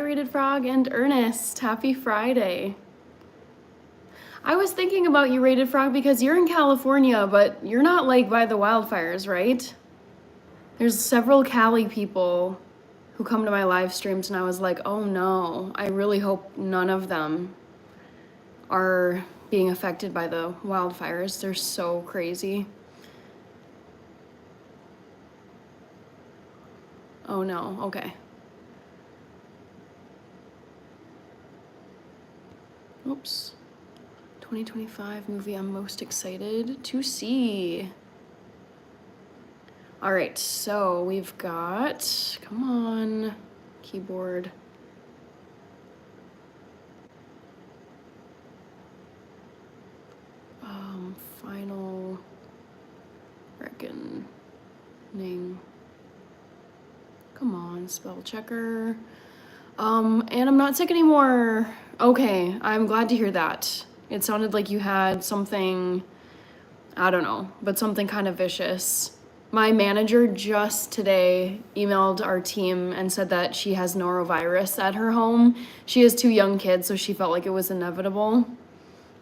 Rated Frog and Ernest. Happy Friday. I was thinking about you, Rated Frog, because you're in California, but you're not like by the wildfires, right? There's several Cali people who come to my live streams, and I was like, oh no, I really hope none of them are being affected by the wildfires. They're so crazy. Oh no, okay. Oops. 2025 movie I'm most excited to see. All right, so we've got, come on, keyboard. Final reckoning. Come on, spell checker. And I'm not sick anymore. Okay, I'm glad to hear that. It sounded like you had something, I don't know, but something kind of vicious. My manager just today emailed our team and said that she has norovirus at her home. She has 2 young kids, so she felt like it was inevitable.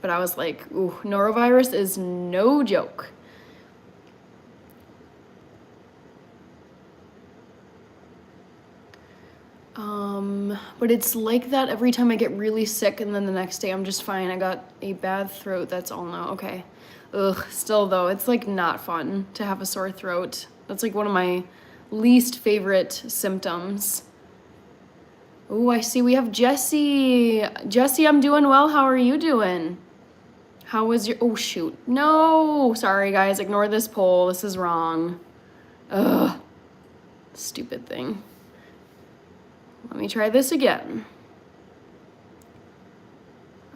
But I was like, ooh, norovirus is no joke. But it's like that every time I get really sick, and then the next day I'm just fine. I got a bad throat, that's all now. Okay. Ugh, still though, it's like not fun to have a sore throat. That's like one of my least favorite symptoms. Oh, I see we have Jessie. Jessie, I'm doing well. How are you doing? How was your, oh shoot. No, sorry guys, ignore this poll. This is wrong. Ugh, stupid thing. Let me try this again.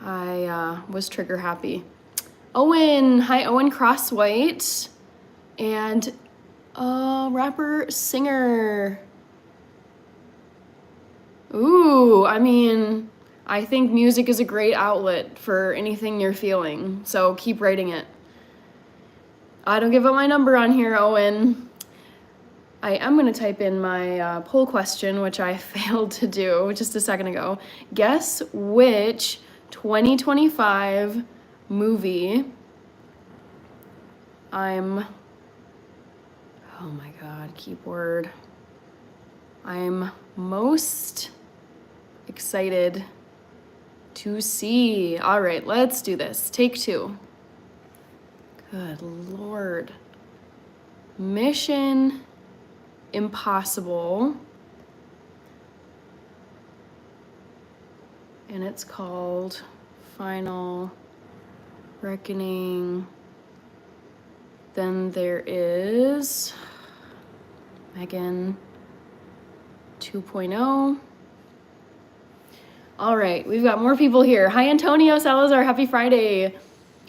I was trigger happy. Owen, hi Owen Crosswhite, and rapper singer. Ooh, I mean, I think music is a great outlet for anything you're feeling, so keep writing it. I don't give up my number on here, Owen. I am going to type in my poll question, which I failed to do just a second ago. Guess which 2025 movie oh my god, keyboard. I'm most excited to see. All right, let's do this. Take 2. Good Lord. Mission Impossible. And it's called Final Reckoning. Then there is Megan 2.0. All right, we've got more people here. Hi, Antonio Salazar. Happy Friday.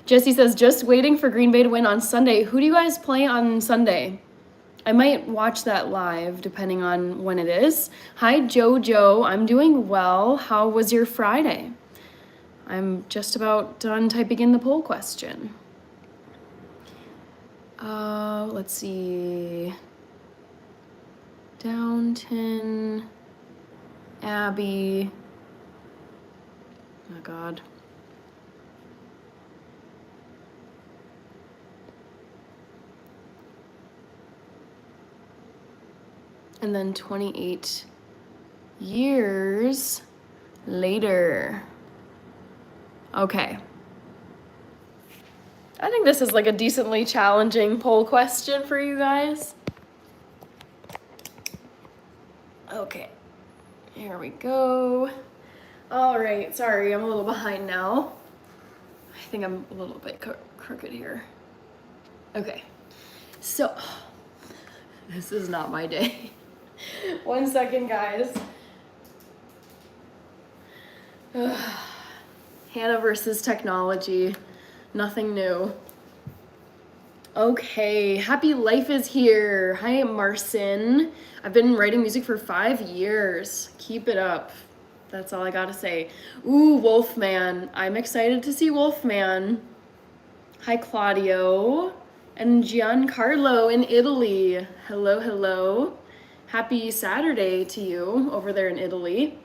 Jesse says, just waiting for Green Bay to win on Sunday. Who do you guys play on Sunday? I might watch that live depending on when it is. Hi, Jojo. I'm doing well. How was your Friday? I'm just about done typing in the poll question. Let's see. Downton Abbey. Oh, God. And then 28 years later. Okay. I think this is like a decently challenging poll question for you guys. Okay, here we go. All right, sorry, I'm a little behind now. I think I'm a little bit crooked here. Okay, so this is not my day. 1 second, guys. Hannah versus technology. Nothing new. Okay, Happy Life is here. Hi, Marcin. I've been writing music for 5 years. Keep it up. That's all I gotta say. Ooh, Wolfman. I'm excited to see Wolfman. Hi, Claudio. And Giancarlo in Italy. Hello, hello. Happy Saturday to you over there in Italy.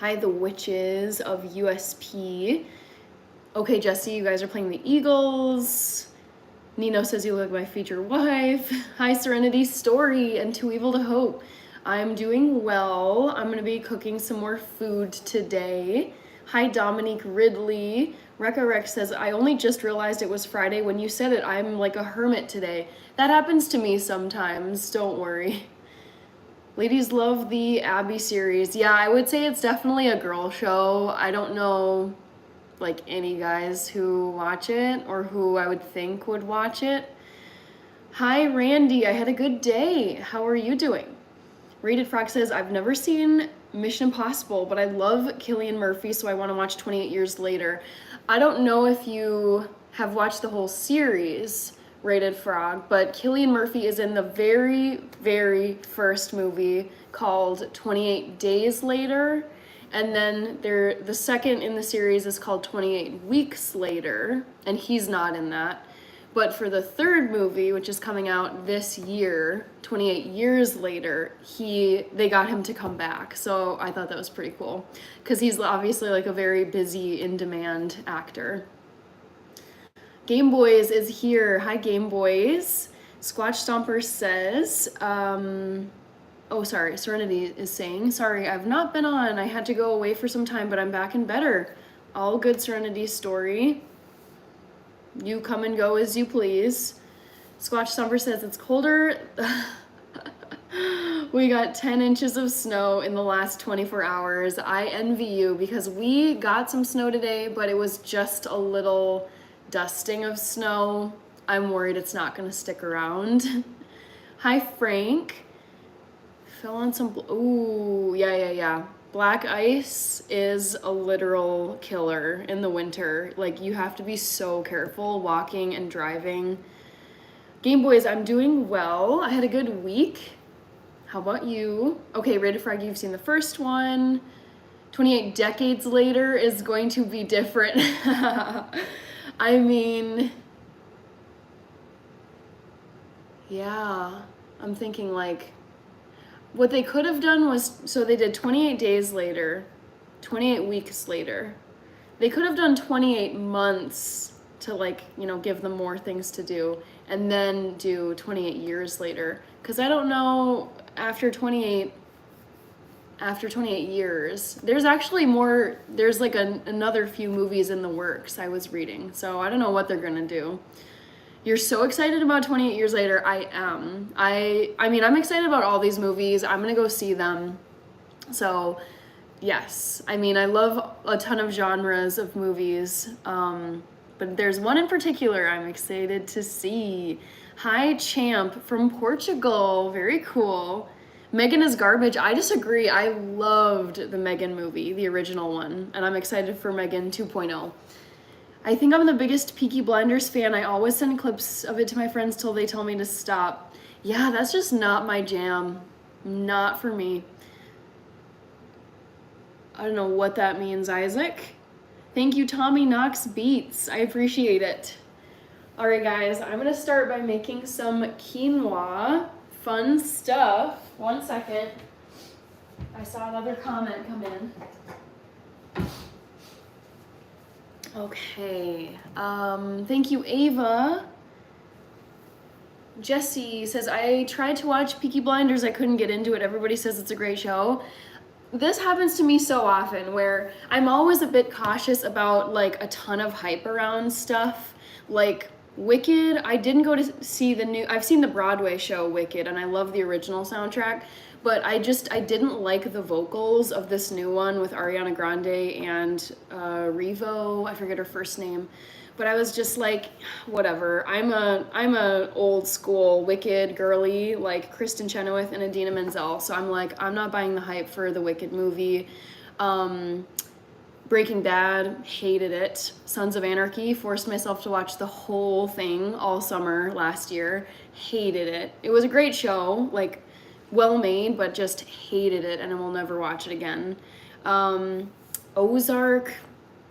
Hi, the witches of USP. Okay, Jesse, you guys are playing the Eagles. Nino says you look like my future wife. Hi, Serenity Story and Too Evil to Hope. I'm doing well. I'm gonna be cooking some more food today. Hi, Dominique Ridley. Rekka Rex says, I only just realized it was Friday when you said it. I'm like a hermit today. That happens to me sometimes, don't worry. Ladies love the Abby series. Yeah, I would say it's definitely a girl show. I don't know like any guys who watch it or who I would think would watch it. Hi, Randy. I had a good day. How are you doing? Rated Frog says, I've never seen Mission Impossible, but I love Cillian Murphy, so I want to watch 28 Years Later. I don't know if you have watched the whole series, Rated Frog, but Cillian Murphy is in the very, very first movie called 28 Days Later. And then the second in the series is called 28 Weeks Later, and he's not in that. But for the third movie, which is coming out this year, 28 Years Later, they got him to come back. So I thought that was pretty cool, because he's obviously like a very busy, in-demand actor. Game Boys is here. Hi, Game Boys. Squatch Stomper says, oh, sorry, Serenity is saying, sorry, I've not been on. I had to go away for some time, but I'm back and better. All good, Serenity Story. You come and go as you please. Squatch Stomper says it's colder. We got 10 inches of snow in the last 24 hours. I envy you because we got some snow today, but it was just a little dusting of snow. I'm worried it's not gonna stick around. Hi, Frank. Fell on some, ooh, yeah. Black ice is a literal killer in the winter. Like, you have to be so careful walking and driving. Game Boys, I'm doing well. I had a good week. How about you? Okay, Rated Frog, you've seen the first one. 28 Decades Later is going to be different. I mean, yeah, I'm thinking like, what they could have done was, so they did 28 Days Later, 28 Weeks Later. They could have done 28 months to like, you know, give them more things to do, and then do 28 Years Later. Because I don't know, after 28 years, there's actually more, there's like another few movies in the works I was reading. So I don't know what they're gonna do. You're so excited about 28 Years Later. I am. I mean, I'm excited about all these movies. I'm gonna go see them. So, yes. I mean, I love a ton of genres of movies, but there's one in particular I'm excited to see. Hi, Champ from Portugal. Very cool. Megan is garbage. I disagree. I loved the Megan movie, the original one, and I'm excited for Megan 2.0. I think I'm the biggest Peaky Blinders fan. I always send clips of it to my friends till they tell me to stop. Yeah, that's just not my jam. Not for me. I don't know what that means, Isaac. Thank you, Tommy Knox Beats. I appreciate it. All right, guys, I'm gonna start by making some quinoa. Fun stuff. 1 second. I saw another comment come in. Okay, thank you, Ava. Jesse says, I tried to watch Peaky Blinders, I couldn't get into it. Everybody says it's a great show. This happens to me so often where I'm always a bit cautious about like a ton of hype around stuff. Like Wicked, I didn't go to see I've seen the Broadway show Wicked and I love the original soundtrack. But I didn't like the vocals of this new one with Ariana Grande and Revo. I forget her first name. But I was just like, whatever. I'm a old school Wicked girly, like Kristen Chenoweth and Idina Menzel. So I'm like, I'm not buying the hype for the Wicked movie. Breaking Bad, hated it. Sons of Anarchy, forced myself to watch the whole thing all summer last year. Hated it. It was a great show, like, well made, but just hated it and I will never watch it again. Ozark,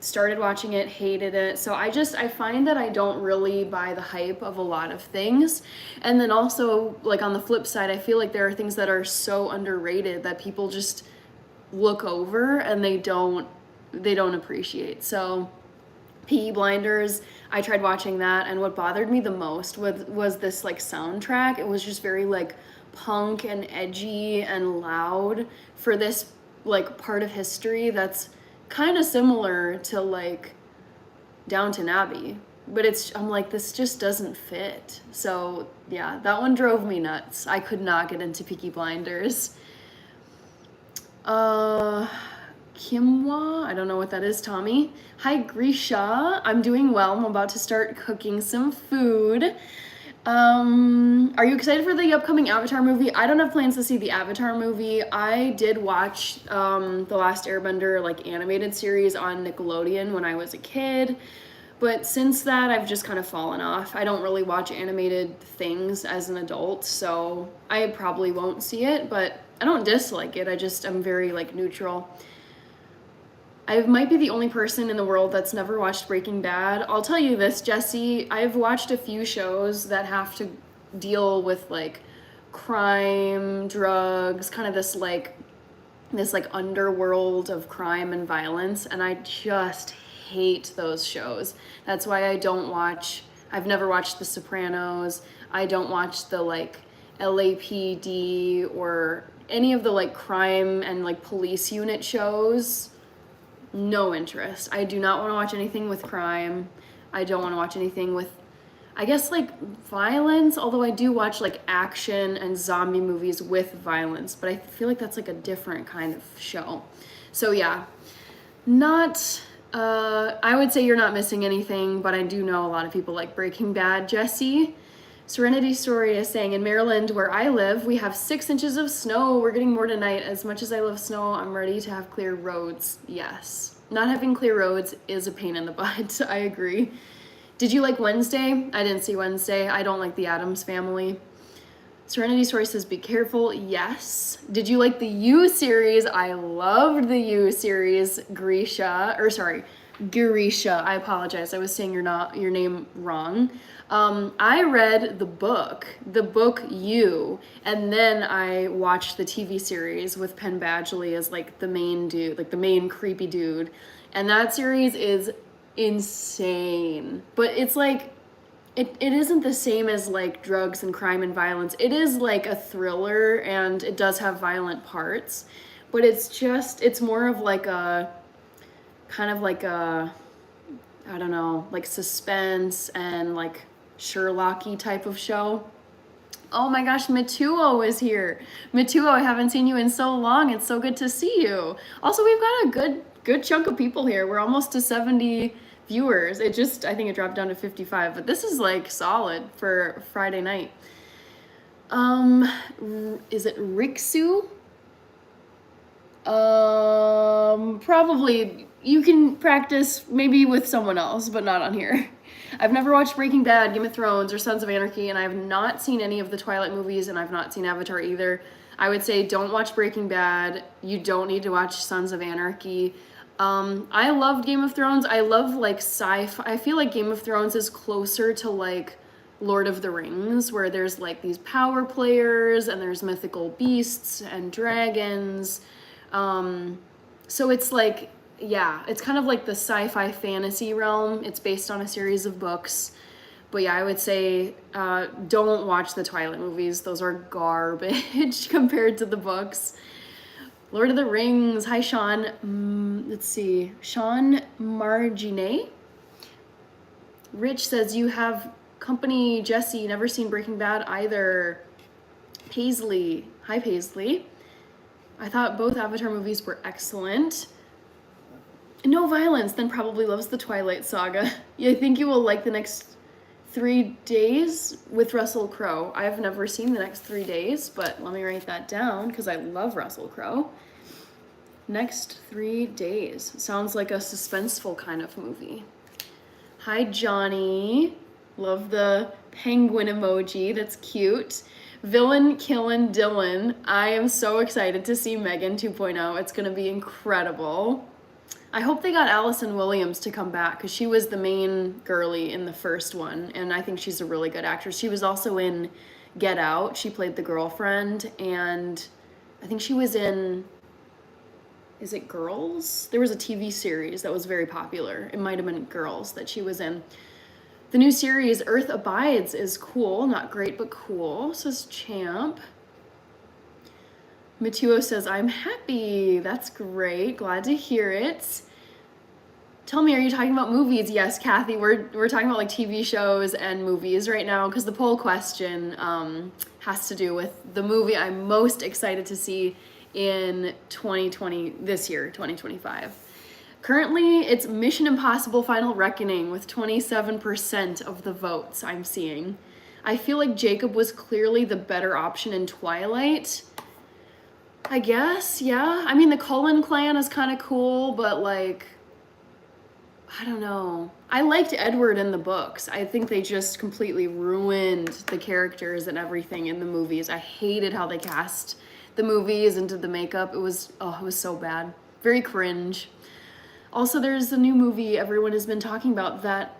started watching it, hated it. So I find that I don't really buy the hype of a lot of things. And then also, like on the flip side, I feel like there are things that are so underrated that people just look over and they don't appreciate. So Peaky Blinders, I tried watching that, and what bothered me the most was this like soundtrack. It was just very like punk and edgy and loud for this like part of history that's kind of similar to like Downton Abbey, but I'm like, this just doesn't fit. So yeah, that one drove me nuts. I could not get into Peaky Blinders. Quinoa, I don't know what that is, Tommy. Hi, Grisha. I'm doing well. I'm about to start cooking some food. Are you excited for the upcoming Avatar movie? I don't have plans to see the Avatar movie. I did watch The Last Airbender like animated series on Nickelodeon when I was a kid, but since that I've just kind of fallen off. I don't really watch animated things as an adult, so I probably won't see it, but I don't dislike it. I'm very like neutral. I might be the only person in the world that's never watched Breaking Bad. I'll tell you this, Jesse, I've watched a few shows that have to deal with like crime, drugs, kind of this like underworld of crime and violence, and I just hate those shows. That's why I've never watched The Sopranos. I don't watch the like LAPD or any of the like crime and like police unit shows. No interest. I do not want to watch anything with crime. I don't want to watch anything with, I guess, like violence, although I do watch like action and zombie movies with violence, but I feel like that's like a different kind of show. So yeah, I would say you're not missing anything, but I do know a lot of people like Breaking Bad. Jesse, Serenity Story is saying, in Maryland, where I live, we have 6 inches of snow. We're getting more tonight. As much as I love snow, I'm ready to have clear roads. Yes. Not having clear roads is a pain in the butt. I agree. Did you like Wednesday? I didn't see Wednesday. I don't like the Addams Family. Serenity Story says, be careful. Yes. Did you like the You series? I loved the You series, Grisha. I apologize. I was saying your name wrong. I read the book You, and then I watched the TV series with Penn Badgley as like the main dude, like the main creepy dude. And that series is insane. But it's like, it isn't the same as like drugs and crime and violence. It is like a thriller, and it does have violent parts, but it's more of like a, kind of like a, I don't know, like suspense and like Sherlocky type of show. Oh my gosh, Mituo is here. Mituo, I haven't seen you in so long. It's so good to see you. Also, we've got a good chunk of people here. We're almost to 70 viewers. I think it dropped down to 55, but this is like solid for Friday night. Is it Riksu? Probably. You can practice maybe with someone else, but not on here. I've never watched Breaking Bad, Game of Thrones, or Sons of Anarchy, and I've not seen any of the Twilight movies, and I've not seen Avatar either. I would say don't watch Breaking Bad. You don't need to watch Sons of Anarchy. I loved Game of Thrones. I love like sci-fi. I feel like Game of Thrones is closer to like Lord of the Rings, where there's like these power players and there's mythical beasts and dragons. So it's like, yeah, it's kind of like the sci-fi fantasy realm. It's based on a series of books. But yeah, I would say don't watch the Twilight movies. Those are garbage compared to the books. Lord of the Rings. Hi, Sean. Let's see. Sean Marginet. Rich says, you have company, Jesse. Never seen Breaking Bad either. Paisley. Hi, Paisley. I thought both Avatar movies were excellent. No violence, then probably loves the Twilight Saga. I think you will like the next 3 days with Russell Crowe. I've never seen the next 3 days, but let me write that down because I love Russell Crowe. Next 3 days. Sounds like a suspenseful kind of movie. Hi, Johnny. Love the penguin emoji. That's cute. Villain Killin' Dylan. I am so excited to see Megan 2.0. It's going to be incredible. I hope they got Allison Williams to come back because she was the main girly in the first one, and I think she's a really good actress. She was also in Get Out. She played the girlfriend, and I think she was in is it Girls? There was a TV series that was very popular. It might have been Girls that she was in. The new series, Earth Abides, is cool. Not great, but cool, says Champ. Matuo says, I'm happy. That's great. Glad to hear it. Tell me, are you talking about movies? Yes, Kathy, we're talking about like TV shows and movies right now because the poll question has to do with the movie I'm most excited to see in 2020, this year, 2025. Currently, it's Mission Impossible Final Reckoning with 27% of the votes I'm seeing. I feel like Jacob was clearly the better option in Twilight. I guess, yeah. I mean, the Cullen clan is kind of cool, but like, I don't know. I liked Edward in the books. I think they just completely ruined the characters and everything in the movies. I hated how they cast the movies and did the makeup. It was so bad. Very cringe. Also, there's a new movie everyone has been talking about that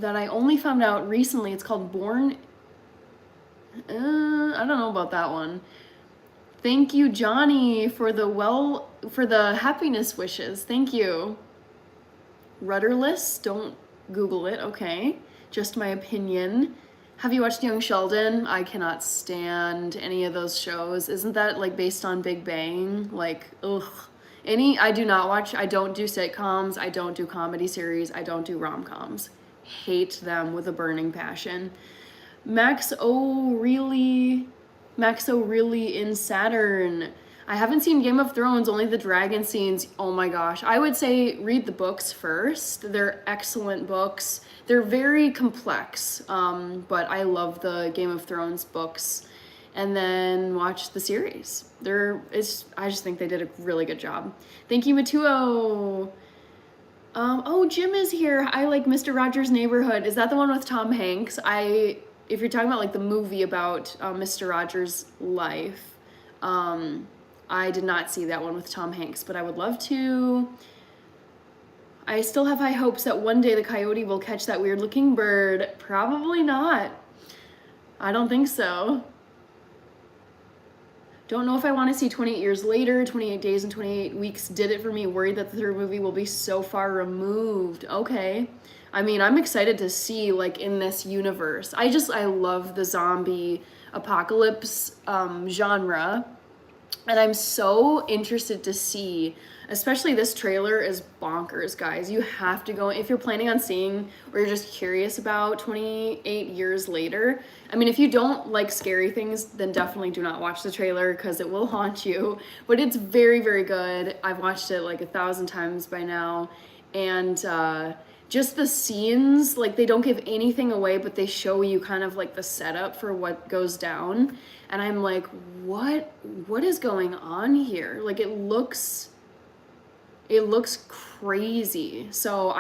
I only found out recently. It's called Born. I don't know about that one. Thank you, Johnny, for the happiness wishes. Thank you. Rudderless, don't Google it, okay? Just my opinion. Have you watched Young Sheldon? I cannot stand any of those shows. Isn't that like based on Big Bang? Like, ugh. I do not watch, I don't do sitcoms, I don't do comedy series, I don't do rom-coms. Hate them with a burning passion. Max O'Reilly in Saturn. I haven't seen Game of Thrones, only the dragon scenes. Oh my gosh. I would say read the books first. They're excellent books. They're very complex, but I love the Game of Thrones books. And then watch the series. I just think they did a really good job. Thank you, Matuo. Oh, Jim is here. I like Mr. Rogers' Neighborhood. Is that the one with Tom Hanks? If you're talking about like the movie about Mr. Rogers' life, I did not see that one with Tom Hanks, but I would love to. I still have high hopes that one day the coyote will catch that weird looking bird. Probably not. I don't think so. Don't know if I want to see 28 Years Later. 28 Days and 28 Weeks did it for me. Worried that the third movie will be so far removed. Okay. I mean, I'm excited to see like in this universe. I love the zombie apocalypse genre. And I'm so interested to see, especially this trailer is bonkers, guys. You have to go, if you're planning on seeing, or you're just curious about 28 Years Later. I mean, if you don't like scary things, then definitely do not watch the trailer because it will haunt you. But it's very, very good. I've watched it like 1,000 times by now. And just the scenes, like they don't give anything away, but they show you kind of like the setup for what goes down. And I'm like, what is going on here? Like it looks crazy. So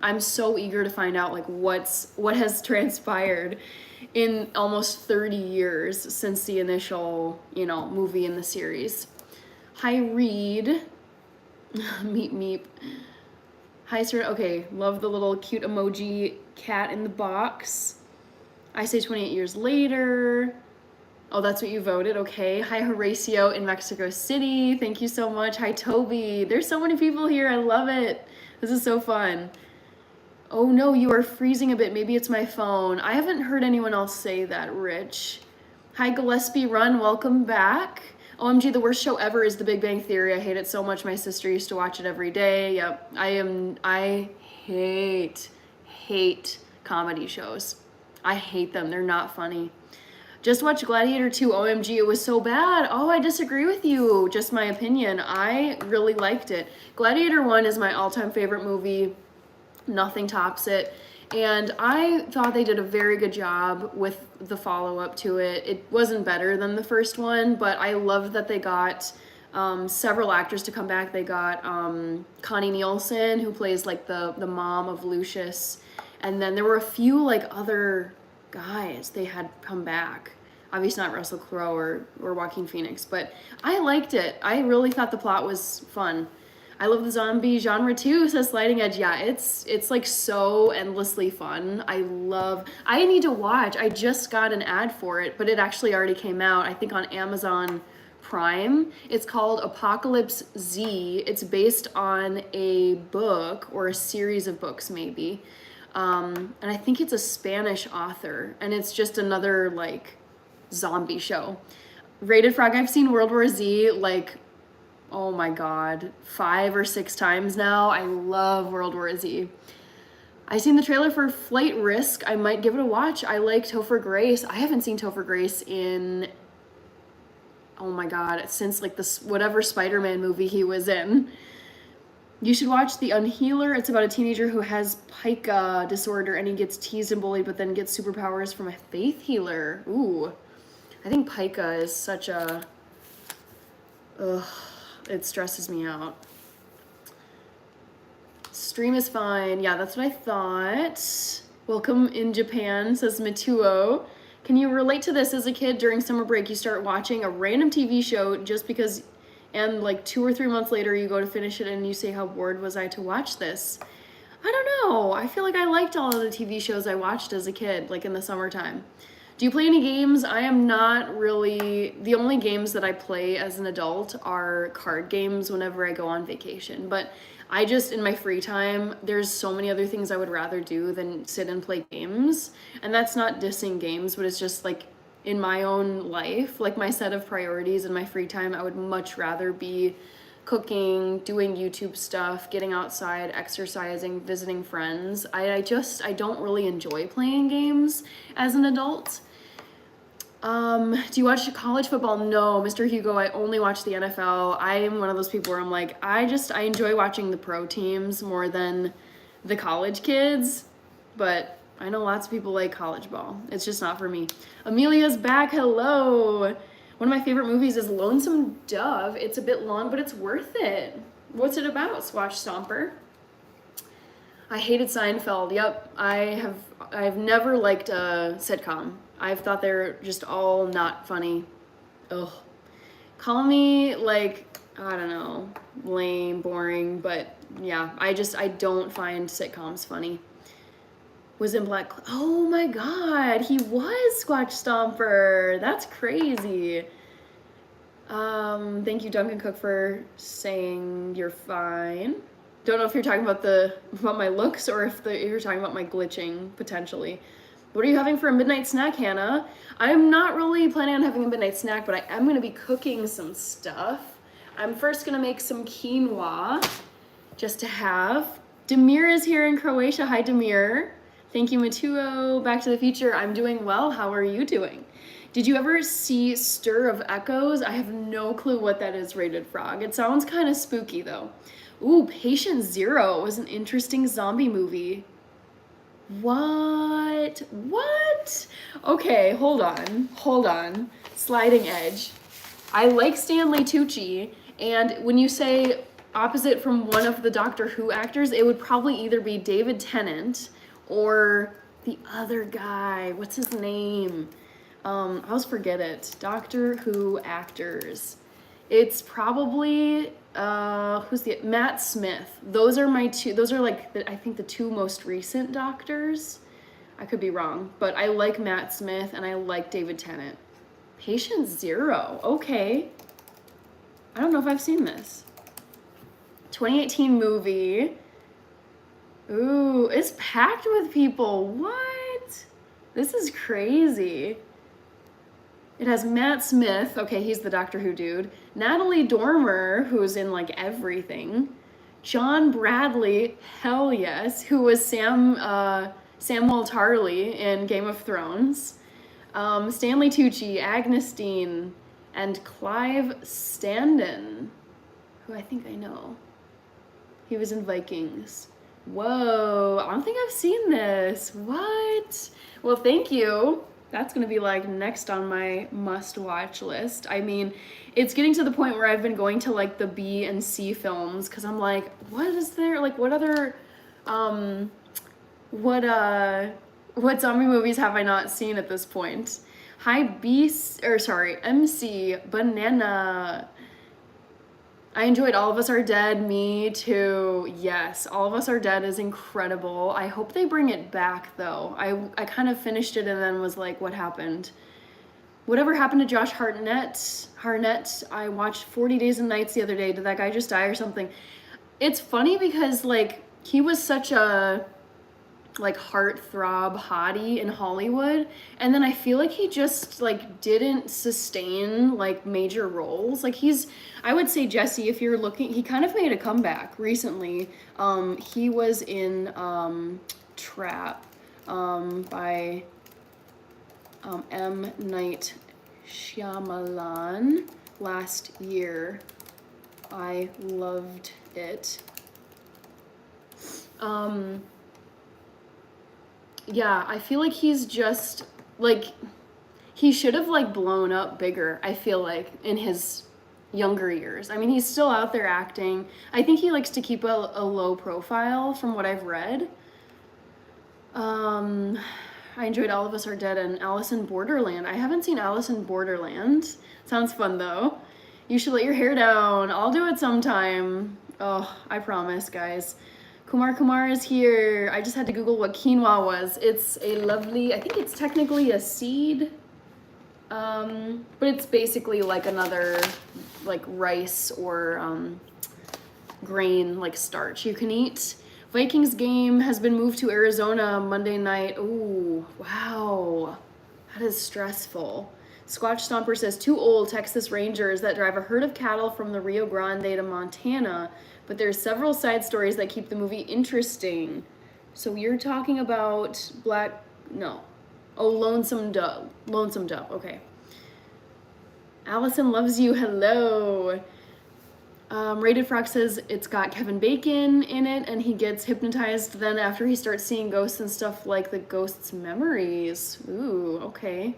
I'm so eager to find out like what has transpired in almost 30 years since the initial, movie in the series. Hi, Reed. Meep meep. Hi, sir. Okay, love the little cute emoji cat in the box. I say 28 Years Later. Oh, that's what you voted. Okay. Hi, Horatio in Mexico City. Thank you so much. Hi, Toby. There's so many people here. I love it. This is so fun. Oh no, you are freezing a bit. Maybe it's my phone. I haven't heard anyone else say that, Rich. Hi, Gillespie Run. Welcome back. OMG, the worst show ever is The Big Bang Theory. I hate it so much. My sister used to watch it every day. Yep. I hate comedy shows. I hate them. They're not funny. Just watch Gladiator 2. OMG, it was so bad. Oh, I disagree with you. Just my opinion. I really liked it. Gladiator 1 is my all-time favorite movie. Nothing tops it. And I thought they did a very good job with the follow-up to it. It wasn't better than the first one, but I loved that they got several actors to come back. They got Connie Nielsen, who plays like the mom of Lucius. And then there were a few like other guys they had come back. Obviously not Russell Crowe or Joaquin Phoenix, but I liked it. I really thought the plot was fun. I love the zombie genre too, says Sliding Edge. Yeah, it's like so endlessly fun. I need to watch. I just got an ad for it, but it actually already came out, I think on Amazon Prime. It's called Apocalypse Z. It's based on a book or a series of books maybe. And I think it's a Spanish author, and it's just another like zombie show. Rated Frog, I've seen World War Z like, oh my God, 5 or 6 times now. I love World War Z. I seen the trailer for Flight Risk. I might give it a watch. I like Topher Grace. I haven't seen Topher Grace in, oh my God, since like this whatever Spider-Man movie he was in. You should watch The Unhealer. It's about a teenager who has pica disorder and he gets teased and bullied but then gets superpowers from a faith healer. Ooh. I think pica is such a, ugh, it stresses me out. Stream is fine. Yeah, that's what I thought. Welcome in Japan, says Mituo. Can you relate to this? As a kid during summer break, you start watching a random TV show just because, and like 2 or 3 months later you go to finish it and you say, how bored was I to watch this? I don't know. I feel like I liked all of the TV shows I watched as a kid, like in the summertime. Do you play any games? I am not really, the only games that I play as an adult are card games whenever I go on vacation. But I just, in my free time, there's so many other things I would rather do than sit and play games. And that's not dissing games, but it's just like in my own life, like my set of priorities in my free time, I would much rather be cooking, doing YouTube stuff, getting outside, exercising, visiting friends. I don't really enjoy playing games as an adult. Do you watch college football? No, Mr. Hugo, I only watch the NFL. I am one of those people where I'm like, I enjoy watching the pro teams more than the college kids, but I know lots of people like college ball. It's just not for me. Amelia's back, hello. One of my favorite movies is Lonesome Dove. It's a bit long, but it's worth it. What's it about, Swatch Stomper? I hated Seinfeld. Yep, I've never liked a sitcom. I've thought they're just all not funny. Ugh. Call me like, I don't know, lame, boring, but yeah, I don't find sitcoms funny. Was in Black, oh my God, he was Squatch Stomper. That's crazy. Thank you, Duncan Cook, for saying you're fine. Don't know if you're talking about my looks or if you're talking about my glitching, potentially. What are you having for a midnight snack, Hannah? I'm not really planning on having a midnight snack, but I am going to be cooking some stuff. I'm first going to make some quinoa, just to have. Demir is here in Croatia. Hi, Demir. Thank you, Matuo. Back to the Future. I'm doing well. How are you doing? Did you ever see Stir of Echoes? I have no clue what that is, Rated Frog. It sounds kind of spooky, though. Ooh, Patient Zero was an interesting zombie movie. What? Okay, hold on. Sliding Edge. I like Stanley Tucci, and when you say opposite from one of the Doctor Who actors, it would probably either be David Tennant or the other guy. What's his name? I always forget it. Doctor Who actors. It's probably Matt Smith. Those are my two. Those are like I think the 2 most recent Doctors. I could be wrong, but I like Matt Smith and I like David Tennant. Patient Zero. Okay. I don't know if I've seen this. 2018 movie. Ooh, it's packed with people. What? This is crazy. It has Matt Smith. Okay, he's the Doctor Who dude. Natalie Dormer, who's in like everything. John Bradley, hell yes, who was Samuel Tarly in Game of Thrones. Stanley Tucci, Agnes Dean, and Clive Standen, who I think I know. He was in Vikings. Whoa, I don't think I've seen this. What? Well, thank you. That's gonna be like next on my must-watch list. I mean, it's getting to the point where I've been going to like the B and C films because I'm like, what is there? Like, what other, what zombie movies have I not seen at this point? Hi, MC Banana. I enjoyed All of Us Are Dead. Me too. Yes, All of Us Are Dead is incredible. I hope they bring it back though. I kind of finished it and then was like, what happened? Whatever happened to Josh Hartnett? I watched 40 Days and Nights the other day. Did that guy just die or something? It's funny because, like, he was such a, like, heartthrob hottie in Hollywood, and then I feel like he just, like, didn't sustain, like, major roles. Like, I would say, Jesse, if you're looking, he kind of made a comeback recently. He was in Trap by M. Night Shyamalan last year. I loved it. Yeah, I feel like he's just, like, he should have, like, blown up bigger, I feel like, in his younger years. I mean, he's still out there acting. I think he likes to keep a low profile from what I've read. I enjoyed All of Us Are Dead and Alice in Borderland. I haven't seen Alice in Borderland. Sounds fun, though. You should let your hair down. I'll do it sometime. Oh, I promise, guys. Kumar is here. I just had to Google what quinoa was. It's a lovely, I think it's technically a seed, but it's basically like another, like, rice or grain, like, starch you can eat. Vikings game has been moved to Arizona Monday night. Ooh, wow. That is stressful. Squatch Stomper says, 2 old Texas Rangers that drive a herd of cattle from the Rio Grande to Montana, but there's several side stories that keep the movie interesting. So you're talking about Lonesome Dove. Lonesome Dove, okay. Allison loves you, hello. Rated Frog says it's got Kevin Bacon in it, and he gets hypnotized then after he starts seeing ghosts and stuff like the ghost's memories. Ooh, okay.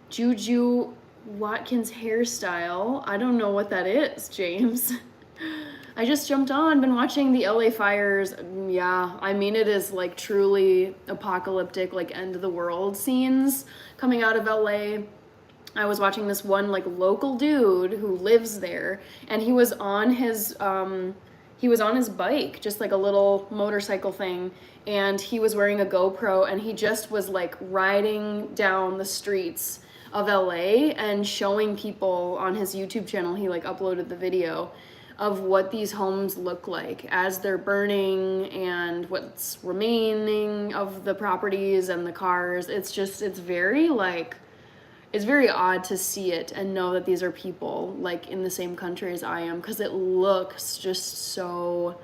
Juju Watkins hairstyle. I don't know what that is, James. I just jumped on, been watching the LA fires. Yeah, I mean, it is, like, truly apocalyptic, like, end of the world scenes coming out of LA. I was watching this one, like, local dude who lives there, and he was on his bike, just like a little motorcycle thing, and he was wearing a GoPro, and he just was, like, riding down the streets of LA and showing people on his YouTube channel. He, like, uploaded the video of what these homes look like as they're burning and what's remaining of the properties and the cars. It's very, like, it's very odd to see it and know that these are people, like, in the same country as I am, because it looks just so,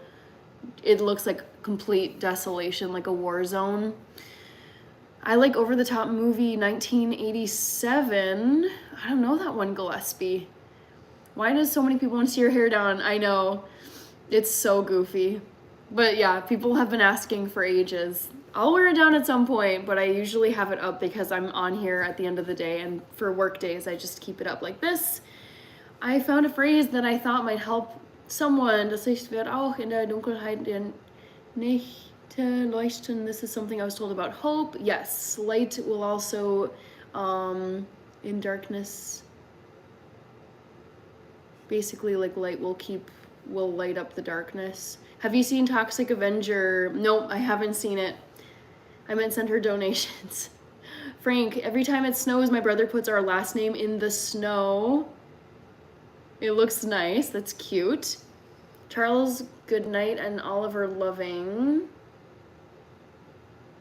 it looks like complete desolation, like a war zone. I like Over the Top movie 1987. I don't know that one, Gillespie. Why does so many people want to see your hair down? I know. It's so goofy. But yeah, people have been asking for ages. I'll wear it down at some point, but I usually have it up because I'm on here at the end of the day, and for work days, I just keep it up like this. I found a phrase that I thought might help someone. Das Licht wird auch in der Dunkelheit der Nächte leuchten. This is something I was told about hope. Yes, light will also, in darkness, basically, like, light will light up the darkness. Have you seen Toxic Avenger? Nope, I haven't seen it. I meant send her donations. Frank, every time it snows, my brother puts our last name in the snow. It looks nice. That's cute. Charles, good night, and Oliver, loving.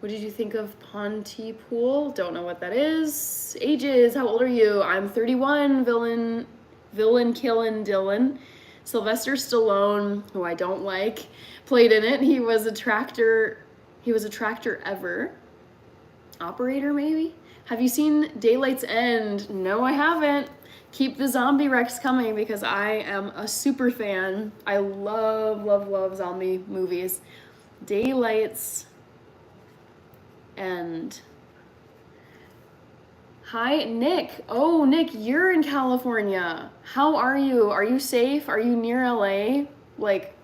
What did you think of Pontypool? Don't know what that is. Ages, how old are you? I'm 31, villain killing Dylan. Sylvester Stallone, who I don't like, played in it. He was a tractor ever. Operator, maybe? Have you seen Daylight's End? No, I haven't. Keep the zombie Rex coming because I am a super fan. I love, love, love zombie movies. Daylight's End. Hi, Nick. Oh, Nick, you're in California. How are you? Are you safe? Are you near LA? Like,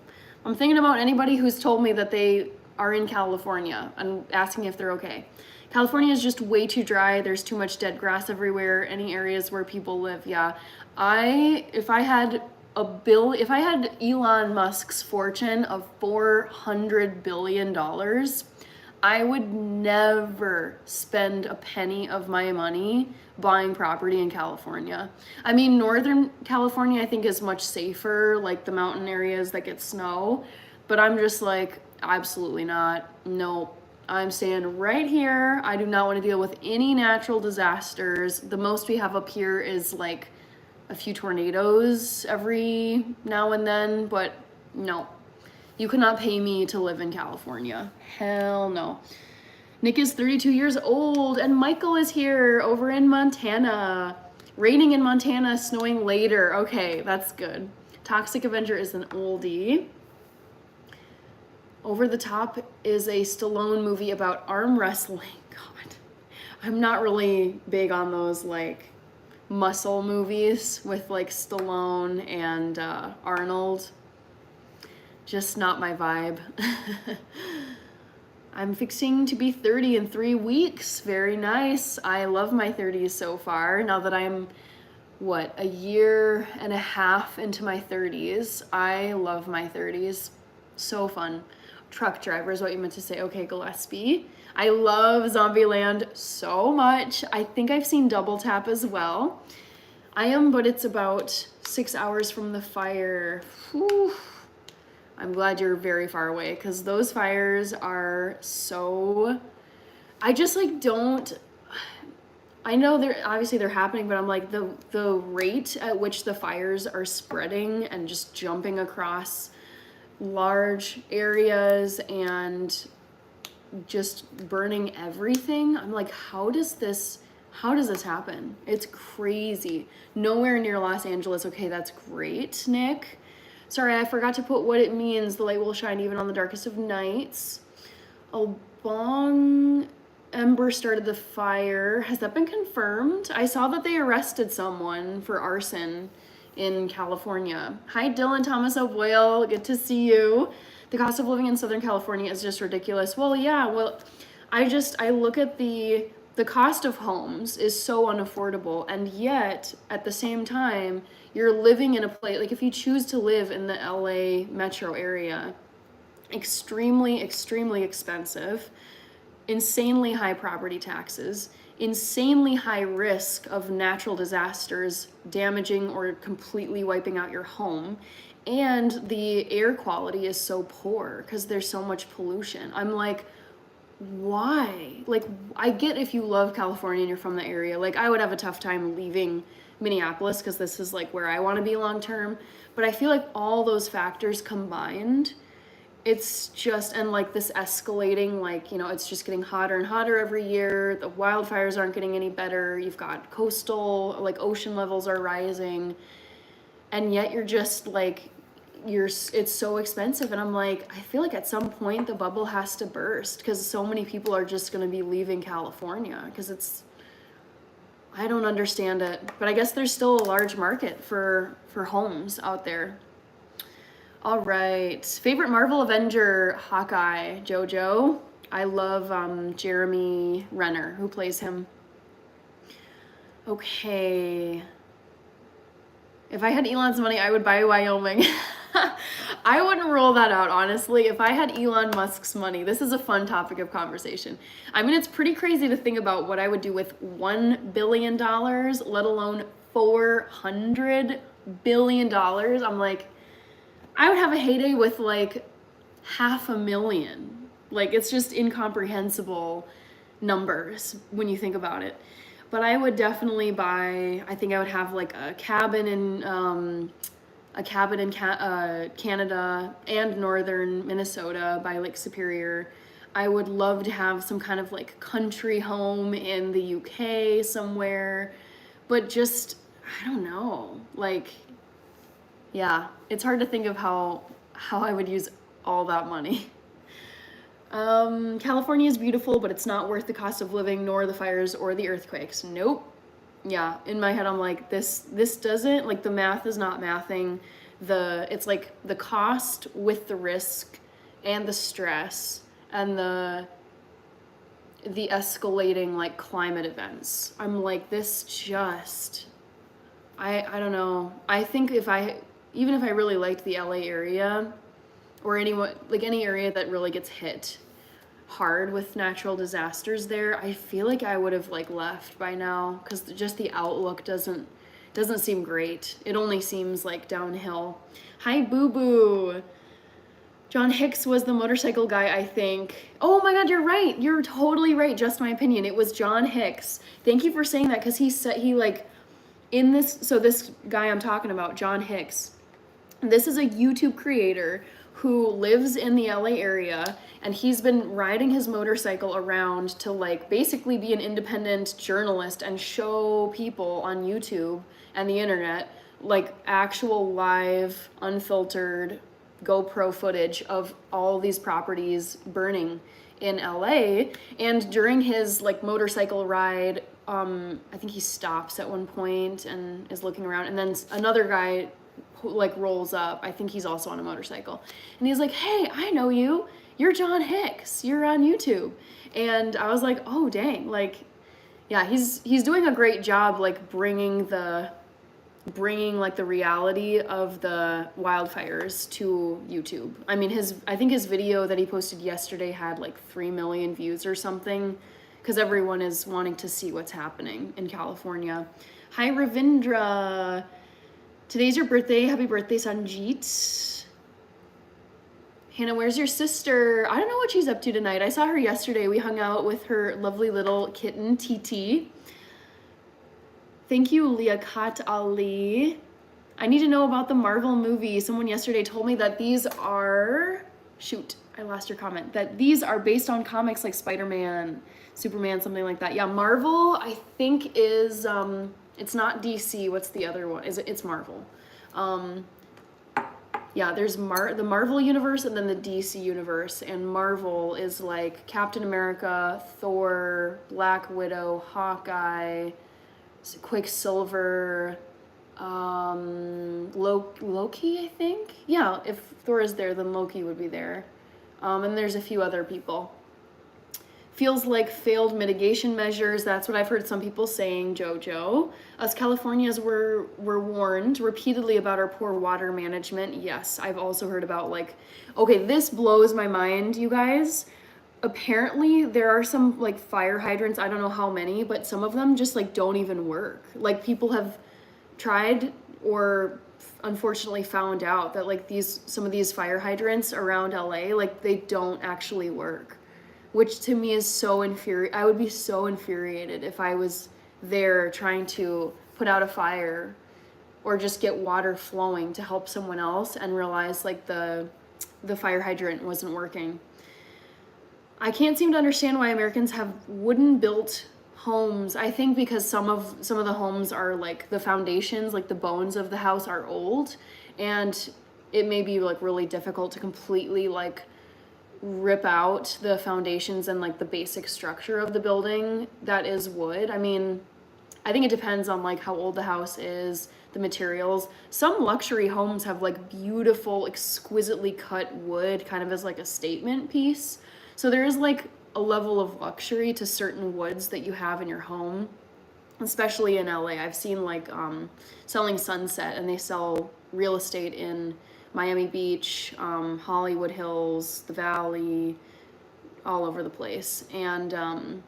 I'm thinking about anybody who's told me that they are in California and asking if they're okay. California is just way too dry. There's too much dead grass everywhere. Any areas where people live, yeah. If I had Elon Musk's fortune of $400 billion, I would never spend a penny of my money buying property in California. I mean, Northern California I think is much safer, like the mountain areas that get snow, but I'm just like, absolutely not. Nope. I'm staying right here. I do not want to deal with any natural disasters. The most we have up here is like a few tornadoes every now and then, but no. You cannot pay me to live in California. Hell no. Nick is 32 years old, and Michael is here over in Montana. Raining in Montana, snowing later. Okay, that's good. Toxic Avenger is an oldie. Over the Top is a Stallone movie about arm wrestling. God, I'm not really big on those like muscle movies with like Stallone and Arnold. Just not my vibe. I'm fixing to be 30 in 3 weeks. Very nice. I love my 30s so far. Now that I'm, what, a year and a half into my 30s. I love my 30s. So fun. Truck driver is what you meant to say. Okay, Gillespie. I love Zombieland so much. I think I've seen Double Tap as well. I am, but it's about 6 hours from the fire. Whew. I'm glad you're very far away because those fires are so, I just like don't, I know they're happening, but I'm like the rate at which the fires are spreading and just jumping across large areas and just burning everything. I'm like, how does this happen? It's crazy. Nowhere near Los Angeles. Okay, that's great, Nick. Sorry, I forgot to put what it means. The light will shine even on the darkest of nights. A bong ember started the fire. Has that been confirmed? I saw that they arrested someone for arson in California. Hi, Dylan Thomas O'Boyle. Good to see you. The cost of living in Southern California is just ridiculous. Well, yeah. Well, I look at the cost of homes is so unaffordable, and yet at the same time, you're living in a place, like if you choose to live in the LA metro area, extremely, extremely expensive, insanely high property taxes, insanely high risk of natural disasters damaging or completely wiping out your home, and the air quality is so poor because there's so much pollution. I'm like, why? Like, I get if you love California and you're from the area, like I would have a tough time leaving Minneapolis because this is like where I want to be long term, but I feel like all those factors combined, it's just, and like this escalating, like, you know, it's just getting hotter and hotter every year. The wildfires aren't getting any better. You've got coastal, like ocean levels are rising, and yet you're just like, it's so expensive. And I'm like, I feel like at some point the bubble has to burst because so many people are just going to be leaving California because it's, I don't understand it, but I guess there's still a large market for homes out there. All right, favorite Marvel Avenger, Hawkeye, JoJo. I love Jeremy Renner, who plays him. Okay. If I had Elon's money, I would buy Wyoming. I wouldn't rule that out, honestly. If I had Elon Musk's money, this is a fun topic of conversation. I mean, it's pretty crazy to think about what I would do with $1 billion, let alone $400 billion. I'm like, I would have a heyday with like $500,000. Like, it's just incomprehensible numbers when you think about it. But I would definitely buy, I think I would have like a cabin in Canada and northern Minnesota by Lake Superior. I would love to have some kind of like country home in the UK somewhere, but just, I don't know, like, yeah, it's hard to think of how I would use all that money. California is beautiful, but it's not worth the cost of living, nor the fires or the earthquakes. Nope. Yeah, in my head I'm like, this doesn't, like, the math is not mathing. It's like the cost with the risk and the stress and the escalating like climate events. I'm like, this just, I don't know. I think even if I really liked the LA area or any area that really gets hit hard with natural disasters there, I feel like I would have like left by now, because just the outlook doesn't seem great. It only seems like downhill. Hi, Boo Boo. John Hicks was the motorcycle guy, I think. Oh my God, you're right. You're totally right. Just my opinion. It was John Hicks. Thank you for saying that, because he like in this. So this guy I'm talking about, John Hicks. This is a YouTube creator who lives in the LA area, and he's been riding his motorcycle around to like basically be an independent journalist and show people on YouTube and the internet like actual live, unfiltered GoPro footage of all these properties burning in LA. And during his like motorcycle ride, I think he stops at one point and is looking around, and then another guy who like rolls up. I think he's also on a motorcycle, and he's like, "Hey, I know you. You're John Hicks. You're on YouTube." And I was like, "Oh dang!" Like, yeah, he's doing a great job like bringing like the reality of the wildfires to YouTube. I mean, I think his video that he posted yesterday had like 3 million views or something, because everyone is wanting to see what's happening in California. Hi, Ravindra. Today's your birthday. Happy birthday, Sanjeet. Hannah, where's your sister? I don't know what she's up to tonight. I saw her yesterday. We hung out with her lovely little kitten, TT. Thank you, Liaquat Ali. I need to know about the Marvel movie. Someone yesterday told me that these are... Shoot, I lost your comment. That these are based on comics like Spider-Man, Superman, something like that. Yeah, Marvel, I think is... It's not DC. What's the other one? It's Marvel. Yeah, there's the Marvel universe and then the DC universe. And Marvel is like Captain America, Thor, Black Widow, Hawkeye, Quicksilver, Loki, I think. Yeah, if Thor is there, then Loki would be there. And there's a few other people. Feels like failed mitigation measures. That's what I've heard some people saying, Jojo. Us Californians were warned repeatedly about our poor water management. Yes, I've also heard about like, okay, this blows my mind, you guys. Apparently there are some like fire hydrants, I don't know how many, but some of them just like don't even work. Like people have tried or unfortunately found out that like some of these fire hydrants around LA, like they don't actually work. Which to me is so I would be so infuriated if I was there trying to put out a fire or just get water flowing to help someone else and realize like the fire hydrant wasn't working. I can't seem to understand why Americans have wooden built homes. I think because some of the homes are like the foundations, like the bones of the house are old, and it may be like really difficult to completely like rip out the foundations and like the basic structure of the building that is wood. I mean, I think it depends on like how old the house is, the materials. Some luxury homes have like beautiful, exquisitely cut wood kind of as like a statement piece. So there is like a level of luxury to certain woods that you have in your home, especially in LA. I've seen like Selling Sunset, and they sell real estate in Miami Beach, Hollywood Hills, the Valley, all over the place. And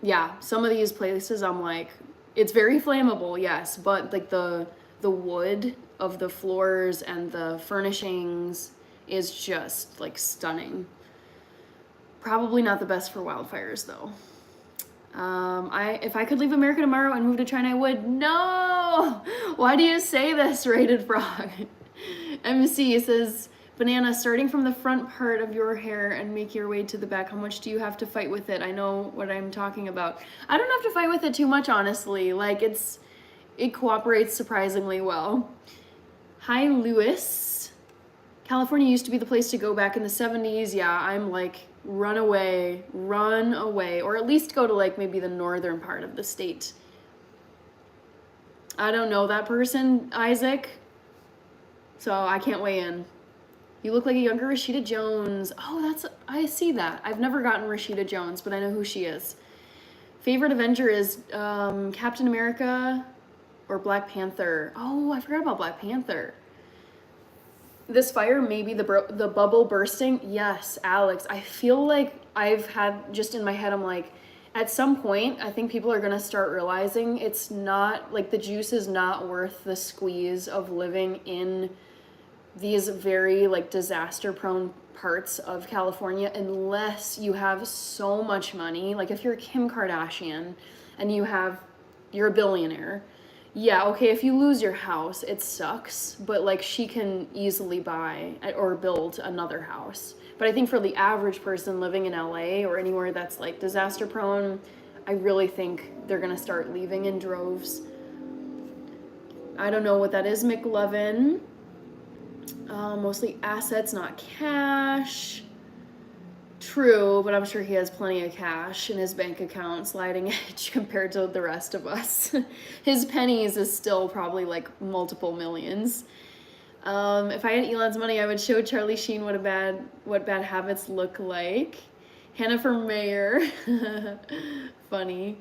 yeah, some of these places I'm like, it's very flammable, yes, but like the wood of the floors and the furnishings is just like stunning. Probably not the best for wildfires though. If I could leave America tomorrow and move to China, I would. No! Why do you say this, Rated Frog? MC says, Banana, starting from the front part of your hair and make your way to the back, how much do you have to fight with it? I know what I'm talking about. I don't have to fight with it too much, honestly. Like, it cooperates surprisingly well. Hi, Lewis. California used to be the place to go back in the 70s. Yeah, I'm like, run away, or at least go to like maybe the northern part of the state. I don't know that person, Isaac, so I can't weigh in. You look like a younger Rashida Jones. Oh, I see that. I've never gotten Rashida Jones, but I know who she is. Favorite Avenger is Captain America or Black Panther. Oh, I forgot about Black Panther. This fire, maybe the bubble bursting. Yes, Alex. I feel like I've had just in my head, I'm like, at some point, I think people are gonna start realizing it's not like the juice is not worth the squeeze of living in these very like disaster prone parts of California unless you have so much money. Like if you're Kim Kardashian and you're a billionaire. Yeah, okay, if you lose your house, it sucks, but like she can easily buy or build another house. But I think for the average person living in LA or anywhere that's like disaster prone, I really think they're gonna start leaving in droves. I don't know what that is, McLovin. Mostly assets, not cash. True, but I'm sure he has plenty of cash in his bank account, sliding edge compared to the rest of us. His pennies is still probably like multiple millions. If I had Elon's money, I would show Charlie Sheen what bad habits look like. Hannah for mayor. Funny.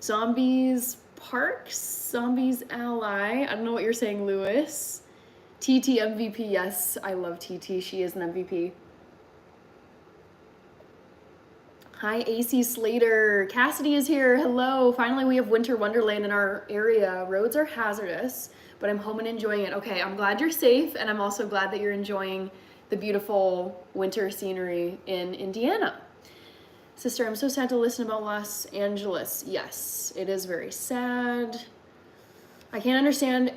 Zombies Parks, Zombies Ally. I don't know what you're saying, Lewis. TT MVP, yes, I love TT. She is an MVP. Hi, AC Slater. Cassidy is here. Hello. Finally, we have Winter Wonderland in our area. Roads are hazardous, but I'm home and enjoying it. Okay, I'm glad you're safe, and I'm also glad that you're enjoying the beautiful winter scenery in Indiana. Sister, I'm so sad to listen about Los Angeles. Yes, it is very sad. I can't understand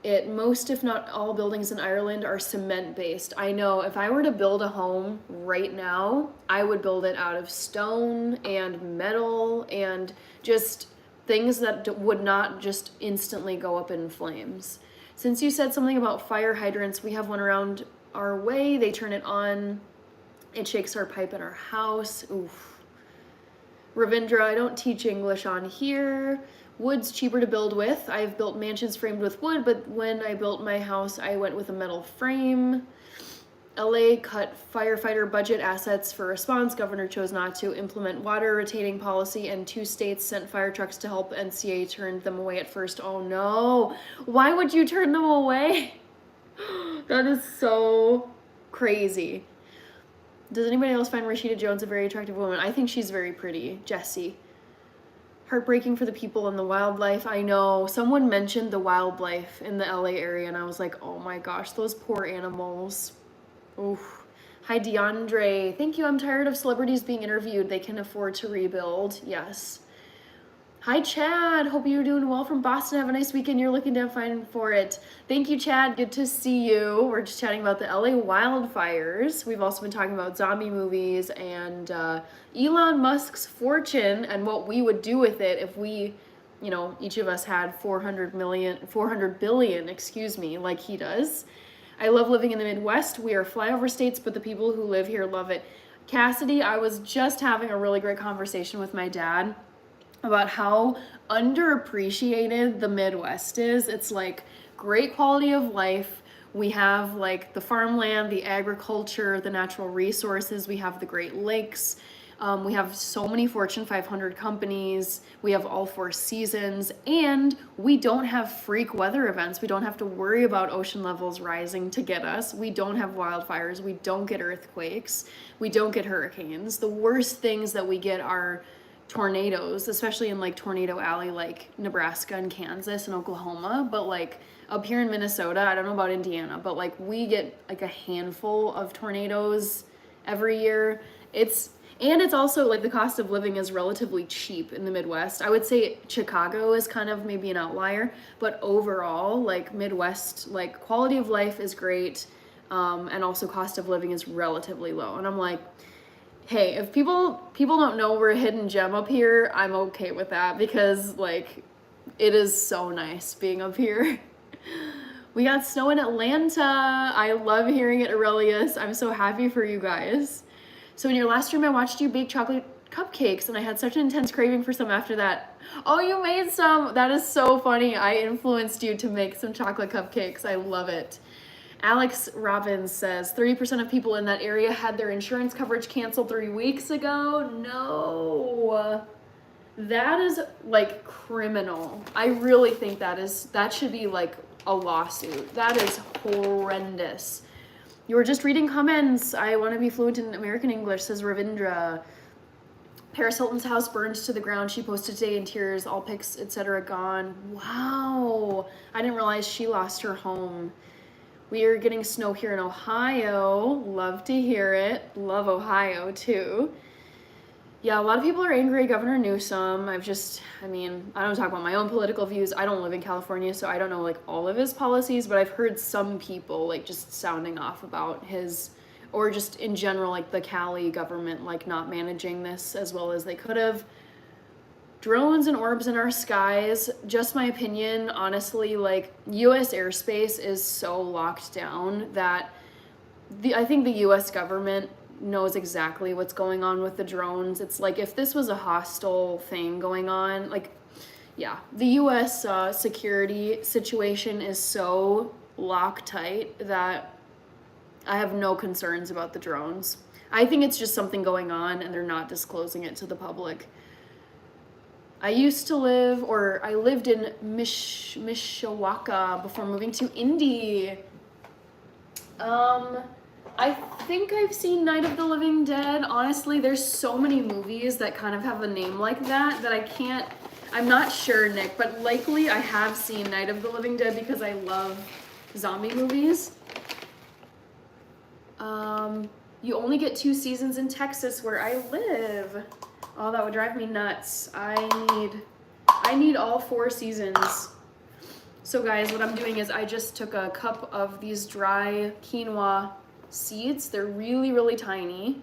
it. Most, if not all, buildings in Ireland are cement-based. I know, if I were to build a home right now, I would build it out of stone and metal and just things that would not just instantly go up in flames. Since you said something about fire hydrants, we have one around our way. They turn it on. It shakes our pipe in our house. Oof. Ravindra, I don't teach English on here. Wood's cheaper to build with. I've built mansions framed with wood, but when I built my house, I went with a metal frame. LA cut firefighter budget assets for response. Governor chose not to implement water retaining policy, and 2 states sent fire trucks to help. NCA turned them away at first. Oh no. Why would you turn them away? That is so crazy. Does anybody else find Rashida Jones a very attractive woman? I think she's very pretty. Jessie. Heartbreaking for the people and the wildlife. I know. Someone mentioned the wildlife in the LA area, and I was like, oh my gosh, those poor animals. Oof. Hi, DeAndre. Thank you. I'm tired of celebrities being interviewed. They can afford to rebuild. Yes. Hi, Chad. Hope you're doing well from Boston. Have a nice weekend. You're looking damn fine for it. Thank you, Chad. Good to see you. We're just chatting about the LA wildfires. We've also been talking about zombie movies and Elon Musk's fortune and what we would do with it if we, you know, each of us had 400 billion, like he does. I love living in the Midwest. We are flyover states, but the people who live here love it. Cassidy, I was just having a really great conversation with my dad about how underappreciated the Midwest is. It's like great quality of life. We have like the farmland, the agriculture, the natural resources. We have the Great Lakes. We have so many Fortune 500 companies. We have all 4 seasons, and we don't have freak weather events. We don't have to worry about ocean levels rising to get us. We don't have wildfires. We don't get earthquakes. We don't get hurricanes. The worst things that we get are tornadoes, especially in like Tornado Alley, like Nebraska and Kansas and Oklahoma. But like up here in Minnesota, I don't know about Indiana, but like we get like a handful of tornadoes every year. It's also like the cost of living is relatively cheap in the Midwest. I would say Chicago is kind of maybe an outlier, but overall, like Midwest, like quality of life is great, and also cost of living is relatively low. And I'm like, hey, if people don't know we're a hidden gem up here, I'm okay with that, because like it is so nice being up here. We got snow in Atlanta. I love hearing it, Aurelius. I'm so happy for you guys. So in your last stream, I watched you bake chocolate cupcakes, and I had such an intense craving for some after that. Oh, you made some. That is so funny. I influenced you to make some chocolate cupcakes. I love it. Alex Robbins says 30% of people in that area had their insurance coverage canceled 3 weeks ago. No. That is like criminal. I really think that should be like a lawsuit. That is horrendous. You were just reading comments. I want to be fluent in American English, says Ravindra. Paris Hilton's house burned to the ground. She posted today in tears, all pics, etc. gone. Wow. I didn't realize she lost her home. We are getting snow here in Ohio. Love to hear it. Love Ohio too. Yeah, a lot of people are angry at Governor Newsom. I don't talk about my own political views. I don't live in California, so I don't know like all of his policies, but I've heard some people like just sounding off about his, or just in general, like the Cali government, like not managing this as well as they could have. Drones and orbs in our skies, just my opinion, honestly, like US airspace is so locked down that I think the US government knows exactly what's going on with the drones. It's like if this was a hostile thing going on, like, yeah, the US security situation is so locktight that I have no concerns about the drones. I think it's just something going on and they're not disclosing it to the public. I lived in Mishawaka before moving to Indy. I think I've seen Night of the Living Dead. Honestly, there's so many movies that kind of have a name like that I'm not sure, Nick, but likely I have seen Night of the Living Dead because I love zombie movies. You only get 2 seasons in Texas where I live. Oh, that would drive me nuts. I need all 4 seasons. So guys, what I'm doing is I just took a cup of these dry quinoa seeds. They're really, really tiny.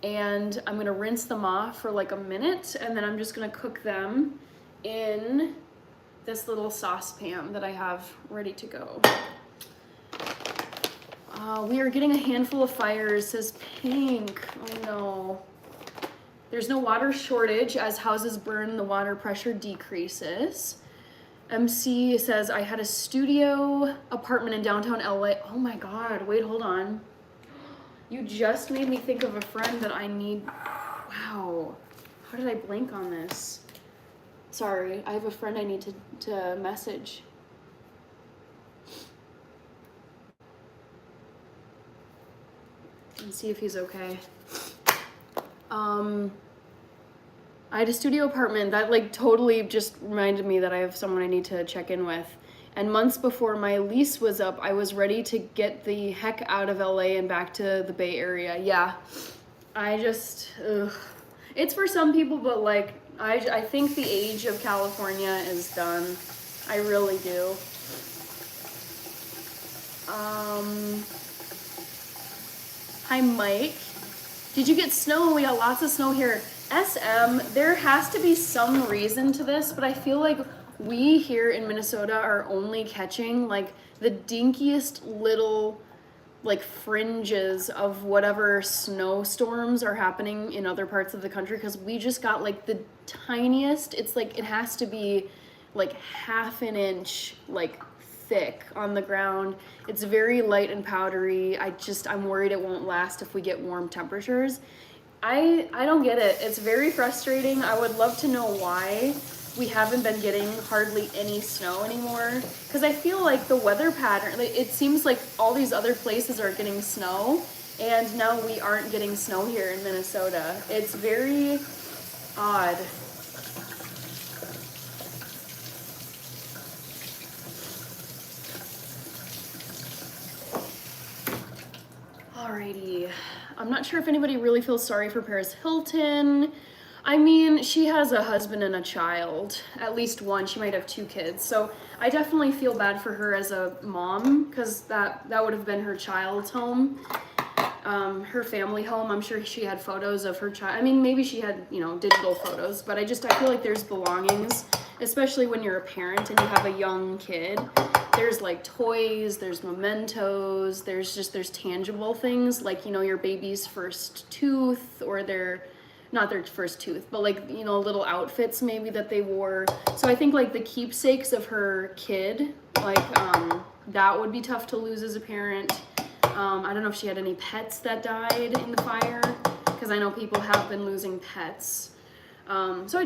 And I'm gonna rinse them off for like a minute, and then I'm just gonna cook them in this little saucepan that I have ready to go. We are getting a handful of fires, says Pink. Oh no. There's no water shortage. As houses burn, the water pressure decreases. MC says, I had a studio apartment in downtown LA. Oh my God, wait, hold on. You just made me think of a friend that I need. Wow, how did I blank on this? Sorry, I have a friend I need to message. And see if he's okay. I had a studio apartment that like totally just reminded me that I have someone I need to check in with. And months before my lease was up, I was ready to get the heck out of LA and back to the Bay Area. Yeah, it's for some people, but like, I think the age of California is done. I really do. Hi, Mike. Did you get snow? We got lots of snow here. SM, there has to be some reason to this, but I feel like we here in Minnesota are only catching like the dinkiest little like fringes of whatever snowstorms are happening in other parts of the country, because we just got like the tiniest. It's like it has to be like half an inch like thick on the ground. It's very light and powdery. I'm worried it won't last if we get warm temperatures. I don't get it. It's very frustrating. I would love to know why we haven't been getting hardly any snow anymore, because I feel like the weather pattern, it seems like all these other places are getting snow and now we aren't getting snow here in Minnesota. It's very odd. Alrighty. I'm not sure if anybody really feels sorry for Paris Hilton. I mean, she has a husband and a child, at least one. She might have 2 kids. So I definitely feel bad for her as a mom, because that would have been her child's home, her family home. I'm sure she had photos of her child. I mean, maybe she had, digital photos, but I feel like there's belongings, especially when you're a parent and you have a young kid. There's like toys, there's mementos, there's tangible things like, your baby's first tooth, or not their first tooth, but like, little outfits maybe that they wore. So I think like the keepsakes of her kid, like, that would be tough to lose as a parent. I don't know if she had any pets that died in the fire, because I know people have been losing pets. So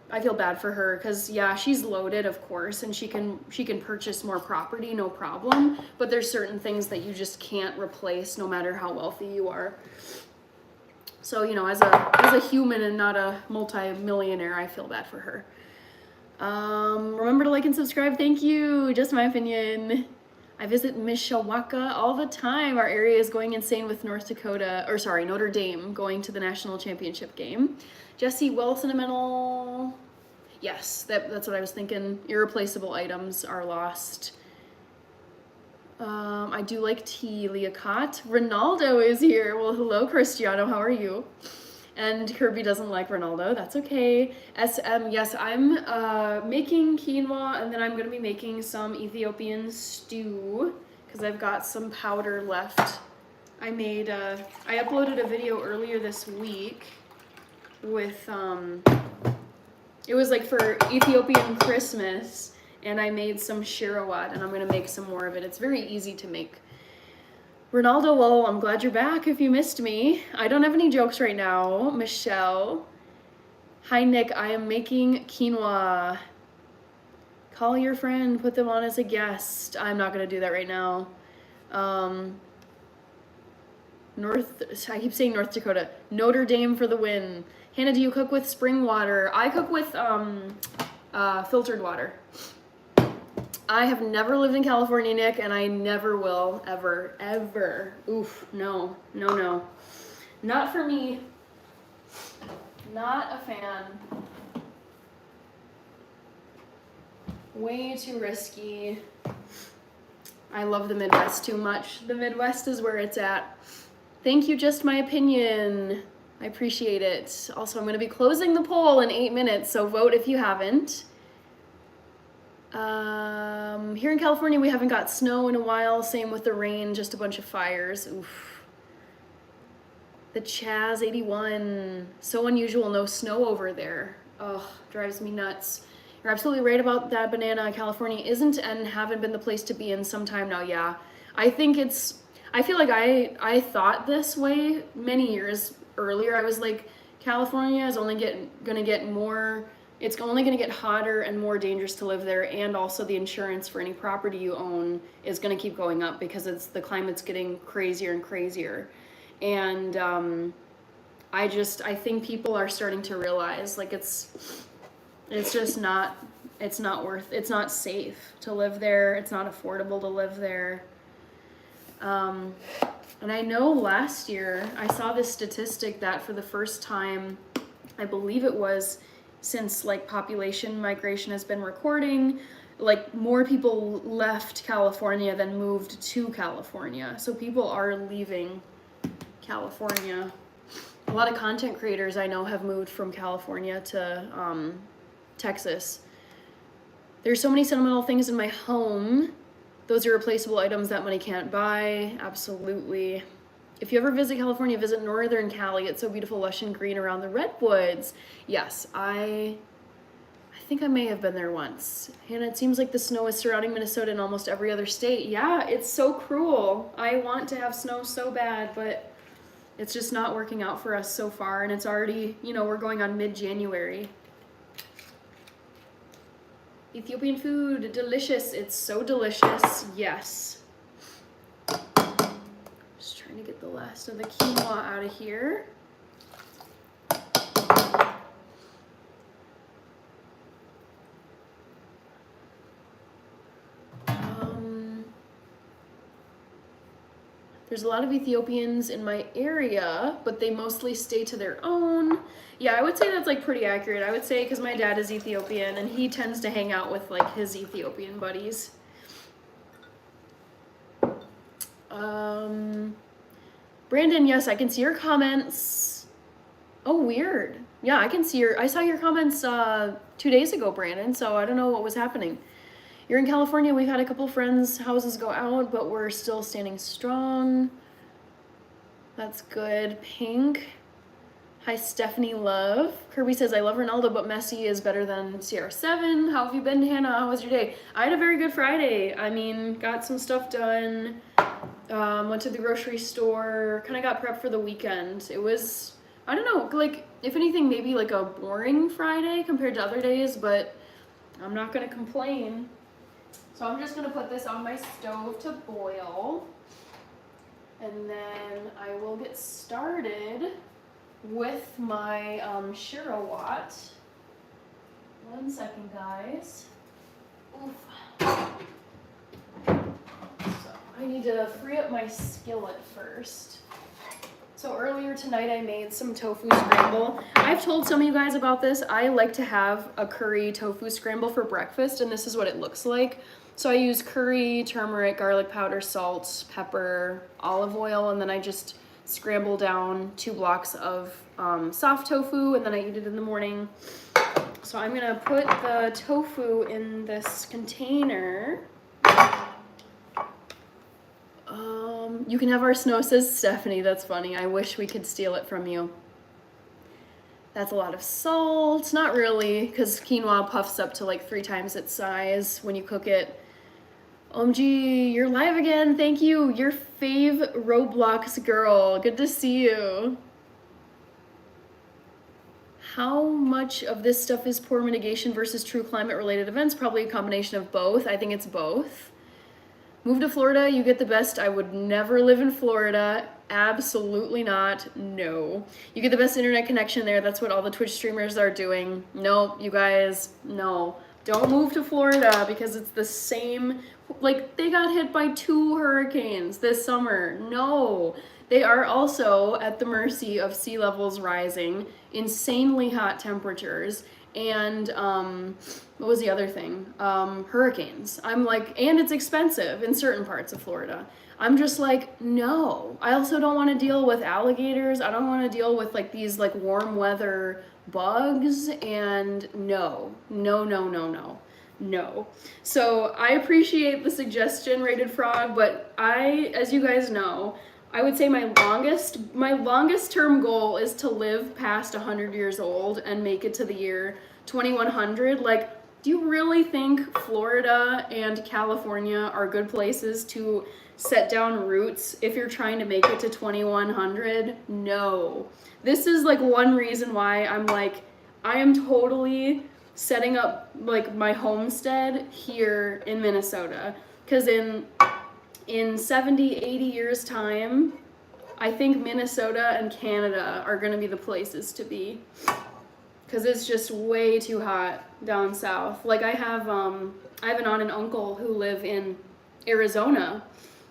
I feel bad for her because yeah, she's loaded, of course, and she can purchase more property, no problem. But there's certain things that you just can't replace, no matter how wealthy you are. So you know, as a human and not a multi-millionaire, I feel bad for her. Remember to like and subscribe. Thank you. Just my opinion. I visit Mishawaka all the time. Our area is going insane with Notre Dame going to the national championship game. Jesse, well sentimental. Yes, that's what I was thinking. Irreplaceable items are lost. I do like tea, Leocott. Ronaldo is here. Well, hello, Cristiano. How are you? And Kirby doesn't like Ronaldo. That's okay. SM, yes, I'm making quinoa, and then I'm going to be making some Ethiopian stew because I've got some powder left. I uploaded a video earlier this week with, it was like for Ethiopian Christmas, and I made some shirawat, and I'm going to make some more of it. It's very easy to make. Ronaldo, well, I'm glad you're back if you missed me. I don't have any jokes right now. Michelle. Hi, Nick. I am making quinoa. Call your friend. Put them on as a guest. I'm not going to do that right now. I keep saying North Dakota. Notre Dame for the win. Hannah, do you cook with spring water? I cook with filtered water. I have never lived in California, Nick, and I never will, ever. Oof, no. Not for me. Not a fan. Way too risky. I love the Midwest too much. The Midwest is where it's at. Thank you, just my opinion. I appreciate it. Also, I'm going to be closing the poll in 8 minutes, so vote if you haven't. Here in California, we haven't got snow in a while. Same with the rain, just a bunch of fires. Oof. The Chaz 81. So unusual, no snow over there. Ugh, drives me nuts. You're absolutely right about that, Banana. California isn't and haven't been the place to be in some time now, yeah. I feel like I thought this way many years earlier. I was like, California is only gonna get more. It's only going to get hotter and more dangerous to live there, and also the insurance for any property you own is going to keep going up because the climate's getting crazier and crazier. And I think people are starting to realize like it's not safe to live there. It's not affordable to live there. And I know last year I saw this statistic that for the first time, I believe it was since like population migration has been recording, like more people left California than moved to California. So people are leaving California. A lot of content creators I know have moved from California to Texas. There's so many sentimental things in my home. Those are irreplaceable items that money can't buy. Absolutely. If you ever visit California, visit northern Cali. It's so beautiful, lush and green around the redwoods. Yes, I think I may have been there once. And it seems like the snow is surrounding Minnesota and almost every other state. Yeah, it's so cruel. I want to have snow so bad, but it's just not working out for us so far. And it's already, we're going on mid-January. Ethiopian food, delicious. It's so delicious. Yes. Just trying to get the last of the quinoa out of here. There's a lot of Ethiopians in my area, but they mostly stay to their own. Yeah, I would say that's like pretty accurate. I would say because my dad is Ethiopian and he tends to hang out with like his Ethiopian buddies. Brandon, yes, I can see your comments. Oh, weird. Yeah, I saw your comments 2 days ago, Brandon, so I don't know what was happening. You're in California, we've had a couple friends' houses go out, but we're still standing strong. That's good. Pink. Hi, Stephanie Love. Kirby says, I love Ronaldo, but Messi is better than CR7. How have you been, Hannah? How was your day? I had a very good Friday. I mean, got some stuff done. Went to the grocery store. Kind of got prepped for the weekend. It was, I don't know, like, If anything, maybe like a boring Friday compared to other days, but I'm not gonna complain. So I'm just gonna put this on my stove to boil, and then I will get started with my Shirawat. 1 second, guys. Oof. So I need to free up my skillet first. So earlier tonight I made some tofu scramble. I've told some of you guys about this. I like to have a curry tofu scramble for breakfast, and this is what it looks like. So I use curry, turmeric, garlic powder, salt, pepper, olive oil, and then I just scramble down 2 blocks of soft tofu, and then I eat it in the morning. So I'm gonna put the tofu in this container. You can have our snow, says Stephanie. That's funny. I wish we could steal it from you. That's a lot of salt. Not really, because quinoa puffs up to like 3 times its size when you cook it. OMG, you're live again. Thank you. Your fave Roblox girl. Good to see you. How much of this stuff is poor mitigation versus true climate-related events? Probably a combination of both. I think it's both. Move to Florida, you get the best. I would never live in Florida. Absolutely not. No. You get the best internet connection there. That's what all the Twitch streamers are doing. No, you guys, no. Don't move to Florida because it's the same. Like, they got hit by 2 hurricanes this summer. No. They are also at the mercy of sea levels rising, insanely hot temperatures, and what was the other thing? Hurricanes. I'm like, and it's expensive in certain parts of Florida. I'm just like, no. I also don't want to deal with alligators. I don't want to deal with like these like warm weather bugs, and no. So I appreciate the suggestion, Rated Frog, but as you guys know, I would say my longest term goal is to live past 100 years old and make it to the year 2100. Like, do you really think Florida and California are good places to set down roots if you're trying to make it to 2100? No. This is like one reason why I'm like, I am totally setting up like my homestead here in Minnesota, because in 70, 80 years time, I think Minnesota and Canada are gonna be the places to be, because it's just way too hot down south. Like I have an aunt and uncle who live in Arizona,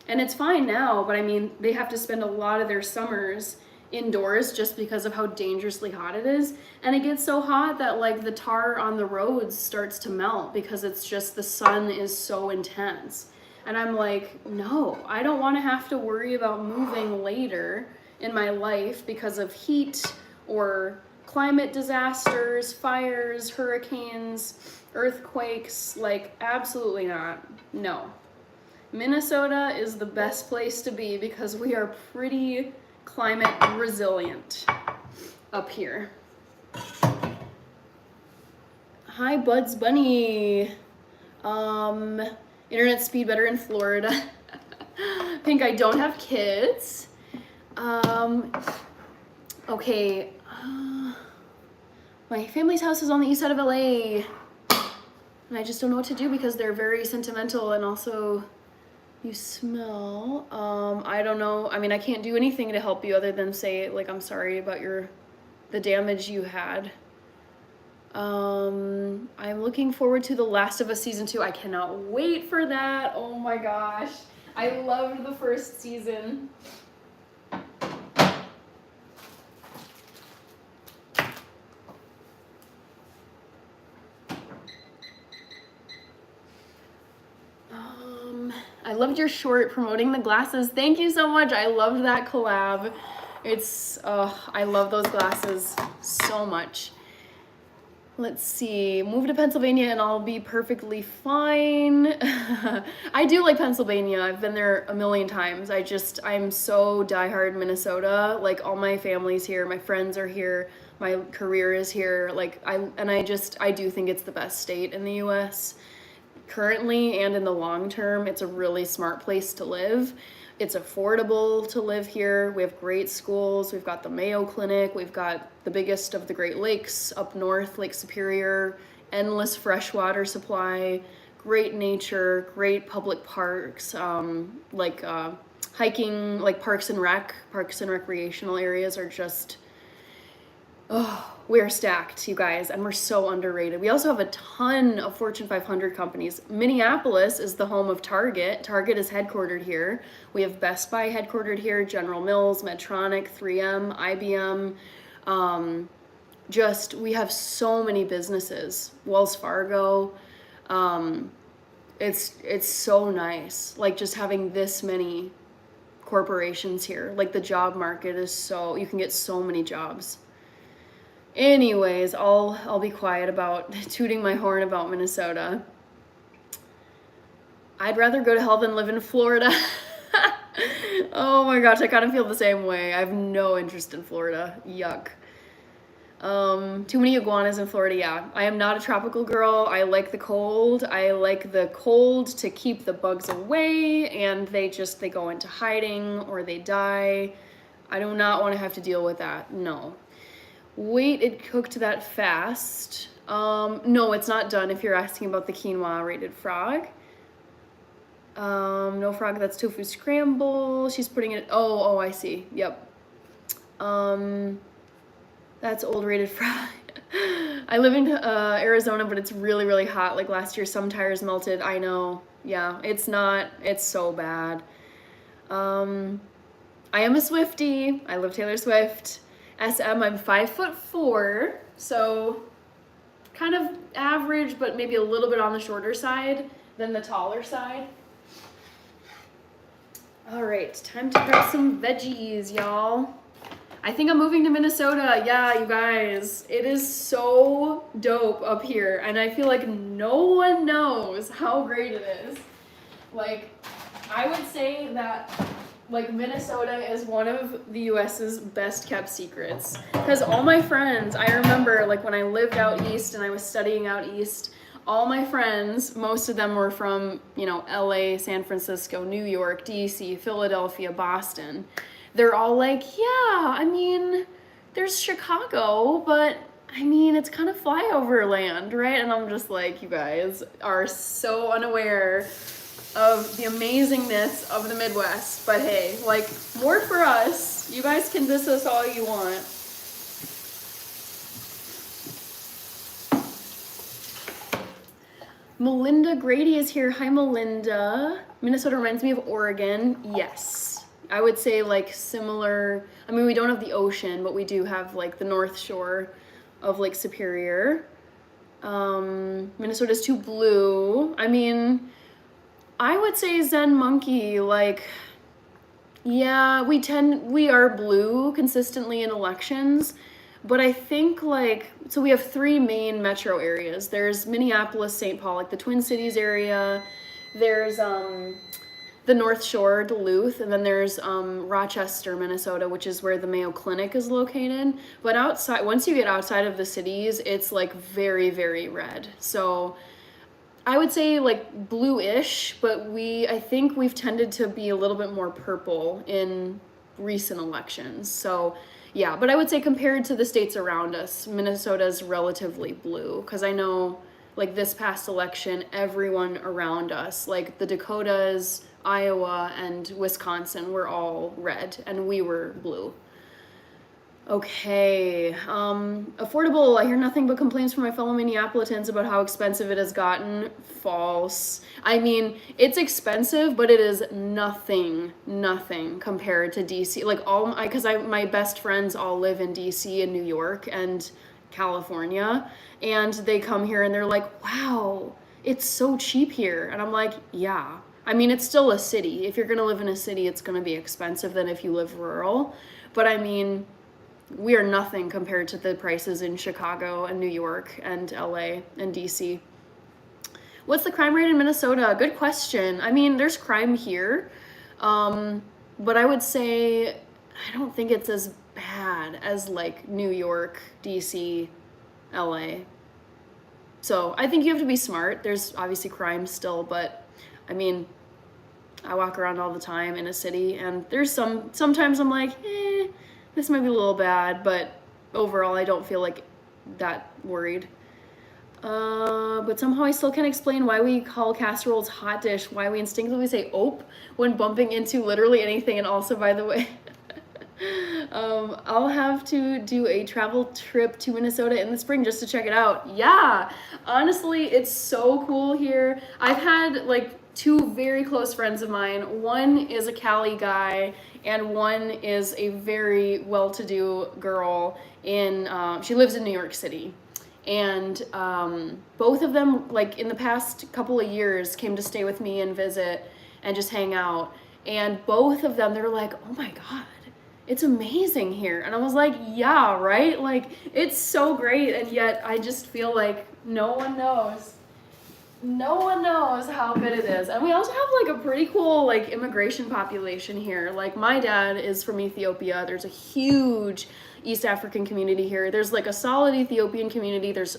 and it's fine now, but I mean, they have to spend a lot of their summers indoors just because of how dangerously hot it is. And it gets so hot that like the tar on the roads starts to melt because it's just, the sun is so intense. And I'm like, no, I don't want to have to worry about moving later in my life because of heat or climate disasters, fires, hurricanes, earthquakes. Like, absolutely not. No. Minnesota is the best place to be because we are pretty climate resilient up here. Hi, Buds Bunny. Internet speed better in Florida. Pink, I don't have kids. Okay. My family's house is on the east side of LA. And I just don't know what to do because they're very sentimental, and also you smell. I don't know. I mean, I can't do anything to help you other than say, like, I'm sorry about the damage you had. I'm looking forward to The Last of Us Season 2. I cannot wait for that. Oh my gosh. I loved the first season. I loved your short promoting the glasses. Thank you so much. I loved that collab. I love those glasses so much. Let's see, move to Pennsylvania and I'll be perfectly fine. I do like Pennsylvania. I've been there a million times. I'm so diehard Minnesota. Like, all my family's here, my friends are here, my career is here. Like, I do think it's the best state in the US. Currently and in the long term, it's a really smart place to live. It's affordable to live here. We have great schools. We've got the Mayo Clinic. We've got the biggest of the Great Lakes up north, Lake Superior, endless freshwater supply, great nature, great public parks, hiking, like parks and recreational areas are just, oh, we're stacked, you guys, and we're so underrated. We also have a ton of Fortune 500 companies. Minneapolis is the home of Target. Target is headquartered here. We have Best Buy headquartered here, General Mills, Medtronic, 3M, IBM. We have so many businesses. Wells Fargo. It's so nice. Like just having this many corporations here. Like the job market is you can get so many jobs. Anyways, I'll be quiet about tooting my horn about Minnesota. I'd rather go to hell than live in Florida. Oh my gosh, I kind of feel the same way. I have no interest in Florida. Yuck. Too many iguanas in Florida, yeah. I am not a tropical girl. I like the cold. I like the cold to keep the bugs away, and they go into hiding or they die. I do not want to have to deal with that. No. Wait, it cooked that fast. No, it's not done if you're asking about the quinoa rated frog. No frog, that's tofu scramble. She's putting it, oh, I see. Yep. That's old rated frog. I live in Arizona, but it's really, really hot. Like last year, some tires melted. I know. Yeah, it's so bad. I am a Swiftie. I love Taylor Swift. SM, I'm 5'4", so kind of average, but maybe a little bit on the shorter side than the taller side. All right, time to grab some veggies, y'all. I think I'm moving to Minnesota. Yeah, you guys, it is so dope up here, and I feel like no one knows how great it is. Like, I would say that like Minnesota is one of the US's best kept secrets, because all my friends, I remember like when I lived out east and I was studying out east, all my friends, most of them were from, LA, San Francisco, New York, DC, Philadelphia, Boston. They're all like, yeah, I mean, there's Chicago, but I mean, it's kind of flyover land, right? And I'm just like, you guys are so unaware of the amazingness of the Midwest. But hey, like, more for us. You guys can diss us all you want. Melinda Grady is here. Hi, Melinda. Minnesota reminds me of Oregon. Yes. I would say like similar. I mean, we don't have the ocean, but we do have like the North Shore of Lake Superior. Minnesota's too blue. I mean, I would say Zen Monkey, like, yeah, we are blue consistently in elections, but I think so we have three main metro areas. There's Minneapolis, St. Paul, like the Twin Cities area. There's the North Shore, Duluth, and then there's Rochester, Minnesota, which is where the Mayo Clinic is located. But once you get outside of the cities, it's like very, very red. So I would say like blue-ish, but I think we've tended to be a little bit more purple in recent elections. So yeah, but I would say compared to the states around us, Minnesota's relatively blue, because I know like this past election, everyone around us, like the Dakotas, Iowa, and Wisconsin were all red, and we were blue. Okay, affordable. I hear nothing but complaints from my fellow Minneapolitans about how expensive it has gotten. False. I mean, it's expensive, but it is nothing compared to DC. Like my best friends all live in DC and New York and California, and they come here and they're like, wow, it's so cheap here. And I'm like, yeah. I mean, it's still a city. If you're gonna live in a city, it's gonna be expensive than if you live rural. But I mean, we are nothing compared to the prices in Chicago and New York and LA and DC. What's the crime rate in Minnesota? Good question. I mean, there's crime here, but I would say I don't think it's as bad as like New York, DC, LA. So I think you have to be smart. There's obviously crime still, but I mean, I walk around all the time in a city, and there's sometimes I'm like, this might be a little bad, but overall I don't feel like that worried. But somehow I still can't explain why we call casseroles hot dish, why we instinctively say ope when bumping into literally anything. And also, by the way, I'll have to do a travel trip to Minnesota in the spring just to check it out. Yeah, honestly, it's so cool here. I've had like 2 very close friends of mine. One is a Cali guy, and one is a very well-to-do girl in, she lives in New York City. And both of them, like in the past couple of years, came to stay with me and visit and just hang out. And both of them, they're like, oh my God, it's amazing here. And I was like, yeah, right? Like, it's so great. And yet I just feel like no one knows. No one knows how good it is. And we also have like a pretty cool like immigration population here. Like my dad is from Ethiopia. There's a huge East African community here. There's like a solid Ethiopian community. There's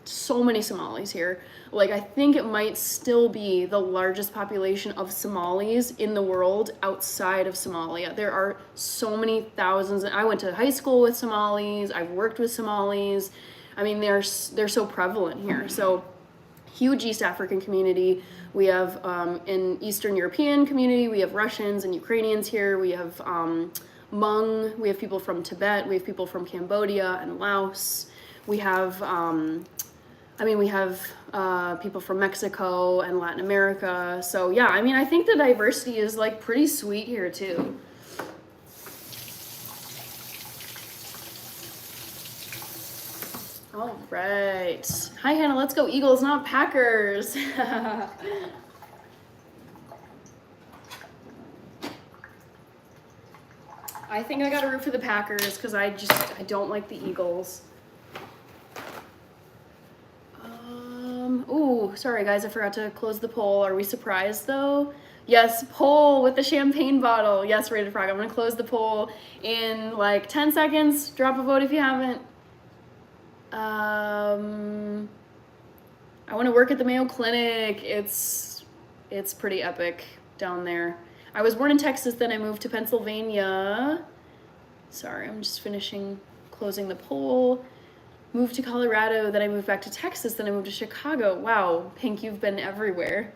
so many Somalis here. Like I think it might still be the largest population of Somalis in the world outside of Somalia. There are so many thousands. I went to high school with Somalis. I've worked with Somalis. I mean, they're so prevalent here. So huge East African community. We have an Eastern European community. We have Russians and Ukrainians here. We have Hmong. We have people from Tibet. We have people from Cambodia and Laos. We have, we have people from Mexico and Latin America. So yeah, I mean, I think the diversity is like pretty sweet here too. All right. Hi, Hannah. Let's go Eagles, not Packers. I think I got to root for the Packers because I don't like the Eagles. Ooh, sorry guys, I forgot to close the poll. Are we surprised though? Yes, poll with the champagne bottle. Yes, Rated Frog. I'm going to close the poll in like 10 seconds. Drop a vote if you haven't. I want to work at the Mayo Clinic. It's pretty epic down there. I was born in Texas, then I moved to Pennsylvania. Sorry, I'm just closing the poll. Moved to Colorado, then I moved back to Texas, then I moved to Chicago. Wow, Pink, you've been everywhere.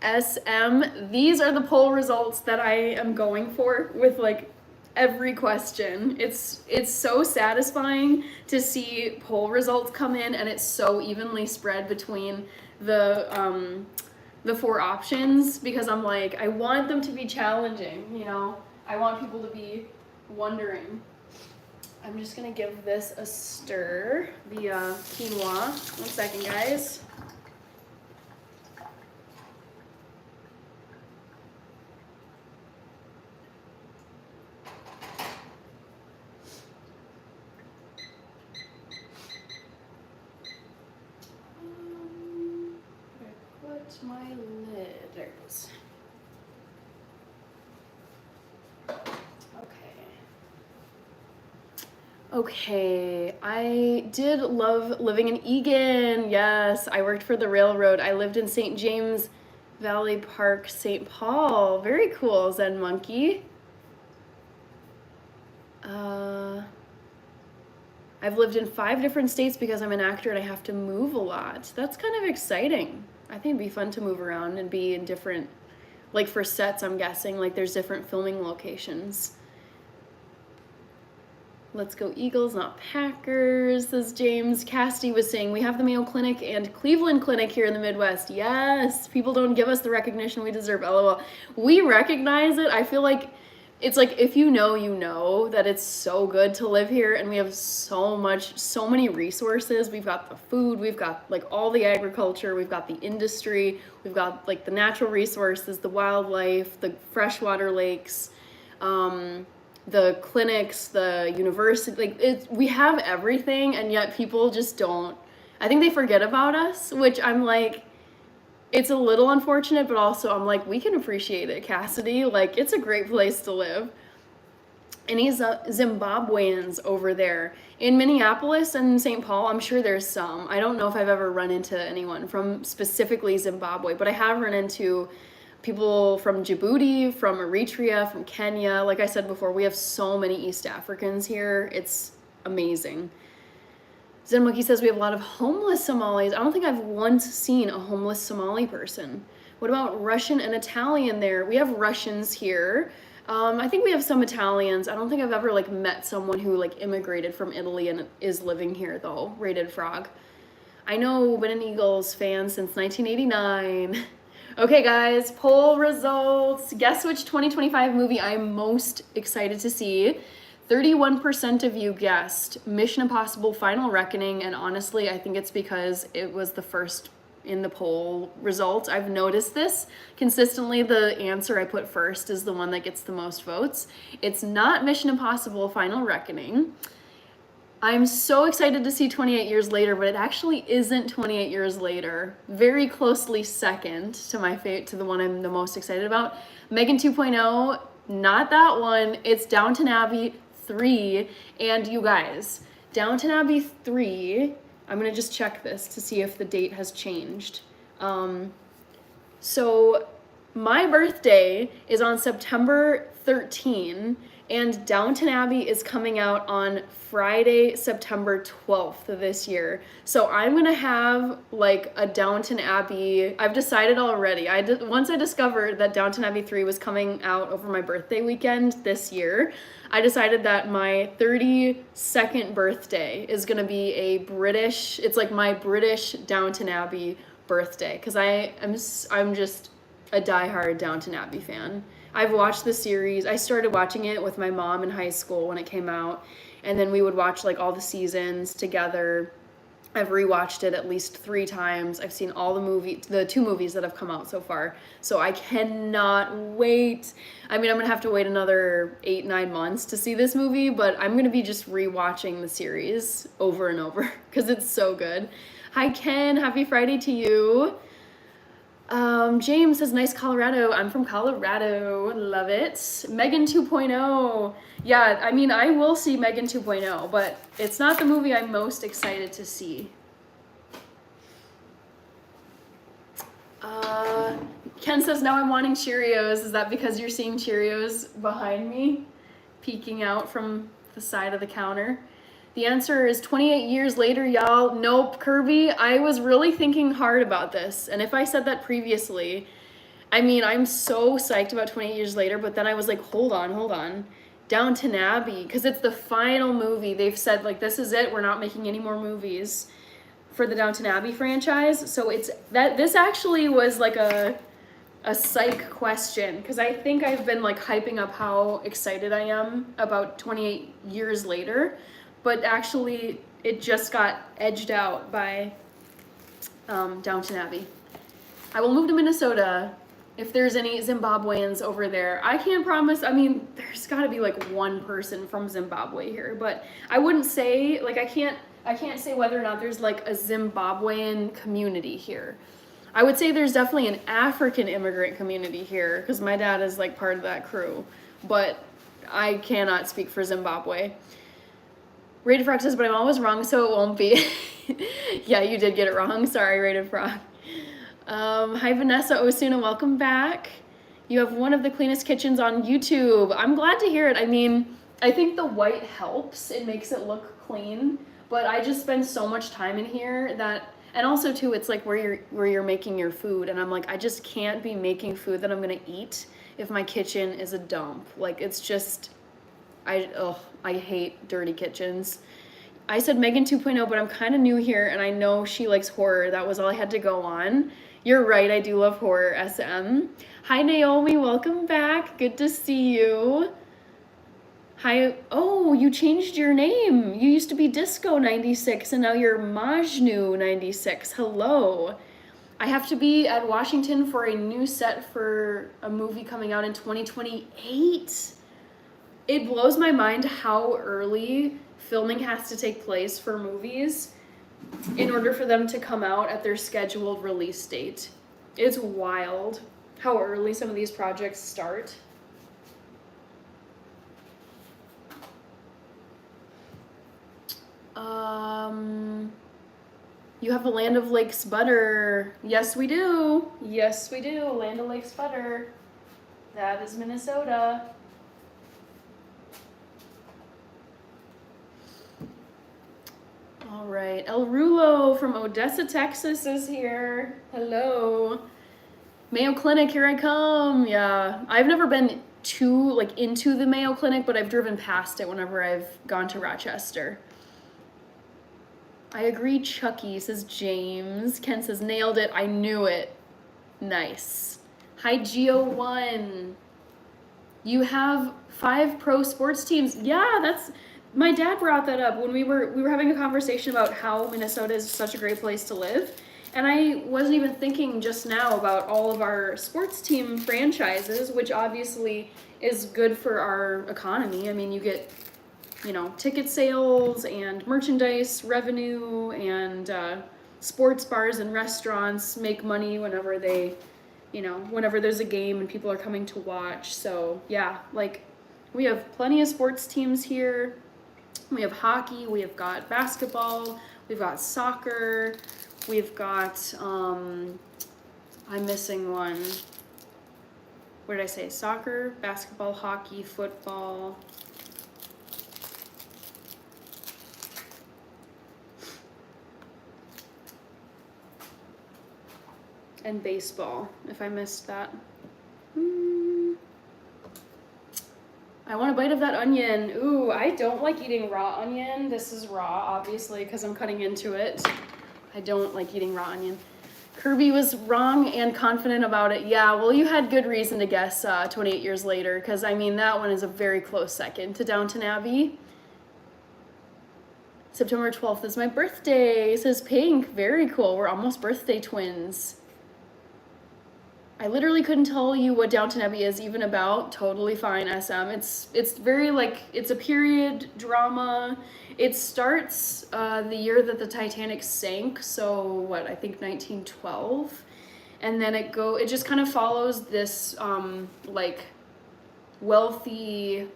SM, these are the poll results that I am going for with like every question. It's so satisfying to see poll results come in, and it's so evenly spread between the 4 options, because I'm like, I want them to be challenging, you know? I want people to be wondering. I'm just gonna give this a stir, the quinoa. 1 second, guys. My lid, there it goes. Okay, I did love living in Egan. Yes, I worked for the railroad. I lived in St. James Valley Park, St. Paul. Very cool, Zen Monkey. I've lived in 5 different states because I'm an actor and I have to move a lot. That's kind of exciting. I think it'd be fun to move around and be in different, like for sets, I'm guessing, like there's different filming locations. Let's go Eagles, not Packers, as James Cassidy was saying. We have the Mayo Clinic and Cleveland Clinic here in the Midwest. Yes, people don't give us the recognition we deserve, LOL. We recognize it. I feel like it's like, if you know that it's so good to live here, and we have so many resources. We've got the food, we've got like all the agriculture, we've got the industry, we've got like the natural resources, the wildlife, the freshwater lakes, the clinics, the university, like we have everything, and yet people just don't, I think they forget about us, which I'm like, it's a little unfortunate, but also I'm like, we can appreciate it, Cassidy. Like, it's a great place to live. Any Zimbabweans over there? In Minneapolis and St. Paul, I'm sure there's some. I don't know if I've ever run into anyone from specifically Zimbabwe, but I have run into people from Djibouti, from Eritrea, from Kenya. Like I said before, we have so many East Africans here. It's amazing. Zenmoki says we have a lot of homeless Somalis. I don't think I've once seen a homeless Somali person. What about Russian and Italian there? We have Russians here. I think we have some Italians. I don't think I've ever like met someone who like immigrated from Italy and is living here though. Rated Frog. I know, been an Eagles fan since 1989. Okay guys, poll results. Guess which 2025 movie I'm most excited to see. 31% of you guessed Mission Impossible Final Reckoning, and honestly, I think it's because it was the first in the poll results. I've noticed this consistently. The answer I put first is the one that gets the most votes. It's not Mission Impossible Final Reckoning. I'm so excited to see 28 Years Later, but it actually isn't 28 Years Later. Very closely second to to the one I'm the most excited about. Megan 2.0, not that one. It's Downton Abbey 3. And you guys, Downton Abbey 3, I'm gonna just check this to see if the date has changed. So my birthday is on September 13, and Downton Abbey is coming out on Friday, September 12th of this year. So I'm gonna have like a Downton Abbey, I've decided already. Once I discovered that Downton Abbey 3 was coming out over my birthday weekend this year, I decided that my 32nd birthday is gonna be it's like my British Downton Abbey birthday, because I'm just a diehard Downton Abbey fan. I've watched the series. I started watching it with my mom in high school when it came out, and then we would watch like all the seasons together. I've rewatched it at least 3 times. I've seen all the 2 movies that have come out so far. So I cannot wait. I mean, I'm gonna have to wait another 8-9 months to see this movie, but I'm gonna be just rewatching the series over and over because it's so good. Hi Ken, happy Friday to you. James says, nice Colorado. I'm from Colorado. Love it. Megan 2.0. Yeah, I mean, I will see Megan 2.0, but it's not the movie I'm most excited to see. Ken says, now I'm wanting Cheerios. Is that because you're seeing Cheerios behind me, peeking out from the side of the counter? The answer is 28 years later, y'all. Nope, Kirby, I was really thinking hard about this. And if I said that previously, I mean, I'm so psyched about 28 years later, but then I was like, hold on. Downton Abbey, because it's the final movie. They've said, like, this is it. We're not making any more movies for the Downton Abbey franchise. So this actually was like a psych question, because I think I've been like hyping up how excited I am about 28 years later. But actually, it just got edged out by Downton Abbey. I will move to Minnesota if there's any Zimbabweans over there. I can't promise. I mean, there's got to be like one person from Zimbabwe here, but I wouldn't say, like, I can't say whether or not there's like a Zimbabwean community here. I would say there's definitely an African immigrant community here, because my dad is like part of that crew, but I cannot speak for Zimbabwe. Rated Frog says, but I'm always wrong, so it won't be. Yeah, you did get it wrong. Sorry, Rated Frog. Hi, Vanessa Osuna. Welcome back. You have one of the cleanest kitchens on YouTube. I'm glad to hear it. I mean, I think the white helps. It makes it look clean, but I just spend so much time in here that, and also too, it's like where you're making your food, and I'm like, I just can't be making food that I'm gonna eat if my kitchen is a dump. Like, it's just, I hate dirty kitchens. I said Megan 2.0, but I'm kind of new here, and I know she likes horror. That was all I had to go on. You're right, I do love horror, SM. Hi, Naomi, welcome back. Good to see you. Hi, oh, you changed your name. You used to be Disco96, and now you're Majnu96. Hello. I have to be at Washington for a new set for a movie coming out in 2028. It blows my mind how early filming has to take place for movies in order for them to come out at their scheduled release date. It's wild how early some of these projects start. You have the Land of Lakes butter. Yes, we do. Yes, we do. Land of Lakes butter. That is Minnesota. All right. El Rulo from Odessa, Texas is here. Hello. Mayo Clinic, here I come. Yeah. I've never been into the Mayo Clinic, but I've driven past it whenever I've gone to Rochester. I agree, Chucky, says James. Ken says, nailed it. I knew it. Nice. Hi, Geo1. You have 5 pro sports teams. Yeah, that's... My dad brought that up when we were having a conversation about how Minnesota is such a great place to live. And I wasn't even thinking just now about all of our sports team franchises, which obviously is good for our economy. I mean, you get... ticket sales and merchandise revenue, and sports bars and restaurants make money whenever whenever there's a game and people are coming to watch. So yeah, we have plenty of sports teams here. We have hockey, we have got basketball, we've got soccer, we've got, I'm missing one. What did I say? Soccer, basketball, hockey, football. And baseball, if I missed that. I want a bite of that onion. Ooh, I don't like eating raw onion. This is raw, obviously, because I'm cutting into it. I don't like eating raw onion. Kirby was wrong and confident about it. Yeah, well, you had good reason to guess 28 years later, because, I mean, that one is a very close second to Downton Abbey. September 12th is my birthday, says Pink. Very cool. We're almost birthday twins. I literally couldn't tell you what Downton Abbey is even about. Totally fine, SM. It's very it's a period drama. It starts the year that the Titanic sank, so what, I think 1912. And then it just kind of follows this wealthy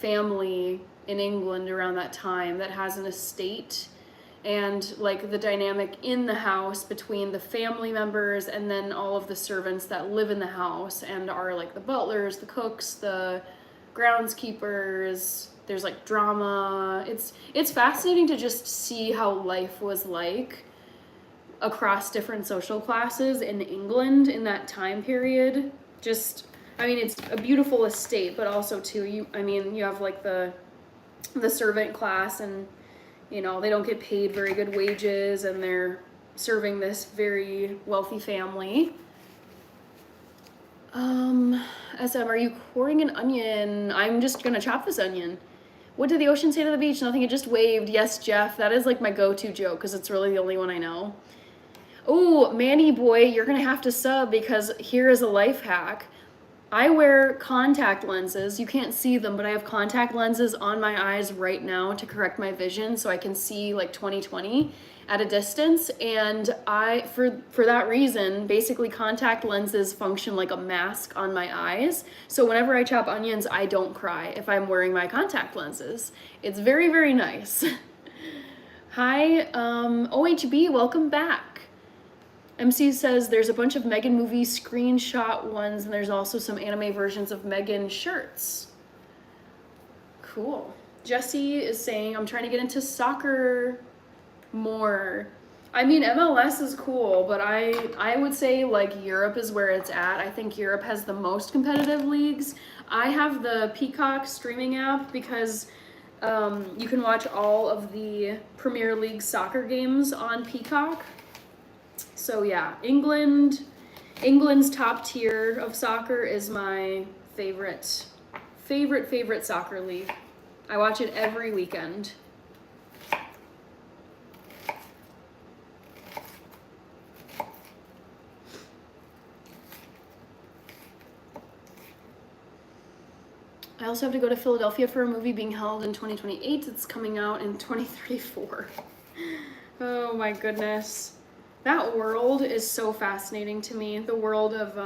family in England around that time that has an estate, and the dynamic in the house between the family members and then all of the servants that live in the house and are the butlers, the cooks, the groundskeepers. There's drama. It's fascinating to just see how life was across different social classes in England in that time period. It's a beautiful estate, but also too, you have the servant class, and they don't get paid very good wages, and they're serving this very wealthy family. SM, are you quartering an onion? I'm just gonna chop this onion. What did the ocean say to the beach? Nothing, it just waved. Yes, Jeff, that is my go-to joke, because it's really the only one I know. Oh, Manny boy, you're gonna have to sub, because here is a life hack. I wear contact lenses. You can't see them, but I have contact lenses on my eyes right now to correct my vision so I can see 20/20 at a distance. And for that reason, basically contact lenses function like a mask on my eyes. So whenever I chop onions, I don't cry if I'm wearing my contact lenses. It's very, very nice. Hi, OHB, welcome back. MC says there's a bunch of Megan movie screenshot ones, and there's also some anime versions of Megan shirts. Cool. Jesse is saying, I'm trying to get into soccer more. MLS is cool, but I would say Europe is where it's at. I think Europe has the most competitive leagues. I have the Peacock streaming app because you can watch all of the Premier League soccer games on Peacock. So yeah, England's top tier of soccer is my favorite soccer league. I watch it every weekend. I also have to go to Philadelphia for a movie being held in 2028. It's coming out in 2034. Oh my goodness. That world is so fascinating to me. The world of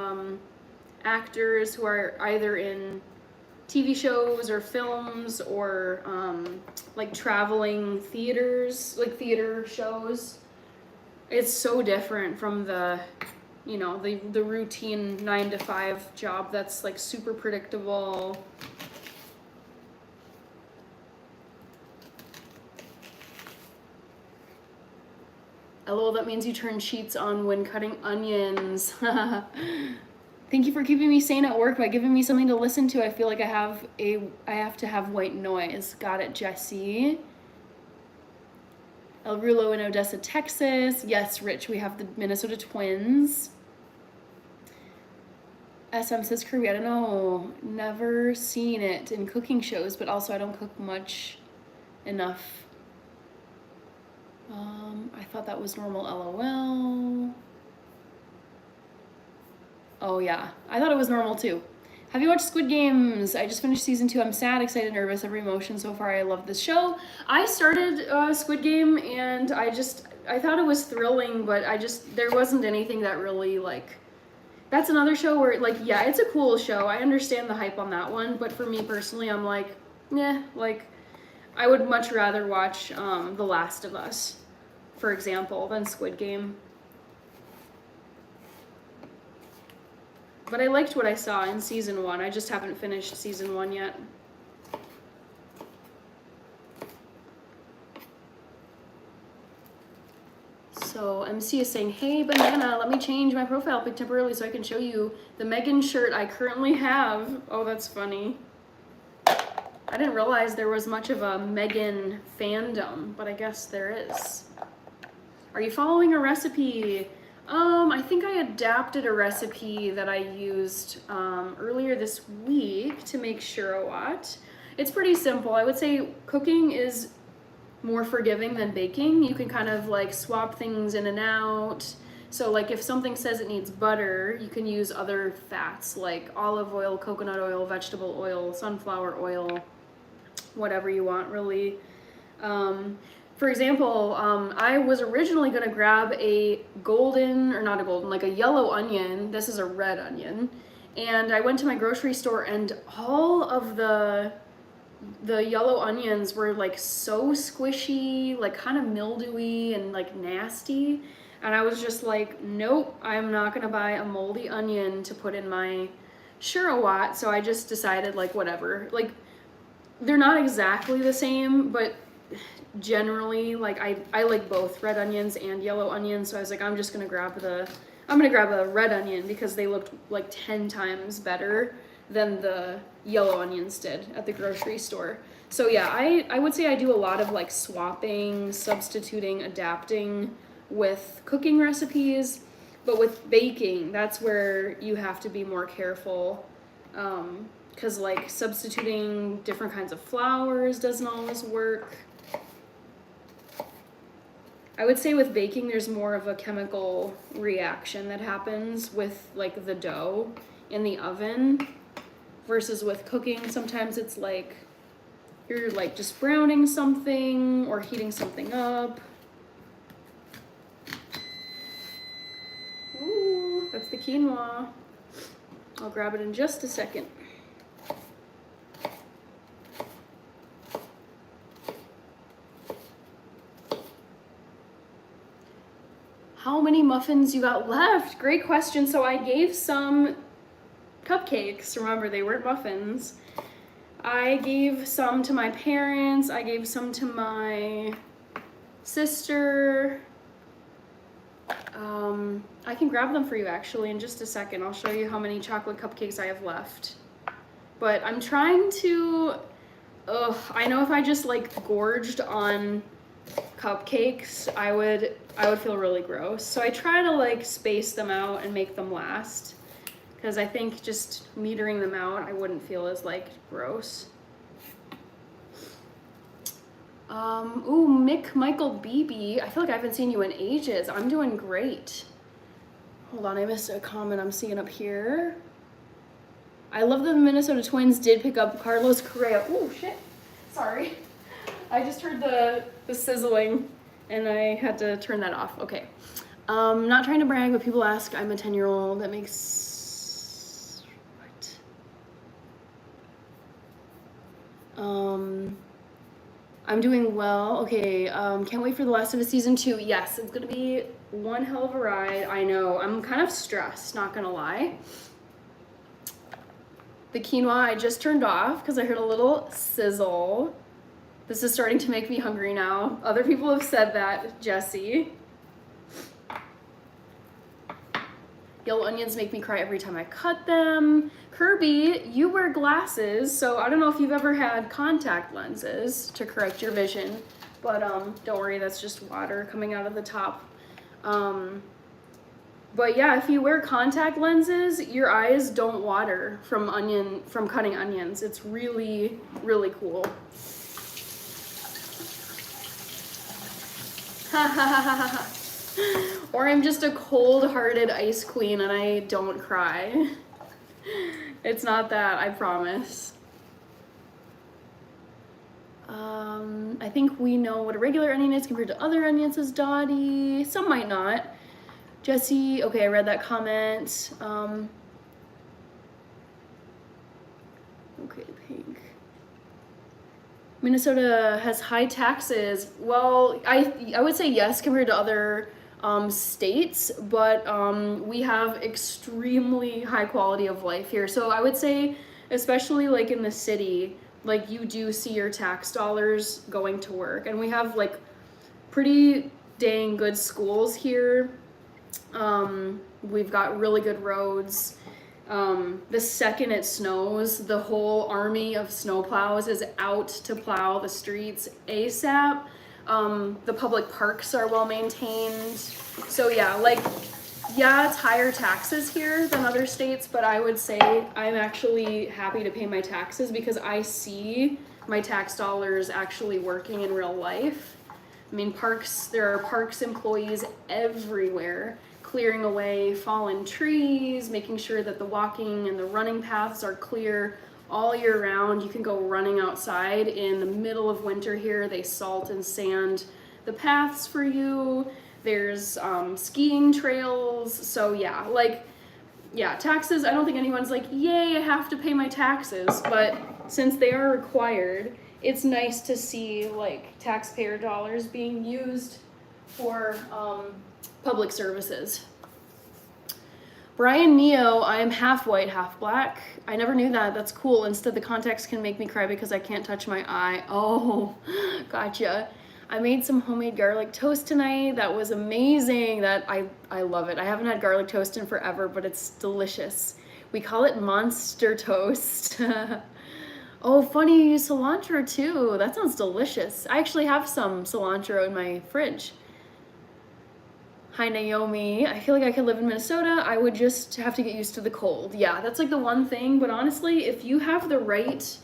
actors who are either in TV shows or films or like traveling theaters, like theater shows. It's so different from the, you know, the routine 9-to-5 job that's like super predictable. LOL, that means you turn sheets on when cutting onions. Thank you for keeping me sane at work by giving me something to listen to. I feel like I have to have white noise. Got it, Jesse. El Rulo in Odessa, Texas. Yes, Rich, we have the Minnesota Twins. SM says Kirby, I don't know. Never seen it in cooking shows, but also I don't cook much enough. I thought that was normal, LOL. Oh yeah, I thought it was normal too. Have you watched Squid Games? I just finished season 2. I'm sad, excited, nervous, every emotion so far. I love this show. I started Squid Game and I thought it was thrilling, but there wasn't anything that really like, that's another show where like, yeah, it's a cool show. I understand the hype on that one, but for me personally, I'm like, nah, like, I would much rather watch The Last of Us, for example, than Squid Game. But I liked what I saw in season 1. I just haven't finished season 1 yet. So MC is saying, hey Banana, let me change my profile pic temporarily so I can show you the Megan shirt I currently have. Oh, that's funny. I didn't realize there was much of a Megan fandom, but I guess there is. Are you following a recipe? I think I adapted a recipe that I used earlier this week to make sherowat. It's pretty simple. I would say cooking is more forgiving than baking. You can kind of like swap things in and out. So like if something says it needs butter, you can use other fats like olive oil, coconut oil, vegetable oil, sunflower oil, whatever you want really. For example, I was originally gonna grab a like a yellow onion. This is a red onion. And I went to my grocery store and all of the yellow onions were like so squishy, like kind of mildewy and like nasty. And I was just like, nope, I'm not gonna buy a moldy onion to put in my sherowat. So I just decided like, whatever. Like, they're not exactly the same, but generally like I like both red onions and yellow onions, so I was like, I'm gonna grab a red onion because they looked like 10 times better than the yellow onions did at the grocery store. So yeah, I would say I do a lot of like swapping, substituting, adapting with cooking recipes, but with baking, that's where you have to be more careful, because like substituting different kinds of flours doesn't always work. I would say with baking, there's more of a chemical reaction that happens with like the dough in the oven versus with cooking. Sometimes it's like you're like just browning something or heating something up. Ooh, that's the quinoa. I'll grab it in just a second. How many muffins you got left? Great question. So I gave some cupcakes. Remember, they weren't muffins. I gave some to my parents. I gave some to my sister. I can grab them for you actually in just a second. I'll show you how many chocolate cupcakes I have left. But I'm trying to, I know if I just like gorged on cupcakes, I would feel really gross. So I try to like space them out and make them last, because I think just metering them out, I wouldn't feel as like gross. Ooh, Michael BB. I feel like I haven't seen you in ages. I'm doing great. Hold on, I missed a comment I'm seeing up here. I love that the Minnesota Twins did pick up Carlos Correa. Ooh, shit. Sorry. I just heard the sizzling and I had to turn that off. Okay. Not trying to brag, but people ask, I'm a 10-year-old. That makes... What? I'm doing well. Okay, can't wait for the last of season 2. Yes, it's gonna be one hell of a ride. I know. I'm kind of stressed, not gonna lie. The quinoa I just turned off because I heard a little sizzle. This is starting to make me hungry now. Other people have said that, Jesse. Yellow onions make me cry every time I cut them. Kirby, you wear glasses, so I don't know if you've ever had contact lenses to correct your vision, but don't worry, that's just water coming out of the top. But yeah, if you wear contact lenses, your eyes don't water from cutting onions. It's really, really cool. Ha ha ha ha ha. Or I'm just a cold-hearted ice queen and I don't cry. It's not that, I promise. I think we know what a regular onion is compared to other onions, says Dottie. Some might not. Jesse, okay, I read that comment. Okay, pink. Minnesota has high taxes. Well, I would say yes compared to other states, but we have extremely high quality of life here. So I would say, especially like in the city, like you do see your tax dollars going to work, and we have like pretty dang good schools here. We've got really good roads. The second it snows, the whole army of snowplows is out to plow the streets ASAP. The public parks are well maintained. So yeah, it's higher taxes here than other states, but I would say I'm actually happy to pay my taxes because I see my tax dollars actually working in real life. I mean, there are parks employees everywhere, clearing away fallen trees, making sure that the walking and the running paths are clear all year round. You can go running outside in the middle of winter here. They salt and sand the paths for you. There's skiing trails. So yeah, taxes, I don't think anyone's like, yay, I have to pay my taxes. But since they are required, it's nice to see like taxpayer dollars being used for public services. Brian Neo, I am half white, half black. I never knew that. That's cool. Instead, the contacts can make me cry because I can't touch my eye. Oh, gotcha. I made some homemade garlic toast tonight. That was amazing. I love it. I haven't had garlic toast in forever, but it's delicious. We call it monster toast. Oh, funny, you use cilantro too. That sounds delicious. I actually have some cilantro in my fridge. Hi, Naomi. I feel like I could live in Minnesota. I would just have to get used to the cold. Yeah, that's like the one thing. But honestly, if you have the right...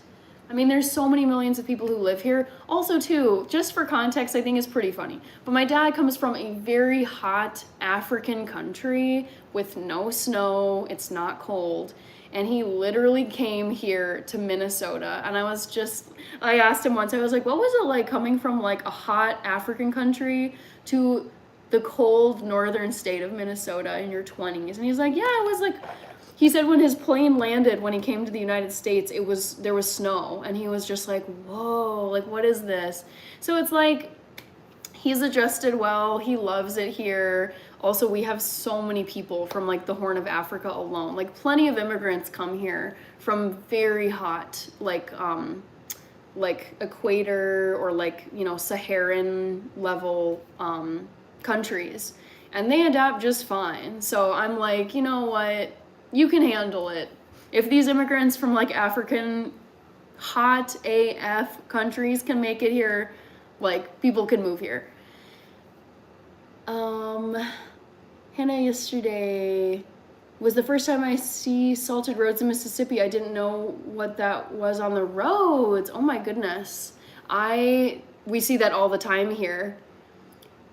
I mean, there's so many millions of people who live here. Also, too, just for context, I think it's pretty funny. But my dad comes from a very hot African country with no snow. It's not cold. And he literally came here to Minnesota. And I asked him once, I was like, what was it like coming from like a hot African country to the cold northern state of Minnesota in your 20s? And he's like, yeah, it was like, he said when his plane landed, when he came to the United States, there was snow. And he was just like, whoa, like, what is this? So it's like, he's adjusted well. He loves it here. Also, we have so many people from like the Horn of Africa alone. Like plenty of immigrants come here from very hot, like equator or like, you know, Saharan level countries. And they adapt just fine. So I'm like, you know what? You can handle it. If these immigrants from like African hot AF countries can make it here, like people can move here. Hannah, yesterday was the first time I see salted roads in Mississippi. I didn't know what that was on the roads. Oh my goodness. We see that all the time here.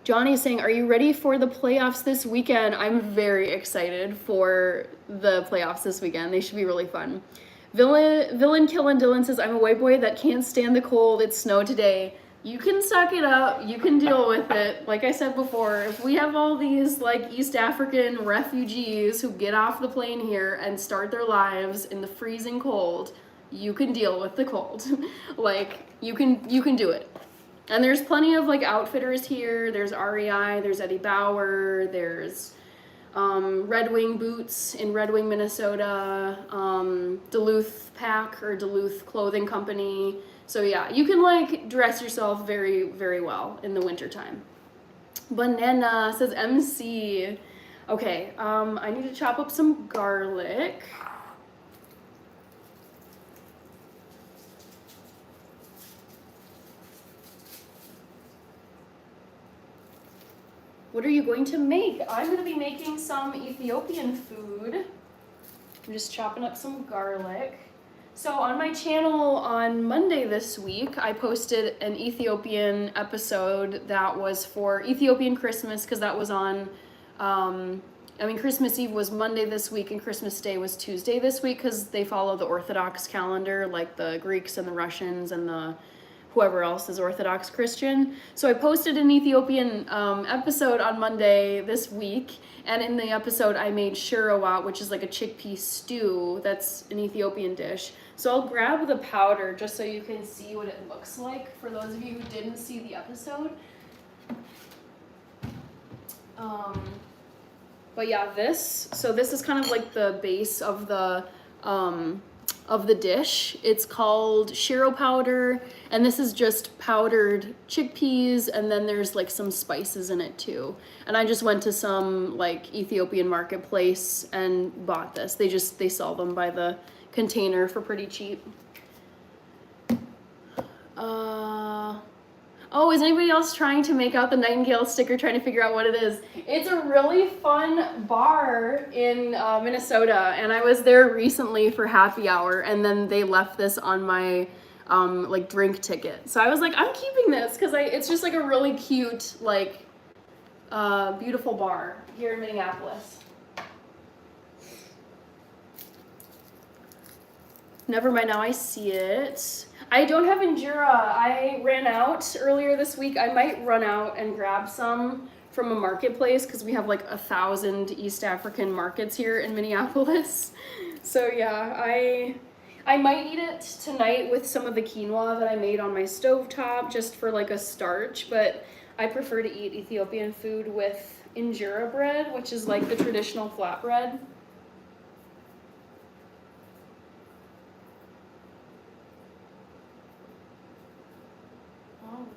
Johnny is saying, are you ready for the playoffs this weekend? I'm very excited for the playoffs this weekend. They should be really fun. Villain Killin' Dylan says, I'm a white boy that can't stand the cold. It's snow today. You can suck it up. You can deal with it. Like I said before, if we have all these like East African refugees who get off the plane here and start their lives in the freezing cold, you can deal with the cold. Like, you can do it. And there's plenty of like outfitters here. There's REI, there's Eddie Bauer, there's Red Wing Boots in Red Wing, Minnesota, Duluth Pack or Duluth Clothing Company. So yeah, you can like dress yourself very, very well in the wintertime. Banana says MC. Okay, I need to chop up some garlic. What are you going to make? I'm going to be making some Ethiopian food. I'm just chopping up some garlic. So on my channel on Monday this week, I posted an Ethiopian episode that was for Ethiopian Christmas, because that was on, Christmas Eve was Monday this week and Christmas Day was Tuesday this week, because they follow the Orthodox calendar, like the Greeks and the Russians and the whoever else is Orthodox Christian. So I posted an Ethiopian episode on Monday this week, and in the episode I made shirawa, which is like a chickpea stew. That's an Ethiopian dish. So I'll grab the powder just so you can see what it looks like for those of you who didn't see the episode. But yeah, this is kind of like the base of the dish. It's called shiro powder, and this is just powdered chickpeas, and then there's like some spices in it too. And I just went to some like Ethiopian marketplace and bought this. They sell them by the container for pretty cheap. Oh, is anybody else trying to make out the nightingale sticker, trying to figure out what it is? It's a really fun bar in Minnesota, and I was there recently for happy hour, and then they left this on my like drink ticket. So I was like, I'm keeping this because it's just like a really cute, like beautiful bar here in Minneapolis. Never mind, now I see it. I don't have injera. I ran out earlier this week. I might run out and grab some from a marketplace because we have like 1,000 East African markets here in Minneapolis. So yeah, I might eat it tonight with some of the quinoa that I made on my stovetop just for like a starch, but I prefer to eat Ethiopian food with injera bread, which is like the traditional flatbread.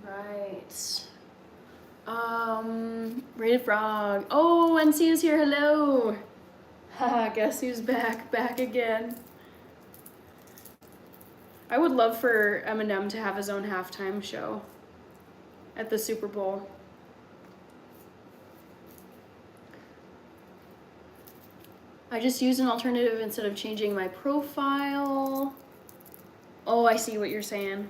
Right. Rated Frog. Oh, NC is here. Hello. Haha, guess who's back again. I would love for Eminem to have his own halftime show at the Super Bowl. I just used an alternative instead of changing my profile. Oh, I see what you're saying.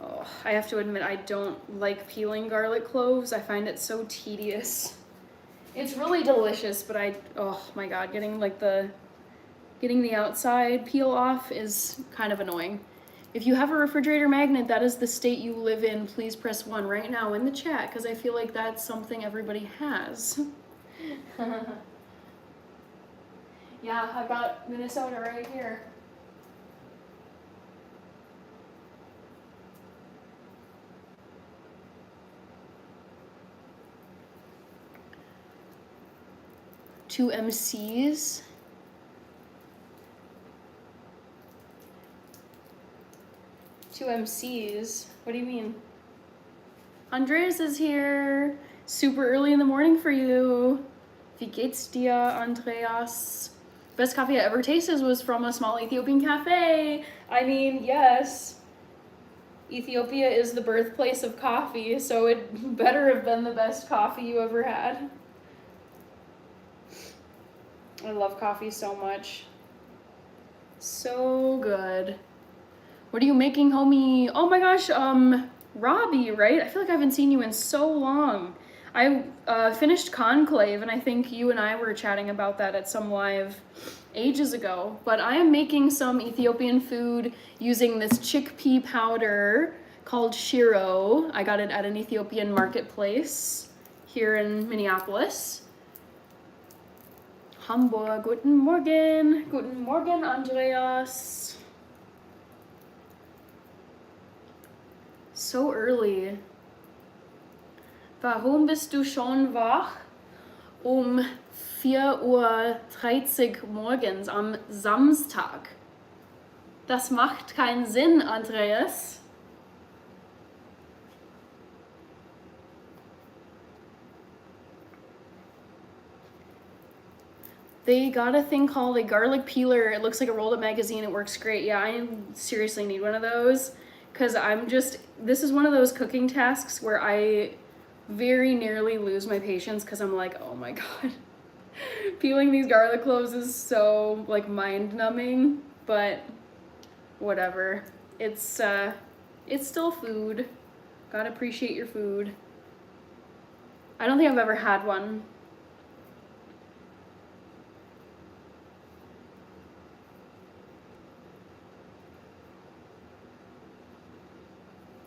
Oh, I have to admit, I don't like peeling garlic cloves. I find it so tedious. It's really delicious, but oh my God, getting the outside peel off is kind of annoying. If you have a refrigerator magnet, that is the state you live in, please press 1 right now in the chat, because I feel like that's something everybody has. Yeah, I've got Minnesota right here. Two MCs. Two MCs? What do you mean? Andreas is here. Super early in the morning for you. Wie geht's dir, Andreas? Best coffee I ever tasted was from a small Ethiopian cafe. I mean, yes. Ethiopia is the birthplace of coffee, so it better have been the best coffee you ever had. I love coffee so much. So good. What are you making, homie? Oh my gosh, Robbie, right? I feel like I haven't seen you in so long. I finished Conclave, and I think you and I were chatting about that at some live ages ago. But I am making some Ethiopian food using this chickpea powder called shiro. I got it at an Ethiopian marketplace here in Minneapolis. Hamburg. Guten Morgen. Guten Morgen, Andreas. So early. Warum bist du schon wach? 4:30 Uhr morgens am Samstag. Das macht keinen Sinn, Andreas. They got a thing called a garlic peeler. It looks like a rolled up magazine. It works great. Yeah, I seriously need one of those because this is one of those cooking tasks where I very nearly lose my patience because I'm like, oh my God. Peeling these garlic cloves is so like mind numbing, but whatever. It's still food. Gotta appreciate your food. I don't think I've ever had one.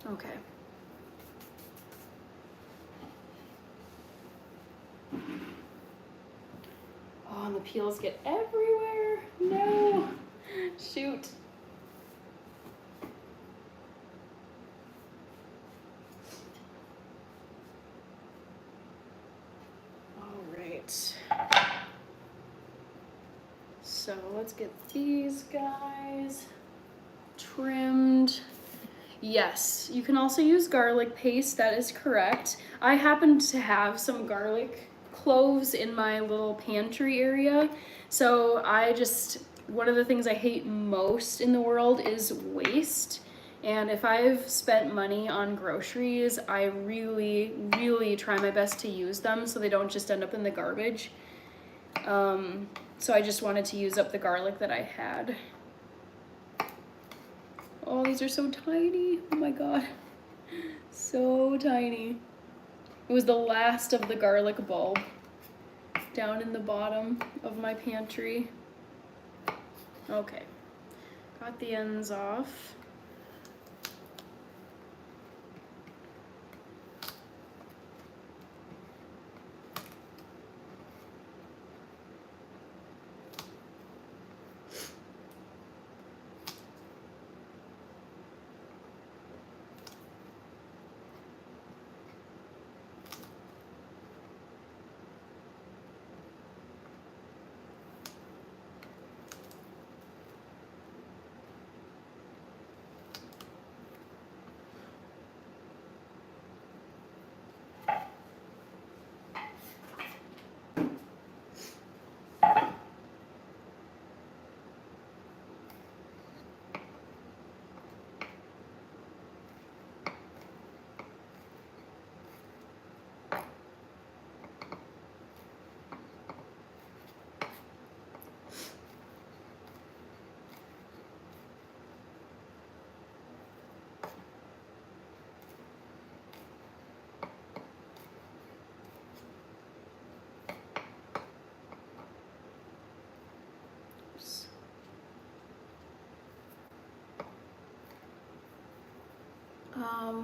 Okay. Oh, and the peels get everywhere. No. Shoot. All right. So let's get these guys trimmed. Yes, you can also use garlic paste, that is correct. I happen to have some garlic cloves in my little pantry area, so one of the things I hate most in the world is waste. And if I've spent money on groceries, I really, really try my best to use them so they don't just end up in the garbage. So I just wanted to use up the garlic that I had. Oh, these are so tiny. Oh my God. So tiny. It was the last of the garlic bulb down in the bottom of my pantry. Okay. Got the ends off.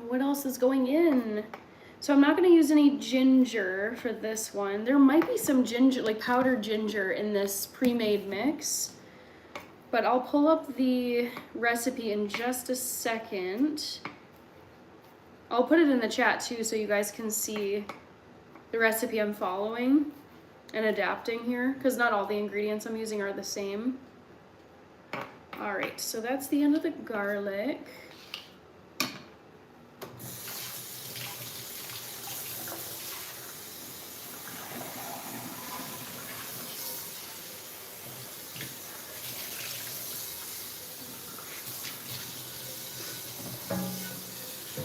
What else is going in? So I'm not going to use any ginger for this one. There might be some ginger, like powdered ginger in this pre-made mix, but I'll pull up the recipe in just a second. I'll put it in the chat too so you guys can see the recipe I'm following and adapting here, because not all the ingredients I'm using are the same. All right, so that's the end of the garlic.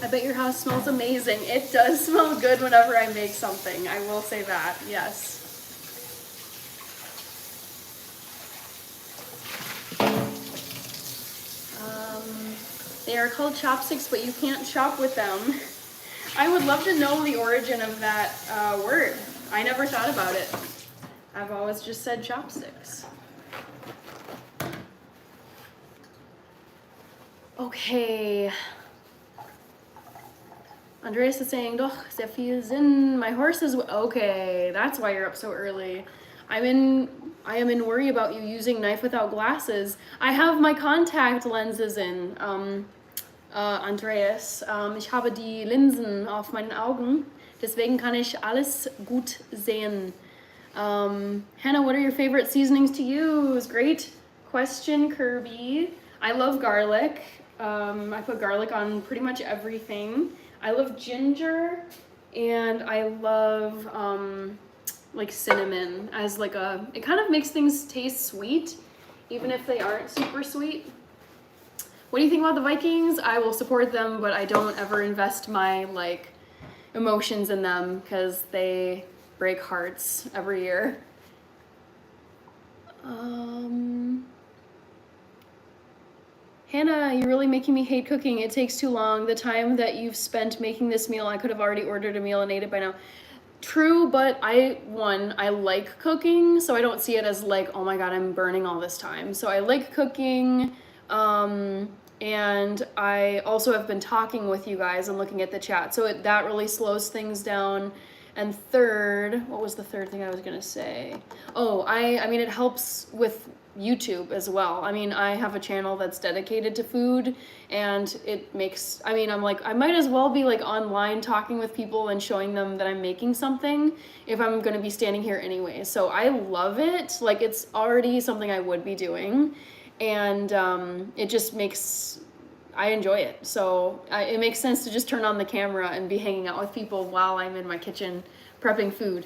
I bet your house smells amazing. It does smell good whenever I make something. I will say that, yes. They are called chopsticks, but you can't chop with them. I would love to know the origin of that word. I never thought about it. I've always just said chopsticks. Okay. Andreas is saying, doch, sehr viel Sinn. My horse is, okay, that's why you're up so early. I am in worry about you using knife without glasses. I have my contact lenses in, Andreas. Ich habe die Linsen auf meinen Augen, deswegen kann ich alles gut sehen. Hannah, what are your favorite seasonings to use? Great question, Kirby. I love garlic. I put garlic on pretty much everything. I love ginger, and I love like cinnamon as like it kind of makes things taste sweet, even if they aren't super sweet. What do you think about the Vikings? I will support them, but I don't ever invest my like emotions in them because they break hearts every year. Hannah, you're really making me hate cooking. It takes too long. The time that you've spent making this meal, I could have already ordered a meal and ate it by now. True, but I like cooking, so I don't see it as like, oh my god, I'm burning all this time. So I like cooking, and I also have been talking with you guys and looking at the chat, so that really slows things down. And third, what was the third thing I was gonna say? Oh, I mean, it helps with YouTube as well. I mean, I have a channel that's dedicated to food, and it makes, I mean, I'm like, I might as well be like online talking with people and showing them that I'm making something if I'm gonna be standing here anyway. So I love it. Like, it's already something I would be doing, and it just makes, I enjoy it. So it makes sense to just turn on the camera and be hanging out with people while I'm in my kitchen prepping food.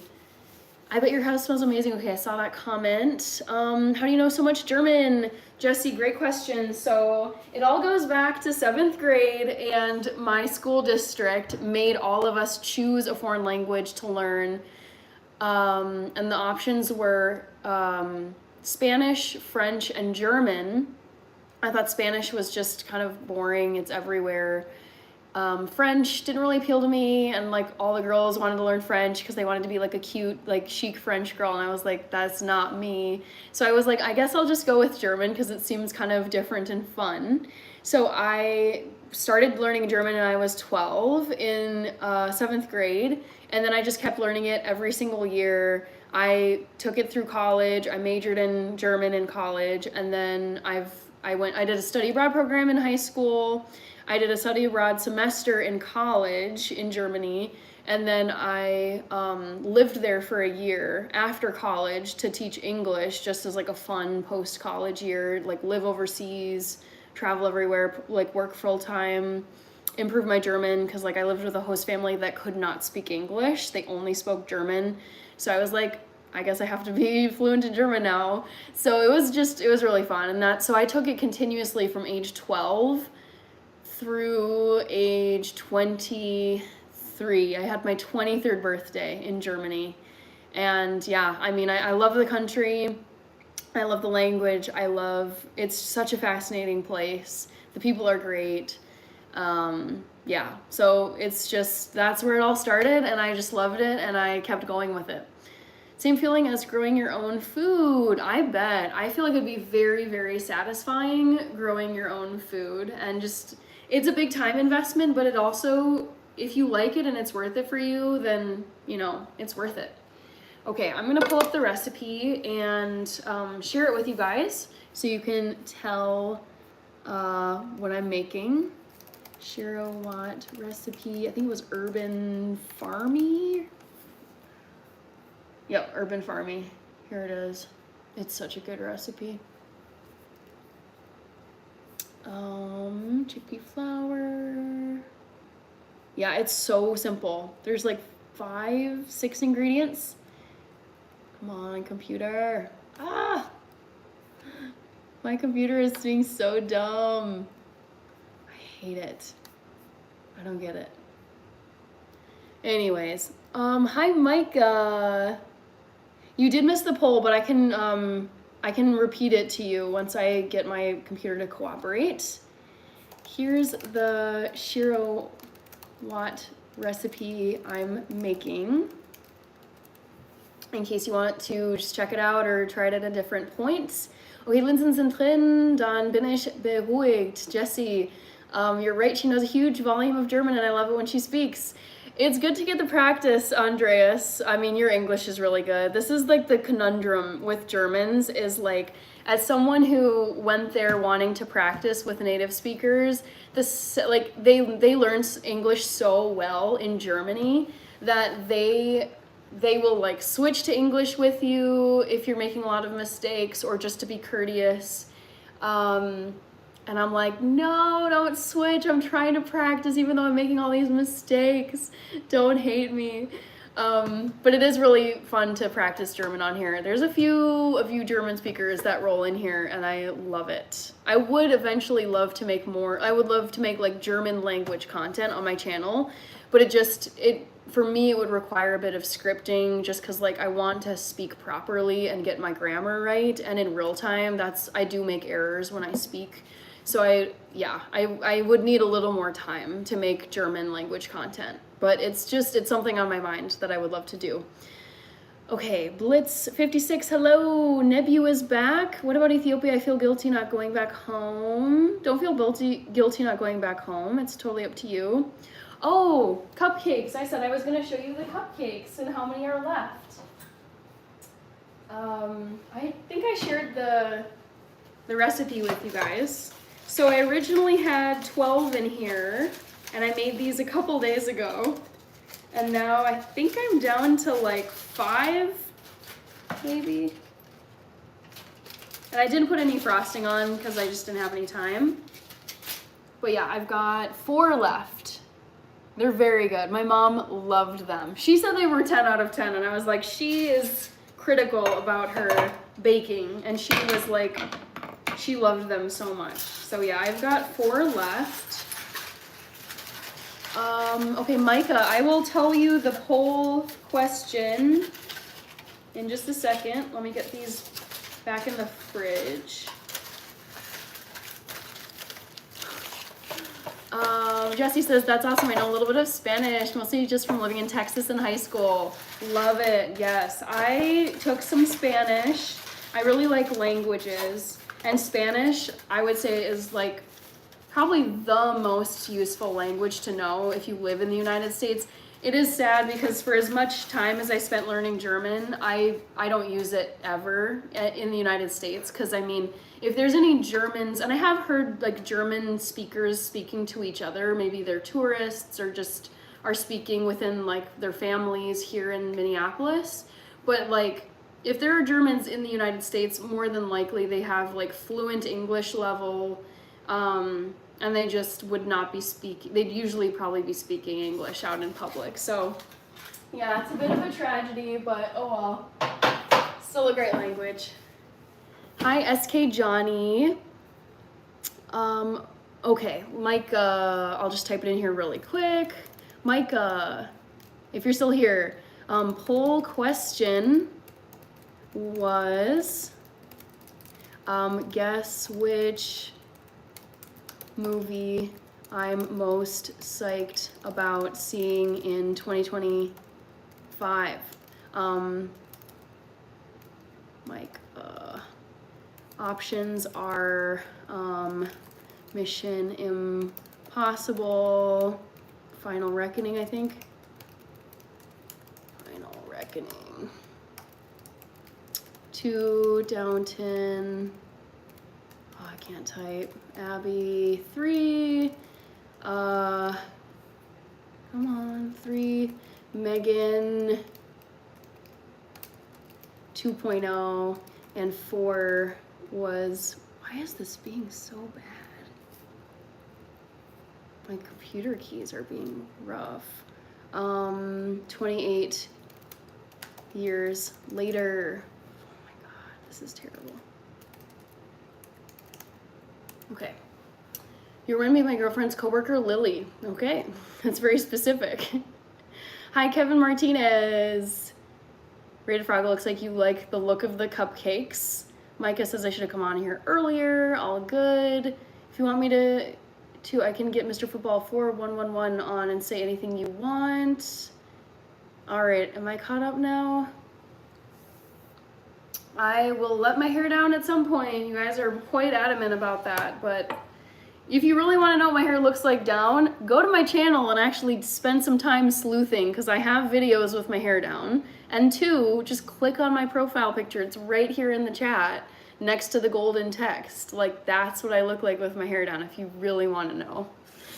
I bet your house smells amazing. Okay, I saw that comment. How do you know so much German? Jesse, great question. So it all goes back to 7th grade, and my school district made all of us choose a foreign language to learn. And the options were Spanish, French, and German. I thought Spanish was just kind of boring. It's everywhere. French didn't really appeal to me, and like all the girls wanted to learn French because they wanted to be like a cute, like chic French girl, and I was like, that's not me. So I was like, I guess I'll just go with German because it seems kind of different and fun. So I started learning German when I was 12 in 7th grade, and then I just kept learning it every single year. I took it through college. I majored in German in college, and then I did a study abroad program in high school. I did a study abroad semester in college in Germany, and then I lived there for a year after college to teach English, just as like a fun post-college year, like live overseas, travel everywhere, like work full-time, improve my German, because like I lived with a host family that could not speak English. They only spoke German. So I was like, I guess I have to be fluent in German now. So it was really fun. And so I took it continuously from age 12 through age 23. I had my 23rd birthday in Germany. And yeah, I mean, I love the country. I love the language. It's such a fascinating place. The people are great. Yeah, so it's just, that's where it all started, and I just loved it, and I kept going with it. Same feeling as growing your own food, I bet. I feel like it'd be very, very satisfying growing your own food, and just, it's a big time investment, but it also, if you like it and it's worth it for you, then, you know, it's worth it. Okay, I'm gonna pull up the recipe and share it with you guys so you can tell what I'm making. Shiro Watt recipe, I think it was Urban Farmy. Yep, Urban Farmy. Here it is. It's such a good recipe. Chickpea flour. Yeah, it's so simple. There's like 5-6 ingredients. Come on, computer. Ah! My computer is being so dumb. I hate it. I don't get it. Anyways, hi Micah. You did miss the poll, but I can repeat it to you once I get my computer to cooperate. Here's the Shiro Watt recipe I'm making, in case you want to just check it out or try it at a different point. Okay, Linsen sind drin, dann bin ich beruhigt. Jessie, you're right, she knows a huge volume of German and I love it when she speaks. It's good to get the practice, Andreas. I mean, your English is really good. This is like the conundrum with Germans is like, as someone who went there wanting to practice with native speakers, they learn English so well in Germany that they will like switch to English with you if you're making a lot of mistakes or just to be courteous. And I'm like, no, don't switch. I'm trying to practice even though I'm making all these mistakes. Don't hate me. But it is really fun to practice German on here. There's a few of you German speakers that roll in here and I love it. I would eventually love to make more. I would love to make like German language content on my channel, but for me, it would require a bit of scripting just because like I want to speak properly and get my grammar right. And in real time, I do make errors when I speak. So I would need a little more time to make German language content, but it's something on my mind that I would love to do. Okay, Blitz56, hello, Nebu is back. What about Ethiopia? I feel guilty not going back home. Don't feel guilty not going back home. It's totally up to you. Oh, cupcakes. I said I was gonna show you the cupcakes and how many are left. I think I shared the recipe with you guys. So I originally had 12 in here, and I made these a couple days ago. And now I think I'm down to like 5, maybe. And I didn't put any frosting on because I just didn't have any time. But yeah, I've got 4 left. They're very good. My mom loved them. She said they were 10 out of 10, and I was like, she is critical about her baking, and she was like, she loved them so much. So yeah, I've got 4 left. Okay, Micah, I will tell you the poll question in just a second. Let me get these back in the fridge. Jesse says, that's awesome. I know a little bit of Spanish, mostly just from living in Texas in high school. Love it. Yes, I took some Spanish. I really like languages. And Spanish, I would say, is like probably the most useful language to know if you live in the United States. It is sad because for as much time as I spent learning German, I don't use it ever in the United States. Because I mean, if there's any Germans, and I have heard like German speakers speaking to each other, maybe they're tourists or just are speaking within like their families here in Minneapolis. But like, if there are Germans in the United States, more than likely they have like fluent English level, and they just would not be speaking, they'd usually probably be speaking English out in public. So yeah, it's a bit of a tragedy, but oh well, still a great language. Hi, SK Johnny. Okay, Micah, I'll just type it in here really quick. Micah, if you're still here, poll question was, guess which movie I'm most psyched about seeing in 2025. Options are Mission Impossible, Final Reckoning, I think. Final Reckoning. 2, Downton. Oh, I can't type. Abby. 3. Come on. 3. Megan. 2.0. And 4 was. Why is this being so bad? My computer keys are being rough. 28 years later. This is terrible. Okay. You remind me of my girlfriend's coworker, Lily. Okay, that's very specific. Hi, Kevin Martinez. Rated Frog, looks like you like the look of the cupcakes. Micah says I should have come on here earlier. All good. If you want me to I can get Mr. Football 4111 on and say anything you want. All right, am I caught up now? I will let my hair down at some point. You guys are quite adamant about that, but If you really want to know what my hair looks like down, go to my channel and actually spend some time sleuthing, because I have videos with my hair down. And 2, just click on my profile picture. It's right here in the chat next to the golden text. Like, that's what I look like with my hair down, if you really want to know.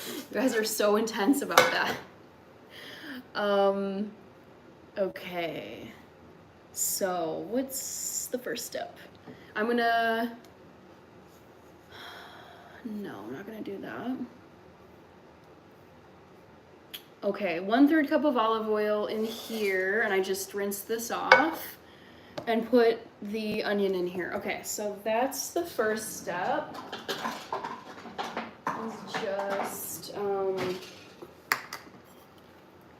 You guys are so intense about that. Okay. So, what's the first step? I'm gonna... No, I'm not gonna do that. Okay, 1/3 cup of olive oil in here, and I just rinsed this off and put the onion in here. Okay, so that's the first step. Is just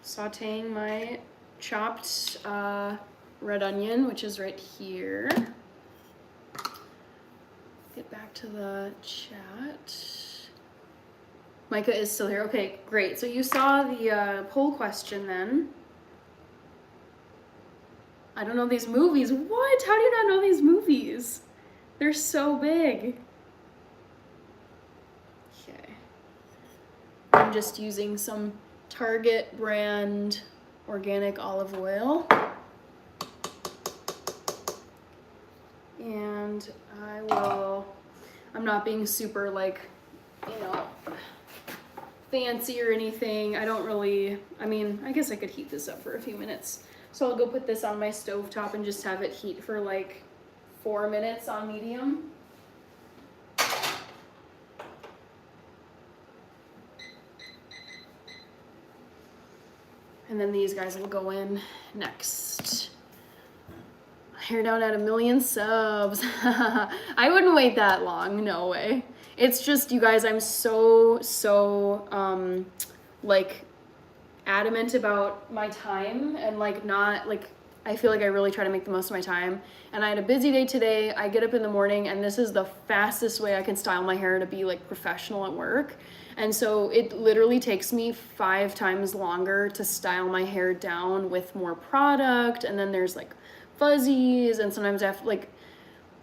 sauteing my chopped red onion, which is right here. Get back to the chat. Micah is still here. Okay, great. So you saw the poll question then. I don't know these movies. What? How do you not know these movies? They're so big. Okay. I'm just using some Target brand organic olive oil. And I'm not being super like, you know, fancy or anything. I guess I could heat this up for a few minutes. So I'll go put this on my stovetop and just have it heat for like 4 minutes on medium. And then these guys will go in next. Hair down at 1 million subs. I wouldn't wait that long, no way. It's just, you guys, I'm so like adamant about my time, and like not like, I feel like I really try to make the most of my time. And I had a busy day today. I get up in the morning and this is the fastest way I can style my hair to be like professional at work. And so it literally takes me 5 times longer to style my hair down with more product. And then there's like fuzzies, and sometimes I have like,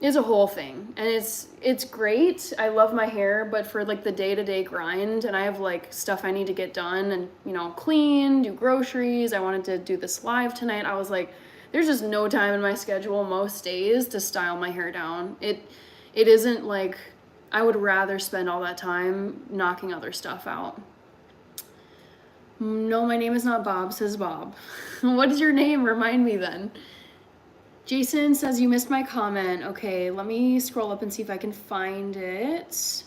it's a whole thing. And it's great. I love my hair, but for like the day-to-day grind, and I have like stuff I need to get done and, you know, clean, do groceries. I wanted to do this live tonight. I was like, there's just no time in my schedule most days to style my hair down. It isn't like, I would rather spend all that time knocking other stuff out. No, my name is not Bob, says Bob. What is your name? Remind me then. Jason says you missed my comment. Okay, let me scroll up and see if I can find it.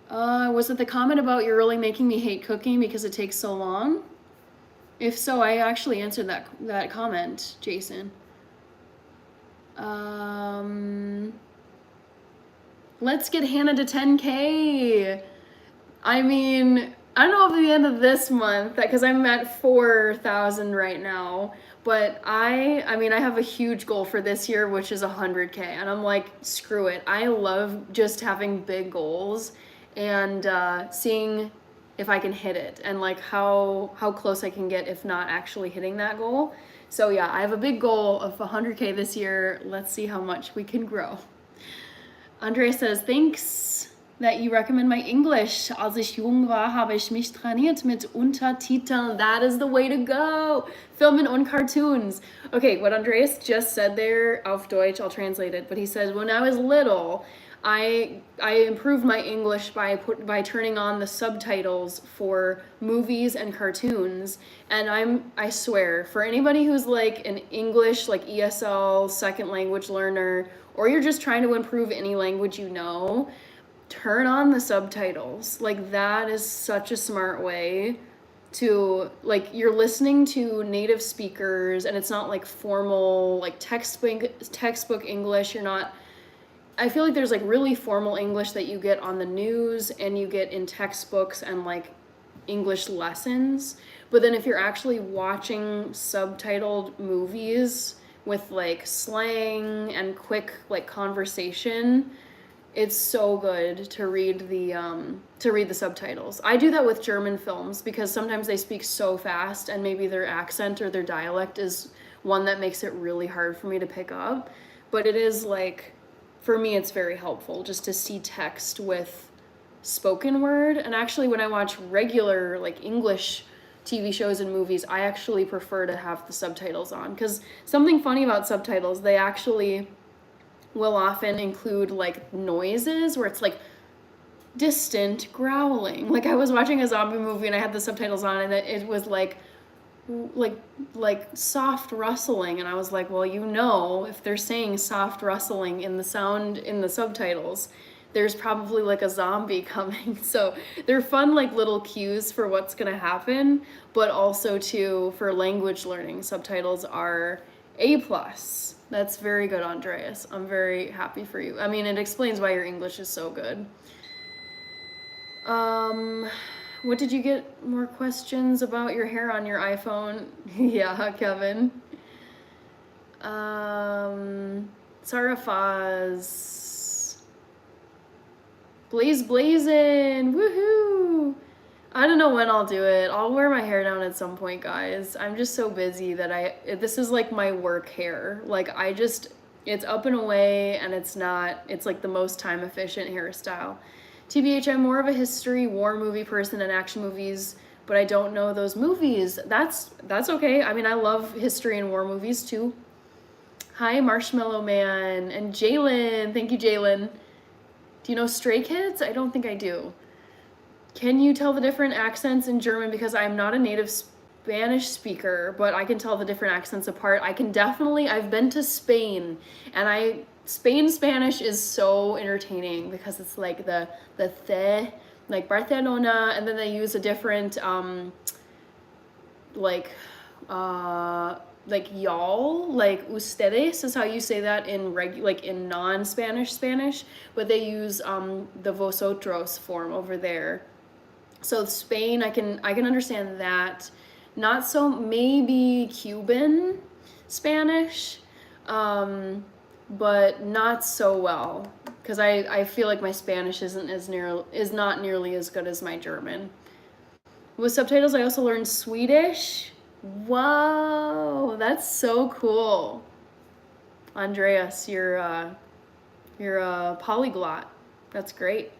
Was it the comment about you're really making me hate cooking because it takes so long? If so, I actually answered that comment, Jason. Let's get Hannah to 10K. I mean, I don't know if at the end of this month, because I'm at 4,000 right now, but I have a huge goal for this year, which is 100K, and I'm like, screw it. I love just having big goals and seeing if I can hit it, and like how close I can get if not actually hitting that goal. So yeah, I have a big goal of 100K this year. Let's see how much we can grow. Andrea says, thanks that you recommend my English. Als ich jung war, habe ich mich trainiert mit Untertiteln. That is the way to go. Filmen und Cartoons. Okay, what Andreas just said there, auf Deutsch, I'll translate it, but he says, when I was little, I improved my English by turning on the subtitles for movies and cartoons. And I swear, for anybody who's like an English, like ESL, second language learner, or you're just trying to improve any language you know, turn on the subtitles. Like, that is such a smart way to, like, you're listening to native speakers, and it's not like formal, like textbook English. You're not, I feel like there's like really formal English that you get on the news and you get in textbooks and like English lessons. But then if you're actually watching subtitled movies with like slang and quick like conversation, it's so good to read the subtitles. I do that with German films because sometimes they speak so fast and maybe their accent or their dialect is one that makes it really hard for me to pick up. But it is like, for me, it's very helpful just to see text with spoken word. And actually, when I watch regular, like, English TV shows and movies, I actually prefer to have the subtitles on. Because something funny about subtitles, they actually will often include, like, noises where it's, like, distant growling. Like, I was watching a zombie movie and I had the subtitles on, and it was, like soft rustling, and I was like, well, you know, if they're saying soft rustling in the sound in the subtitles, there's probably like a zombie coming. So they're fun, like, little cues for what's gonna happen, but also too, for language learning, subtitles are A+. That's very good, Andreas. I'm very happy for you. I mean, it explains why your English is so good. What did you get more questions about your hair on your iPhone? Yeah, Kevin. Sarafaz. Blazin', woohoo! I don't know when I'll do it. I'll wear my hair down at some point, guys. I'm just so busy that this is like my work hair. Like, it's up and away, and it's like the most time efficient hairstyle. TBH, I'm more of a history war movie person than action movies, but I don't know those movies. That's okay. I mean, I love history and war movies too. Hi, Marshmallow Man, and Jalen. Thank you, Jalen. Do you know Stray Kids? I don't think I do. Can you tell the different accents in German? Because I'm not a native Spanish speaker, but I can tell the different accents apart. I've been to Spain, and Spain Spanish is so entertaining because it's like the like Barcelona, and then they use a different like y'all, like ustedes is how you say that in in non-Spanish Spanish, but they use the vosotros form over there. So Spain, I can understand that. Not so, maybe Cuban Spanish, but not so well, because I feel like my Spanish is not nearly as good as my German. With subtitles, I also learned Swedish. Whoa, that's so cool. Andreas, you're a polyglot. That's great.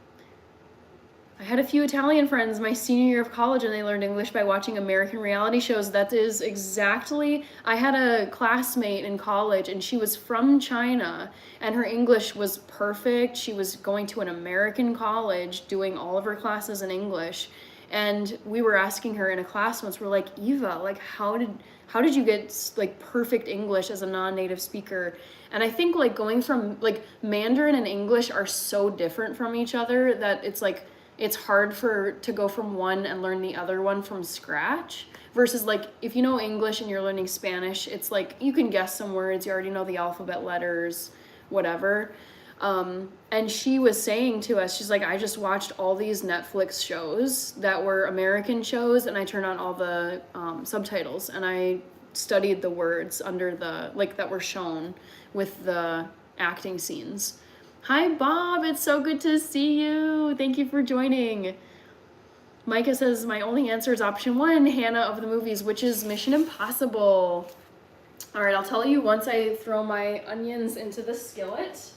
I had a few Italian friends my senior year of college, and they learned English by watching American reality shows. That is exactly, I had a classmate in college, and she was from China, and her English was perfect. She was going to an American college, doing all of her classes in English, and we were asking her in a class once, we're like, Eva, like, how did you get like perfect English as a non-native speaker? And I think like going from like Mandarin and English are so different from each other that it's like, it's hard to go from one and learn the other one from scratch, versus like if you know English and you're learning Spanish, it's like you can guess some words, you already know the alphabet letters, whatever. And she was saying to us, she's like, I just watched all these Netflix shows that were American shows, and I turned on all the subtitles, and I studied the words under that were shown with the acting scenes. Hi, Bob. It's so good to see you. Thank you for joining. Micah says, my only answer is option 1, Hannah of the movies, which is Mission Impossible. All right, I'll tell you once I throw my onions into the skillet.